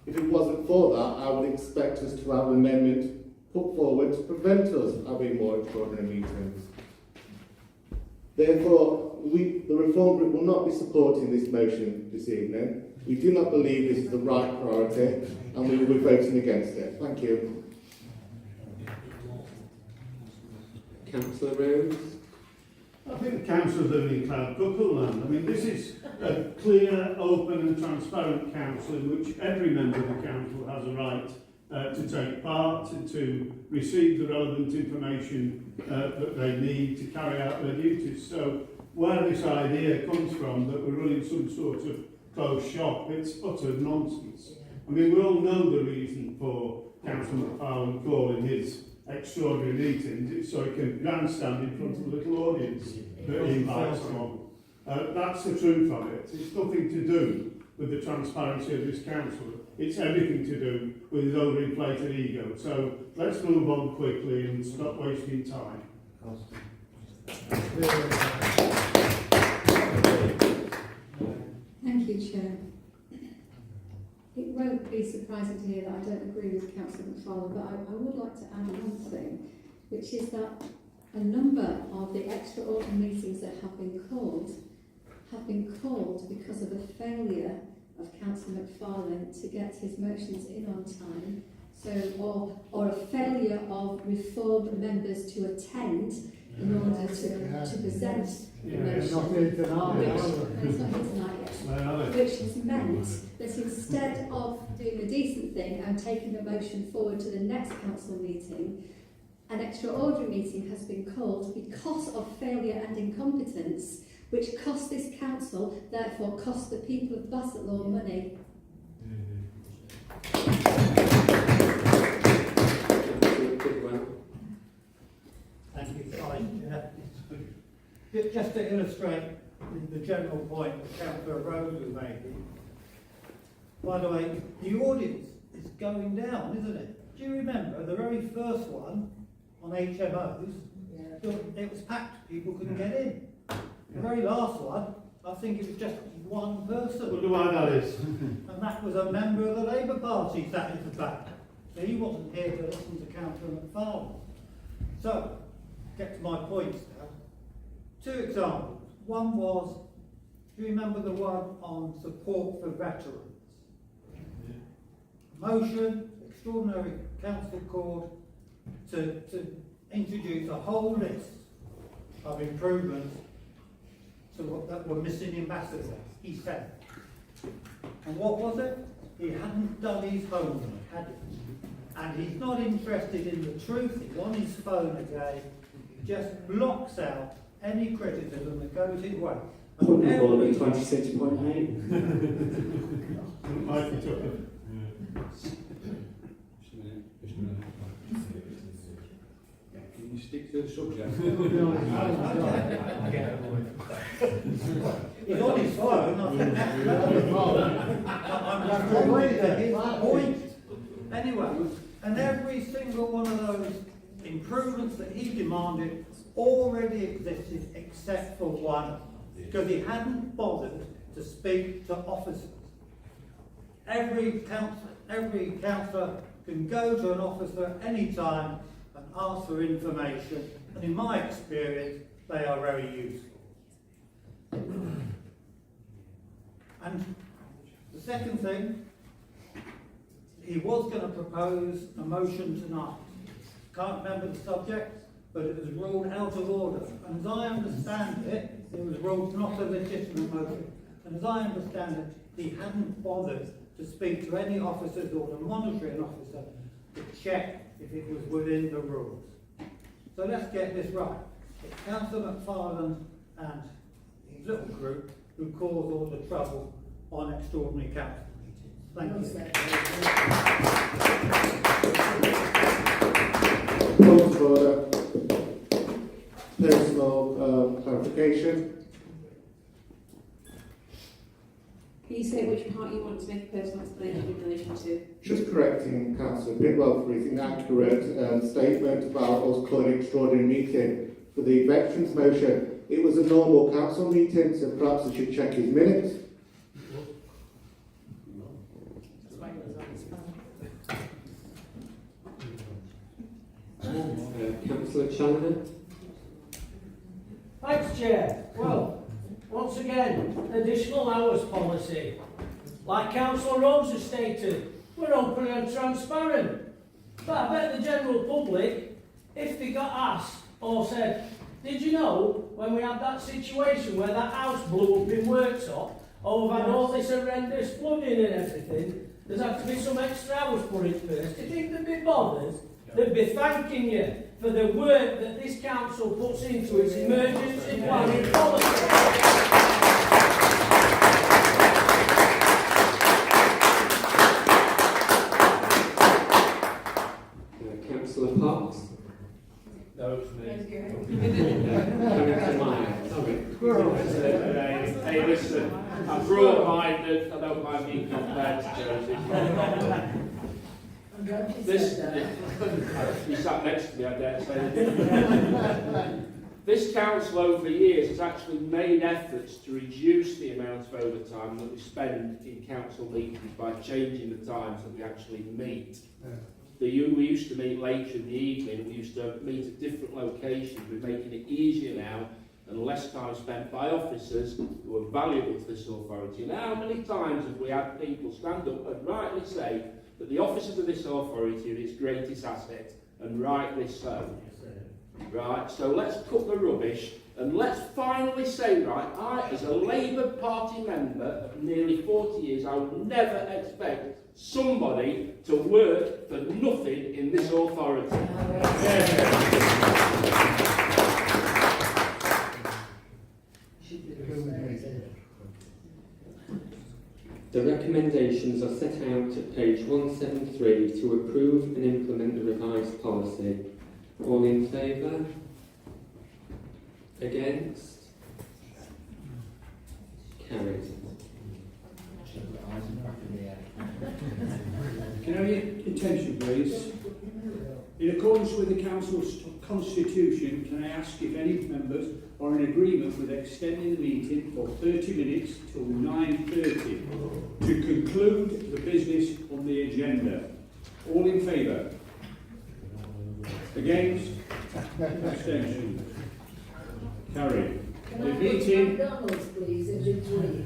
S5: If it wasn't for that, I would expect us to have an amendment put forward to prevent us having more extraordinary meetings. Therefore, the Reform Group will not be supporting this motion this evening. We do not believe this is the right priority, and we will be voting against it. Thank you.
S2: Councillor Rose.
S22: I think the council's living in cloud cuckoo land. I mean, this is a clear, open and transparent council in which every member of the council has a right to take part, to receive the relevant information that they need to carry out their duties. So where this idea comes from that we're running some sort of closed shop, it's utter nonsense. I mean, we all know the reason for Councillor McFarlane calling his extraordinary meetings. It's so he can grandstand in front of a little audience that he invites from. That's the truth of it. It's nothing to do with the transparency of this council. It's everything to do with his overinflated ego. So let's move on quickly and stop wasting time.
S4: Thank you, Chair. It won't be surprising to hear that I don't agree with Councillor McFarlane, but I would like to add one thing, which is that a number of the extraordinary meetings that have been called because of a failure of Councillor McFarlane to get his motions in on time, or a failure of Reform members to attend in order to present the motion, which has meant that instead of doing a decent thing and taking the motion forward to the next council meeting, an extraordinary meeting has been called because of failure and incompetence, which cost this council, therefore cost the people of Bassetlaw money.
S20: Thank you, Just to illustrate the general point that Councillor Rose was making, by the way, the audience is going down, isn't it? Do you remember the very first one on HMOs? Yeah. It was packed, people couldn't get in. The very last one, I think it was just one person.
S22: Wonder why that is.
S20: And that was a member of the Labour Party sat at the back. So he wasn't here to listen to Councillor McFarlane. So, get to my points now. Two examples. One was, do you remember the one on support for veterans? Motion, extraordinary council called to introduce a whole list of improvements that were missing in Bassetlaw, he said. And what was it? He hadn't done his homework, had he? and he's not interested in the truth. He's on his phone again. He just blocks out any criticism that goes his way.
S5: Point of order 26.8.
S22: Mike, it's okay.
S1: Can you stick to the subject?
S20: He's on his phone. I think that's relevant. I'm responding to his point. Anyway, and every single one of those improvements that he demanded already existed except for one, because he hadn't bothered to speak to officers. Every councillor can go to an officer any time and ask for information, and in my experience, they are very useful. And the second thing, he was going to propose a motion tonight. Can't remember the subject, but it was ruled out of order. And as I understand it, it was ruled not a legitimate motion. And as I understand it, he hadn't bothered to speak to any officers or to monitoring officer to check if it was within the rules. So let's get this right. It's Councillor McFarlane and his little group who cause all the trouble on extraordinary council meetings. Thank you.
S5: Point of order. Personal clarification.
S18: Can you say which part you want to make a personal explanation in relation to?
S5: Just correcting Councillor Bidwell for his inaccurate statement about us calling an extraordinary meeting for the veterans motion. It was a normal council meeting, so perhaps he should check his minutes.
S2: Councillor Chandler.
S14: Thanks, Chair. Well, once again, additional hours policy. Like Councillor Rose has stated, we're open and transparent. But I bet the general public, if they got asked or said, did you know when we had that situation where that house blew up in Worktop, or we've had all this horrendous flooding and everything, there's had to be some extra hours put in first. Do you think they'd be bothered? They'd be thanking you for the work that this council puts into its emergency planning policy.
S2: Councillor Potts.
S19: No, it's me.
S11: Hey, listen, I'm broad-minded, I don't mind being compared to Josie. This, you sat next to me, I dare say. This council over years has actually made efforts to reduce the amount of overtime that we spend in council meetings by changing the times that we actually meet. We used to meet later in the evening, we used to meet at different locations. We're making it easier now and less time spent by officers who are valuable to this authority. Now, how many times have we had people stand up and rightly say that the officers of this authority are its greatest asset, and rightly so. Right, so let's cut the rubbish and let's finally say, right, I, as a Labour Party member of nearly 40 years, I would never expect somebody to work for nothing in this authority.
S2: The recommendations are set out at page 173 to approve and implement the revised policy. All in favour? Against? Carried.
S1: Can I have your attention, please? In accordance with the Council's constitution, can I ask if any members are in agreement with extending the meeting for 30 minutes till 9:30 to conclude the business on the agenda? All in favour? Against? Abstentions? Carried. The meeting,
S8: McDonald's, please, in between.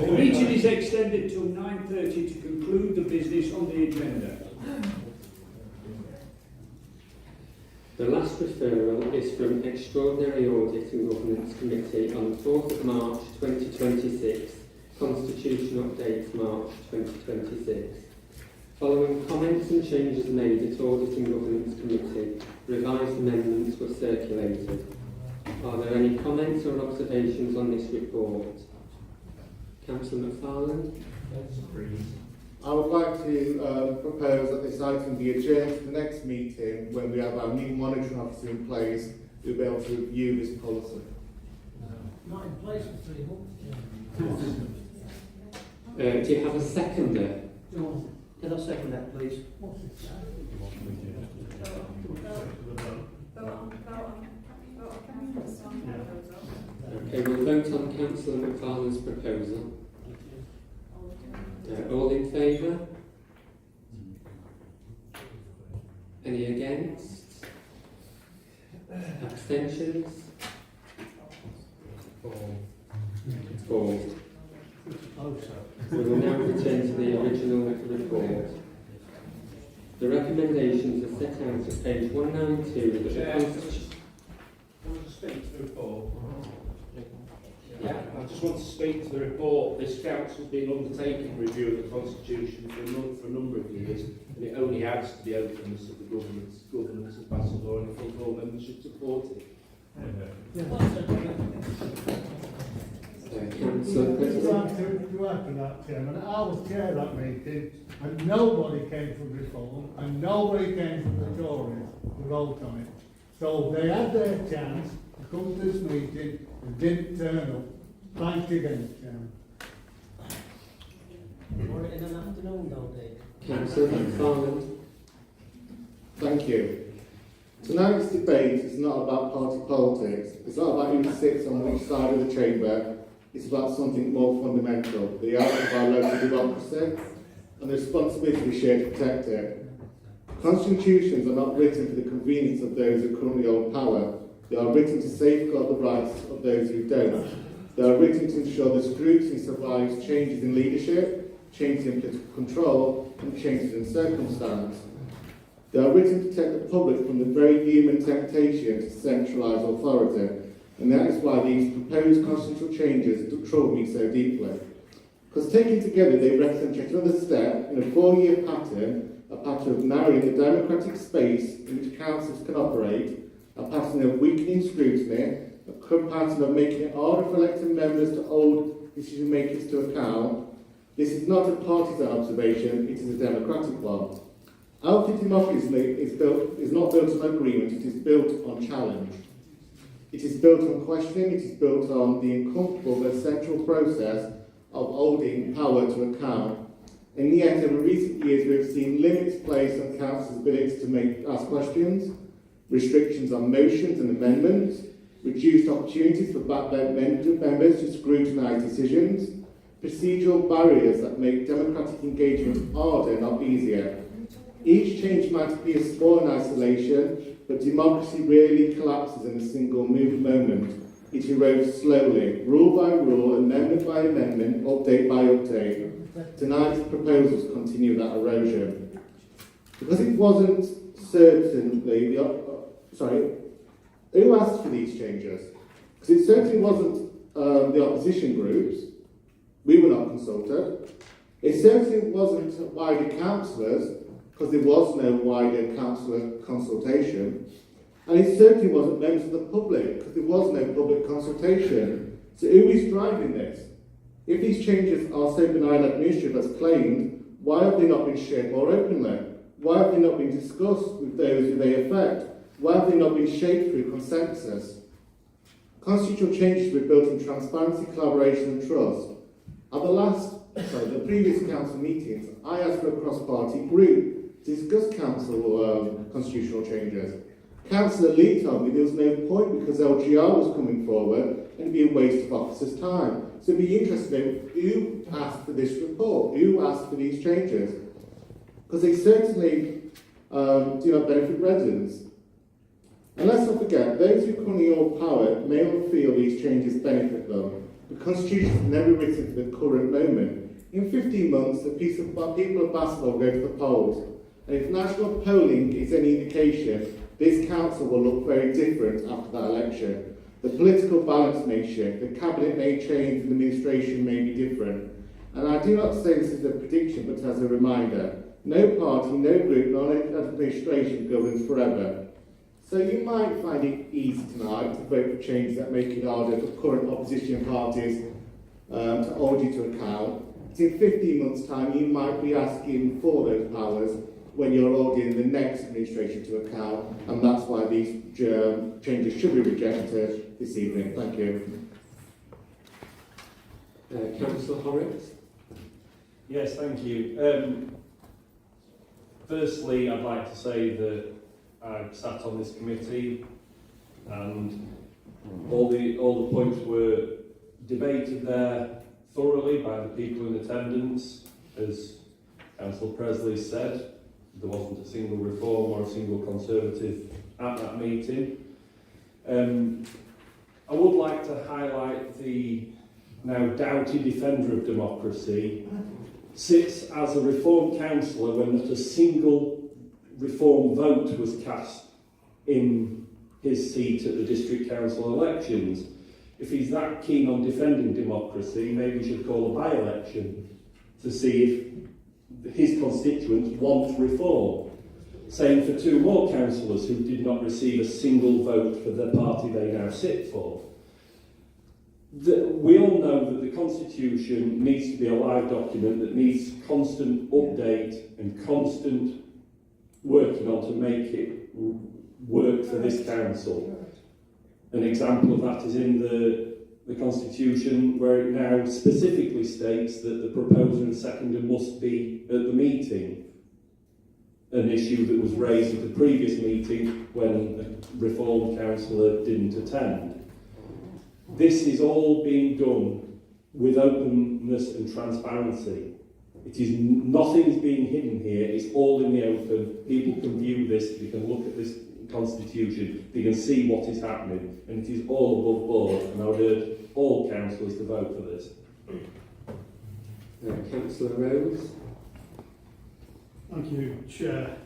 S1: the meeting is extended till 9:30 to conclude the business on the agenda.
S2: The last referral is from Extraordinary Audit and Governance Committee on the 4th of March 2026, Constitution Update March 2026. Following comments and changes made at Audit and Governance Committee, revised amendments were circulated. Are there any comments or observations on this report? Councillor McFarlane?
S5: I would like to propose that this item be adjourned to the next meeting when we have our new monitoring officer in place who will be able to review this policy.
S14: Not in place for 3 months.
S2: Do you have a seconder?
S15: Can I second that, please?
S2: Okay, we'll vote on Councillor McFarlane's proposal. All in favour? Any against? Abstentions? 4. We will now return to the original report. The recommendations are set out at page 192 of the Constitution.
S11: I want to speak to the report. Yeah, I just want to speak to the report. This council's been undertaking review of the Constitution for a number of years, and it only adds to the openness of the governance of Basildor, and I think all members should support it.
S2: Councillor President.
S22: To add to that, Chairman, I was chair of that meeting, and nobody came from Reform, and nobody came from the Tories to vote on it. So they had their chance to come to this meeting and didn't turn up. Thanks again, Chairman.
S14: Or in an afternoon, though, Dave.
S2: Councillor McFarlane.
S5: Thank you. Tonight's debate is not about party politics. It's not about who sits on which side of the chamber. It's about something more fundamental, the art of our local democracy and the responsibility we share to protect it. Constitutions are not written for the convenience of those who currently hold power. They are written to safeguard the rights of those who don't. They are written to ensure the scrutiny survives changes in leadership, changes in political control, and changes in circumstance. They are written to protect the public from the very human temptation to centralise authority, and that is why these proposed constitutional changes trouble me so deeply. Because taken together, they represent yet another step in a 4-year pattern, a pattern of narrowing the democratic space in which councils can operate, a pattern of weakening scrutiny, a pattern of making it harder for elected members to hold decision makers to account. This is not a partisan observation, it is a democratic one. Healthy democracy is not built on agreement, it is built on challenge. It is built on questioning, it is built on the uncomfortable but essential process of holding power to account. And yet, over recent years, we have seen limits placed on councils' ability to ask questions, restrictions on motions and amendments, reduced opportunities for backbench members to scrutinise decisions, procedural barriers that make democratic engagement harder, not easier. Each change might appear small in isolation, but democracy rarely collapses in a single moment. It erodes slowly, rule by rule, amendment by amendment, update by update. Tonight's proposals continue that erosion. Because it wasn't certainly who asked for these changes? Because it certainly wasn't the opposition groups. We were not consulted. It certainly wasn't wider councillors, because there was no wider councillor consultation. And it certainly wasn't members of the public, because there was no public consultation. So who is driving this? If these changes are so benign administrative as claimed, why have they not been shared more openly? Why have they not been discussed with those who they affect? Why have they not been shaped through consensus? Constitutional changes were built on transparency, collaboration and trust. At the previous council meetings, I asked for a cross-party group to discuss council constitutional changes. Councillor Lee told me there was no point because LGR was coming forward and it'd be a waste of officers' time. So it'd be interesting who asked for this report, who asked for these changes. Because they certainly do not benefit residents. And let's not forget, those who currently hold power may not feel these changes benefit them. The Constitution is never written for the current moment. In 15 months, the people of Basildor will go to the polls. And if national polling is any indication, this council will look very different after that election. The political balance may shift, the cabinet may change, the administration may be different. And I do not say this as a prediction, but as a reminder. No party, no group, no administration governs forever. So you might find it easy tonight to vote for changes that make it harder for current opposition parties to hold you to account. But in 15 months' time, you might be asking for those powers when you're holding the next administration to account, and that's why these changes should be rejected this evening. Thank you.
S2: Councillor Horrocks.
S13: Yes, thank you. Firstly, I'd like to say that I've sat on this committee and all the points were debated there thoroughly by the people in attendance. As Councillor Presley said, there wasn't a single Reform or a single Conservative at that meeting. I would like to highlight the now doubted defender of democracy sits as a Reform councillor when not a single Reform vote was cast in his seat at the district council elections. If he's that keen on defending democracy, maybe we should call a by-election to see if his constituents want reform. Same for two more councillors who did not receive a single vote for the party they now sit for. We all know that the Constitution needs to be a live document that needs constant update and constant working on to make it work for this council. An example of that is in the Constitution, where it now specifically states that the proposer and seconder must be at the meeting, an issue that was raised at the previous meeting when a Reform councillor didn't attend. This is all being done with openness and transparency. It is nothing's being hidden here. It's all in the open. People can view this. They can look at this Constitution. They can see what is happening, and it is all above board. And I would urge all councillors to vote for this.
S2: Councillor Rose.
S22: Thank you, Chair.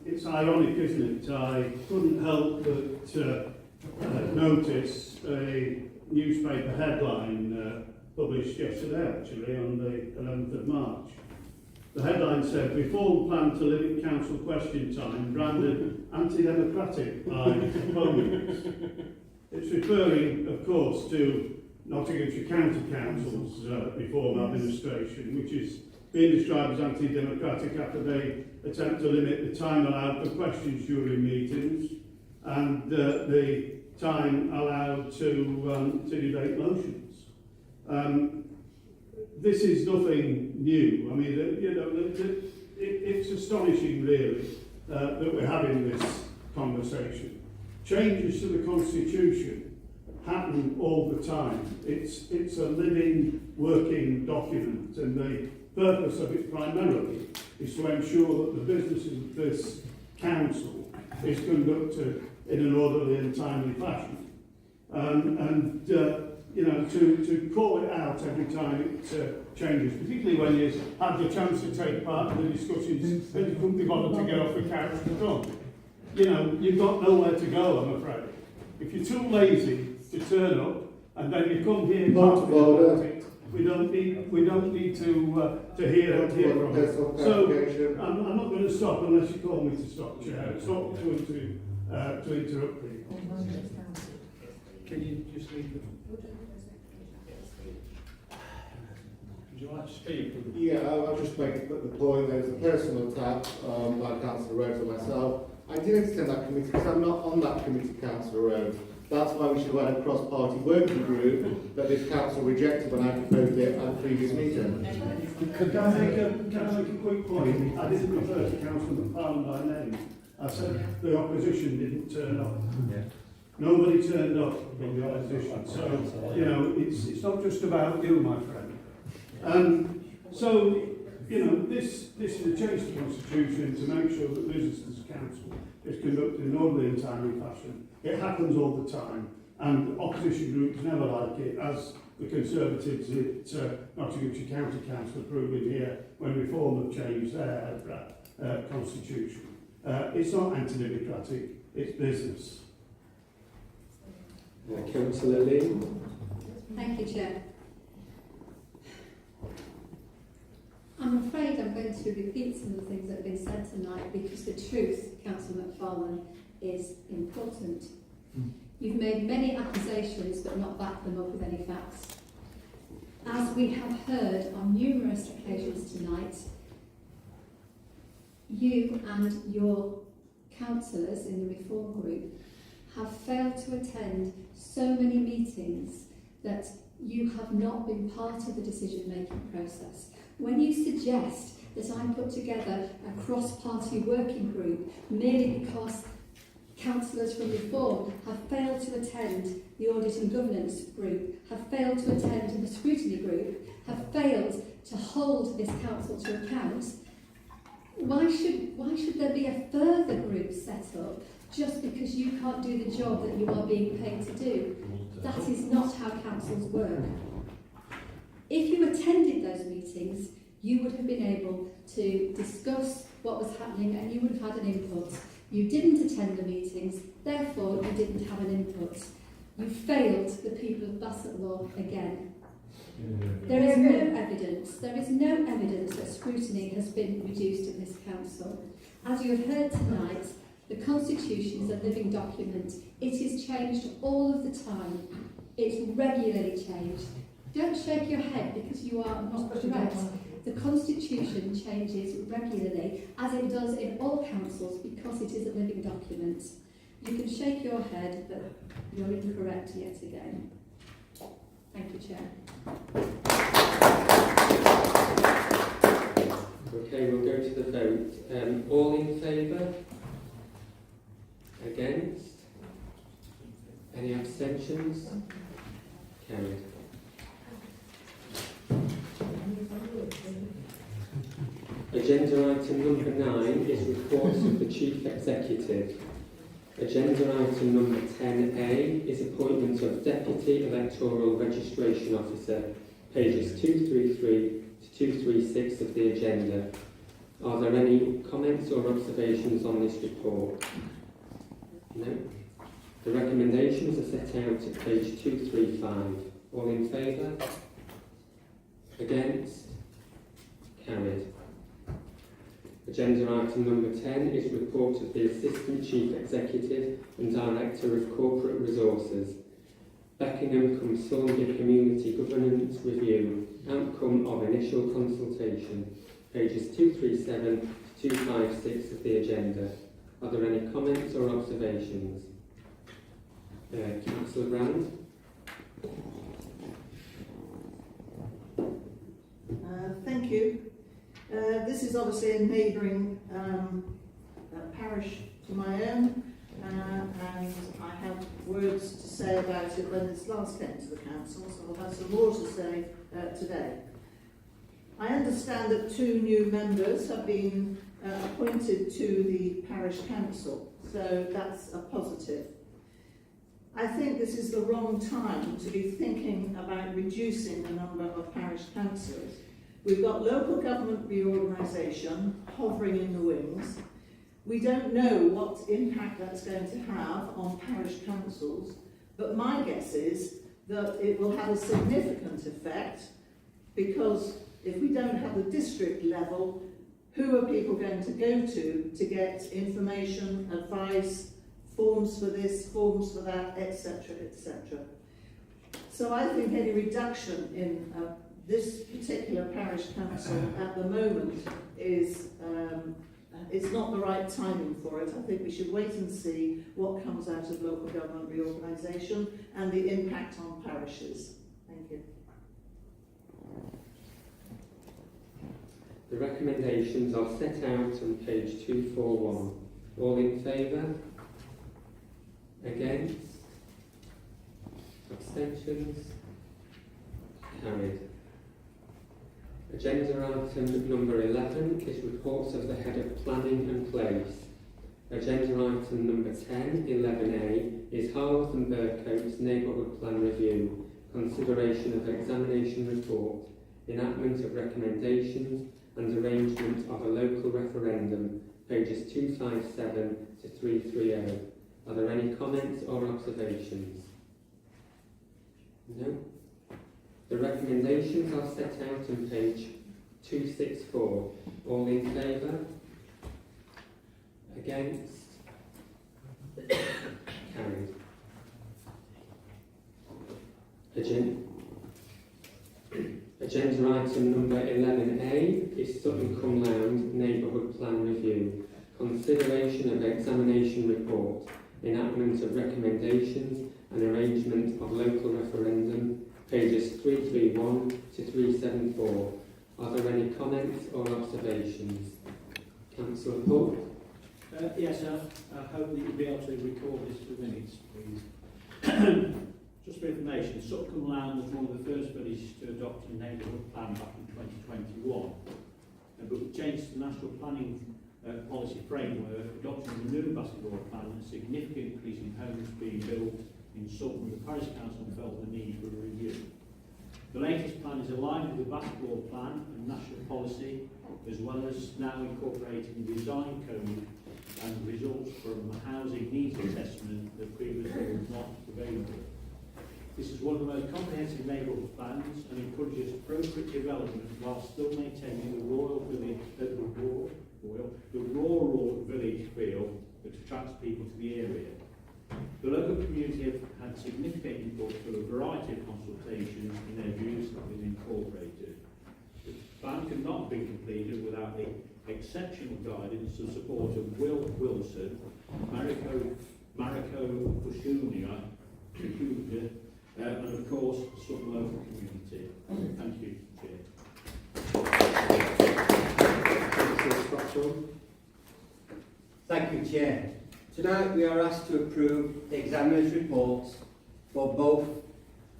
S22: It's ironic, isn't it? I couldn't help but notice a newspaper headline published yesterday, actually, on the 11th of March. The headline said, Reform plan to limit council question time branded anti-democratic by opponents. It's referring, of course, to Nottinghamshire County Council's Reform administration, which is being described as anti-democratic after they attempt to limit the time allowed for questions during meetings and the time allowed to debate motions. This is nothing new. I mean, it's astonishing, really, that we're having this conversation. Changes to the Constitution happen all the time. It's a living, working document, and the purpose of it primarily is to ensure that the business of this council is conducted in an orderly and timely fashion. To call it out every time it changes, particularly when you have the chance to take part in the discussions and you couldn't be bothered to get off the couch and come. You've got nowhere to go, I'm afraid. If you're too lazy to turn up and then you come here and talk about it, we don't need to hear from you. So I'm not going to stop unless you call me to stop, Chair. It's not to interrupt me.
S1: Can you just leave the... Would you like to speak?
S5: Yeah, I'll just make the point. There's a personal attack by Councillor Rhodes and myself. I didn't attend that committee because I'm not on that committee, Councillor Rhodes. That's why we should have had a cross-party working group that this council rejected when I proposed it at the previous meeting.
S22: Can I make a quick point? I didn't refer to Councillor McFarlane by name. I said the opposition didn't turn up. Yeah. Nobody turned up from the opposition. So, it's not just about you, my friend. This is a change to the Constitution to make sure that business as a council is conducted in an orderly and timely fashion. It happens all the time, and opposition groups never like it, as the Conservatives at Nottinghamshire County Council are proving here when Reform have changed their constitution. It's not anti-democratic, it's business.
S2: Councillor Lynn.
S4: Thank you, Chair. I'm I'm afraid I'm going to repeat some of the things that have been said tonight because the truth, Councillor McFarlane, is important. You've made many accusations but not backed them up with any facts. As we have heard on numerous occasions tonight, you and your councillors in the Reform Group have failed to attend so many meetings that you have not been part of the decision-making process. When you suggest that I put together a cross-party working group merely because councillors from Reform have failed to attend the Audit and Governance group, have failed to attend the Scrutiny group, have failed to hold this council to account, why should there be a further group set up just because you can't do the job that you are being paid to do? That is not how councils work. If you attended those meetings, you would have been able to discuss what was happening and you would have had an input. You didn't attend the meetings, therefore you didn't have an input. You failed the people of Bassetlaw again. There is no evidence that scrutiny has been reduced in this council. As you have heard tonight, the Constitution is a living document. It is changed all of the time. It's regularly changed. Don't shake your head because you are not correct. The Constitution changes regularly, as it does in all councils, because it is a living document. You can shake your head, but you're incorrect yet again. Thank you, Chair.
S2: Okay, we'll go to the vote. All in favour? Against? Any abstentions? Carried. Agenda item number 9 is reports of the Chief Executive. Agenda item number 10A is appointment of Deputy Electoral Registration Officer, pages 233 to 236 of the agenda. Are there any comments or observations on this report? No. The recommendations are set out at page 235. All in favour? Against? Carried. Agenda item number 10 is report of the Assistant Chief Executive and Director of Corporate Resources. Beckenham Cumsaunder Community Governance Review. Outcome of initial consultation. Pages 237 to 256 of the agenda. Are there any comments or observations? Councillor Brand.
S17: Thank you. This is obviously a neighbouring parish to my own, and I have words to say about it when this last came to the council, so I'll have some more to say today. I understand that 2 new members have been appointed to the parish council, so that's a positive. I think this is the wrong time to be thinking about reducing the number of parish councillors. We've got local government reorganisation hovering in the wings. We don't know what impact that's going to have on parish councils, but my guess is that it will have a significant effect, because if we don't have the district level, who are people going to go to get information, advice, forms for this, forms for that, etc., etc. So I think any reduction in this particular parish council at the moment is it's not the right timing for it. I think we should wait and see what comes out of local government reorganisation and the impact on parishes. Thank you.
S2: The recommendations are set out on page 241. All in favour? Against? Abstentions? Carried. Agenda item number 11 is reports of the Head of Planning and Place. Agenda item number 10, 11A, is Harworth and Burcoats Neighbourhood Plan Review, consideration of examination report, enactment of recommendations and arrangement of a local referendum, pages 257 to 330. Are there any comments or observations? No. The recommendations are set out on page 264. All in favour? Against? Carried. Agenda item number 11A is Sutton Come Lound Neighbourhood Plan Review. Consideration of examination report, enactment of recommendations and arrangement of local referendum, pages 331 to 374. Are there any comments or observations? Councillor Pope?
S6: Yes, I hope that you'll be able to record this for minutes, please. Just for information, Sutton Lound was one of the first villages to adopt a neighbourhood plan back in 2021. But with changes to the National Planning Policy Framework, adopting the new basketball plan and a significant increase in homes being built in Sutton, the Parish Council felt the need for a review. The latest plan is aligned with the basketball plan and national policy, as well as now incorporating the design code and results from the housing needs assessment that previously was not available. This is one of the most comprehensive neighbourhood plans and encourages appropriate development while still maintaining the rural village feel that attracts people to the area. The local community have had significant input through a variety of consultations, and their views have been incorporated. The plan could not be completed without the exceptional guidance and support of Will Wilson, Mariko Pushunia, and of course some local community. Thank you, Chair.
S21: Thank you, Chair. Tonight we are asked to approve the examiner's reports for both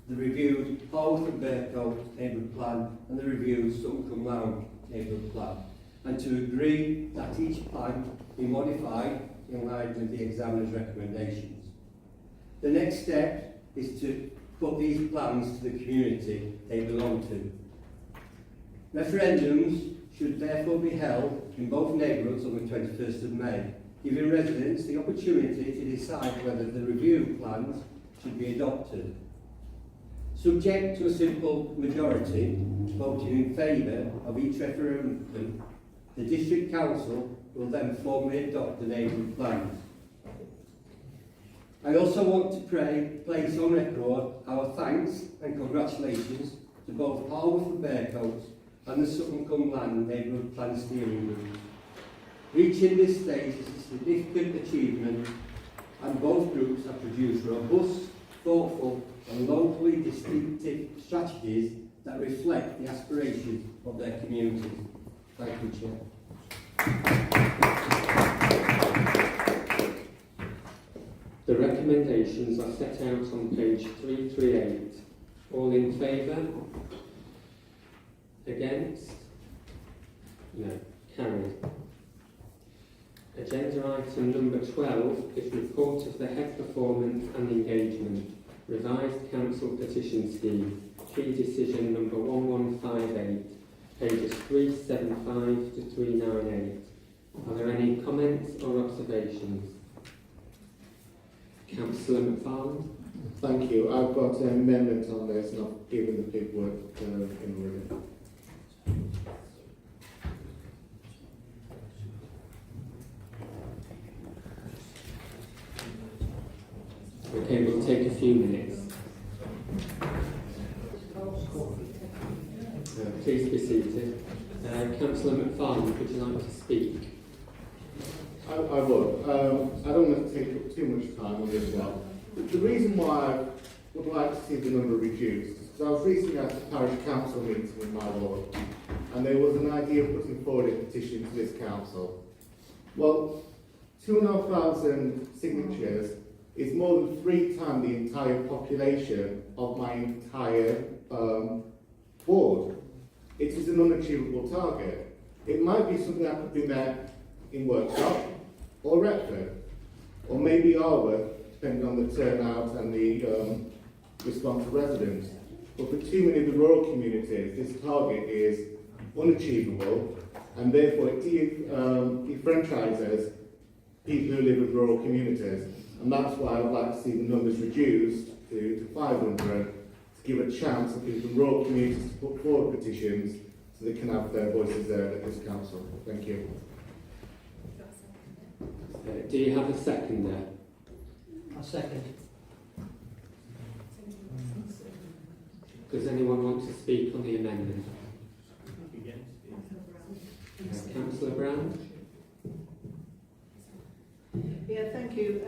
S21: the reviewed Haworth and Bercote neighbourhood plan and the reviewed Sutton Come Lound neighbourhood plan, and to agree that each plan be modified in line with the examiner's recommendations. The next step is to put these plans to the community they belong to. Referendums should therefore be held in both neighbourhoods on the 21st of May, giving residents the opportunity to decide whether the review plans should be adopted. Subject to a simple majority voting in favour of each referendum, the District Council will then formally adopt the neighbourhood plans. I also want to place on record our thanks and congratulations to both Haworth and Bercote and the Sutton Come Lound Neighbourhood Plan Steering Group. Reaching this stage is a significant achievement, and both groups have produced robust, thoughtful and locally distinctive strategies that reflect the aspirations of their communities. Thank you, Chair.
S2: The recommendations are set out on page 338. All in favour? Against? No. Carried. Agenda item number 12 is report of the head performance and engagement, revised council petition scheme, key decision number 1158, pages 375 to 398. Are there any comments or observations? Councillor McFarland.
S5: Thank you. I've got an amendment on this and I've given the paperwork in order.
S2: Okay, we'll take a few minutes. Please be seated. Councillor McFarland, would you like to speak?
S5: I would. I don't want to take up too much time on this one. The reason why I would like to see the number reduced is because I was recently at the parish council meeting in my ward, and there was an idea of putting forward a petition to this council. Well, 2,500 signatures is more than 3 times the entire population of my entire ward. It is an unachievable target. It might be something that could be met in Workshop or Retford, or maybe Arworth, depending on the turnout and the response of residents. But for too many of the rural communities, this target is unachievable, and therefore it defranchises people who live in rural communities. And that's why I'd like to see the numbers reduced to 500, to give a chance for people in rural communities to put forward petitions so they can have their voices there at this council. Thank you.
S2: Do you have a second there?
S15: I second.
S2: Does anyone want to speak on the amendment? Councillor Brown?
S17: Yeah, thank you.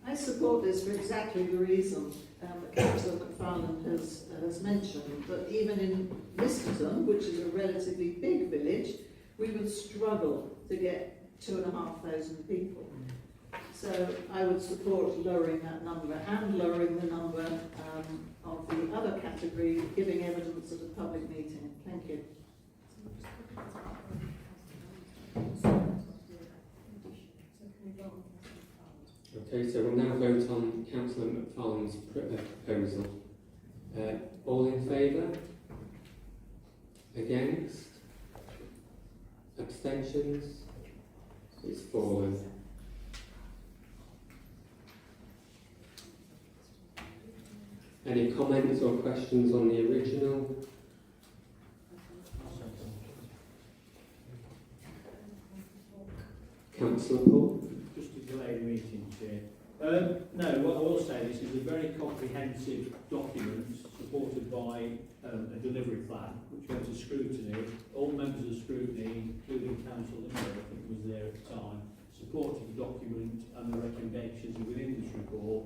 S17: I support this for exactly the reason that Councillor McFarlane has mentioned, that even in Listerton, which is a relatively big village, we would struggle to get 2,500 people. So I would support lowering that number and lowering the number of the other category, giving evidence at a public meeting. Thank you.
S2: Okay, so we'll now vote on Councillor McFarlane's proposal. All in favour? Against? Abstentions? It's fallen. Any comments or questions on the original? Councillor Paul?
S6: Just to delay the meeting, Chair. No, what I will say, this is a very comprehensive document supported by a delivery plan, which went to scrutiny. All members of scrutiny, including Council Limber, I think was there at the time, supported the document and the recommendations within this report.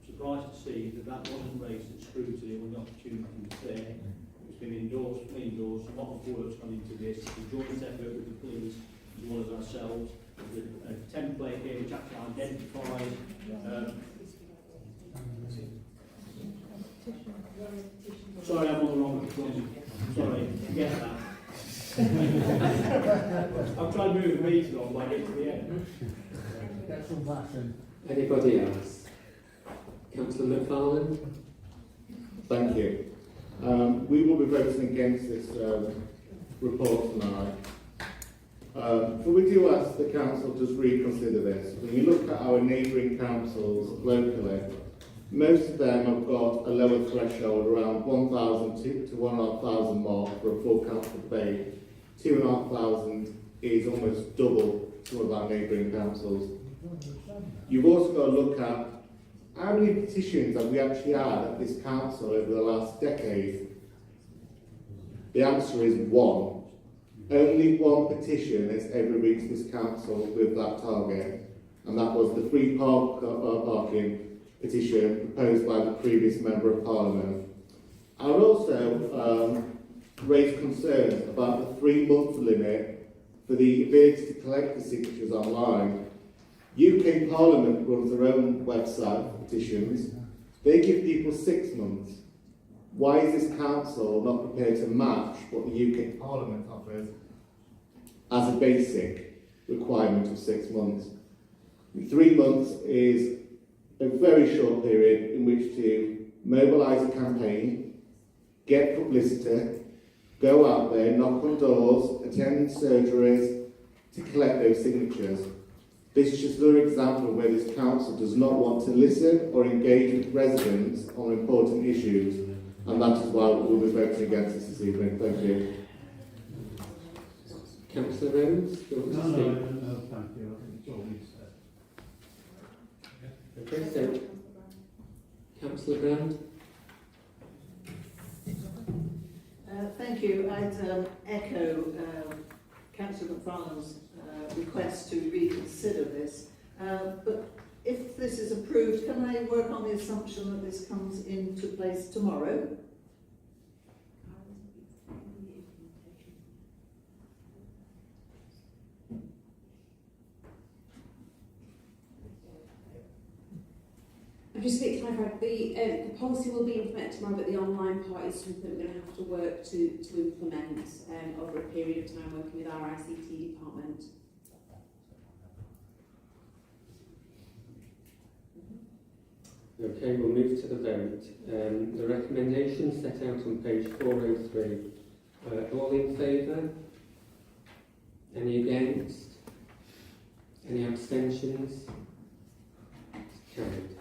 S6: Surprised to see that that wasn't raised at scrutiny when the opportunity was there. It's been endorsed, re-endorsed, a lot of work's gone into this. The joint effort with the police as well as ourselves. There's a template here which actually identifies sorry, I'm on the wrong one. Sorry, forget that. I've tried to move the meeting on by getting to the end.
S20: Get some passion.
S2: Anybody else? Councillor McFarlane?
S5: Thank you. We will be voting against this report tonight. But we do ask the council to reconsider this. When you look at our neighbouring councils locally, most of them have got a lower threshold around 1,000 to 1,500 mark for a full council debate. 2,500 is almost double some of our neighbouring councils. You've also got to look at how many petitions have we actually had at this council over the last decade? The answer is one. Only one petition has ever reached this council with that target, and that was the free parking petition proposed by the previous Member of Parliament. I would also raise concerns about the 3-month limit for the ability to collect the signatures online. UK Parliament runs their own website for petitions. They give people 6 months. Why is this council not prepared to match what the UK Parliament offers as a basic requirement of 6 months? 3 months is a very short period in which to mobilise a campaign, get publicity, go out there, knock on doors, attend surgeries to collect those signatures. This is just another example of where this council does not want to listen or engage with residents on important issues, and that is why we'll be voting against this evening. Thank you.
S2: Councillor Rhodes, do you want to speak?
S22: No, thank you. I think it's all been said.
S2: Okay, so Councillor Brown?
S17: Thank you. I'd echo Councillor McFarlane's request to reconsider this. But if this is approved, can I work on the assumption that this comes into place tomorrow?
S18: Just a bit clarified, the policy will be implemented tomorrow, but the online part is something we're going to have to work to implement over a period of time, working with our ICT department.
S2: Okay, we'll move to the vote. The recommendation set out on page 403. All in favour? Any against? Any abstentions? It's carried.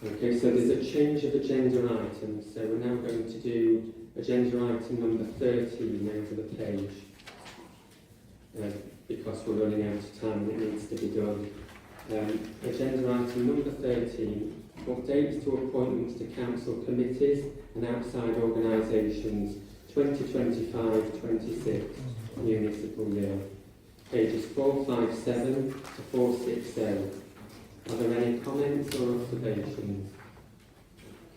S2: Okay, so there's a change of agenda items, so we're now going to do agenda item number 13 over the page, because we're running out of time and it needs to be done. Agenda item number 13, updates to appointments to council committees and outside organisations 2025-26 municipal year, pages 457 to 460. Are there any comments or observations?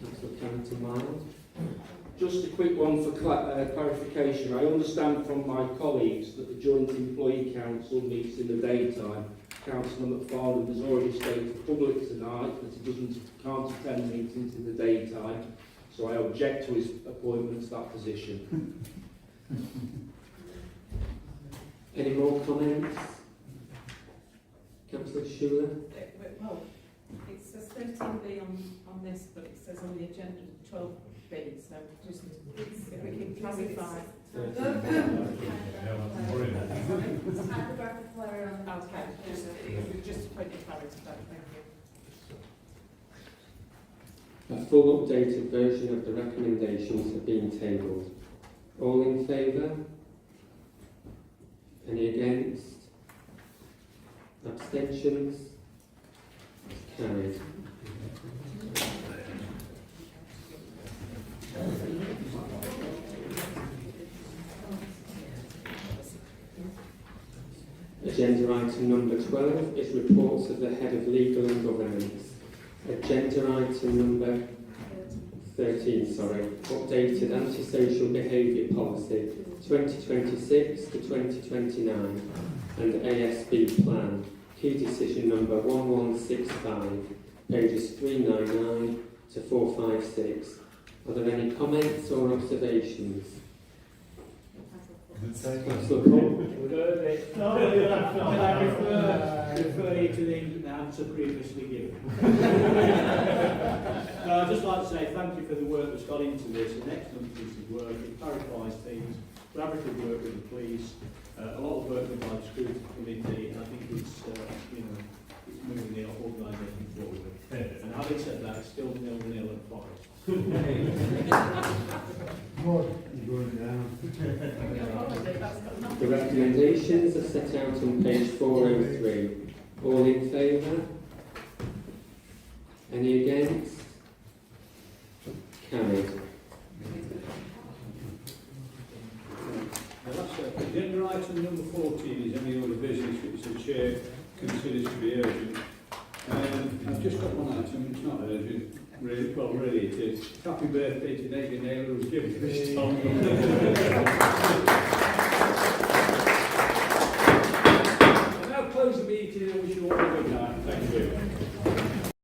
S2: Councillor Carrington-Miles?
S11: Just a quick one for clarification. I understand from my colleagues that the Joint Employee Council meets in the daytime. Councillor McFarland has already stated public tonight that he can't attend meetings in the daytime, so I object to his appointment to that position.
S2: Any more comments? Councillor Schuler?
S7: Well, it says 13B on this, but it says on the agenda 12B, so just if we can clarify. Okay, just a point of clarity, thank you.
S2: A full updated version of the recommendations have been tabled. All in favour? Any against? Abstentions? Carried. Agenda item number 12 is reports of the head of legal and governance. Agenda item number 13, updated antisocial behaviour policy 2026 to 2029 and ASB plan, key decision number 1165, pages 399 to 456. Are there any comments or observations? Councillor Cole?
S6: Refer you to the answer previously given. I'd just like to say thank you for the work that's gone into this. An excellent piece of work. It clarifies things. Collaborative work with the police. A lot of work done by the Scrutiny Committee. And I think it's it's moving the organisation forward. And having said that, it's still 0-0 at Forest.
S2: The recommendations are set out on page 403. All in favour? Any against? Carried.
S1: Agenda item number 14 is any other business which the chair considers to be urgent. I've just got one item, it's not urgent. Really, well, really it is. Happy birthday to David Naylor, who's given this time. I'll now close the meeting and wish you all a good night. Thank you.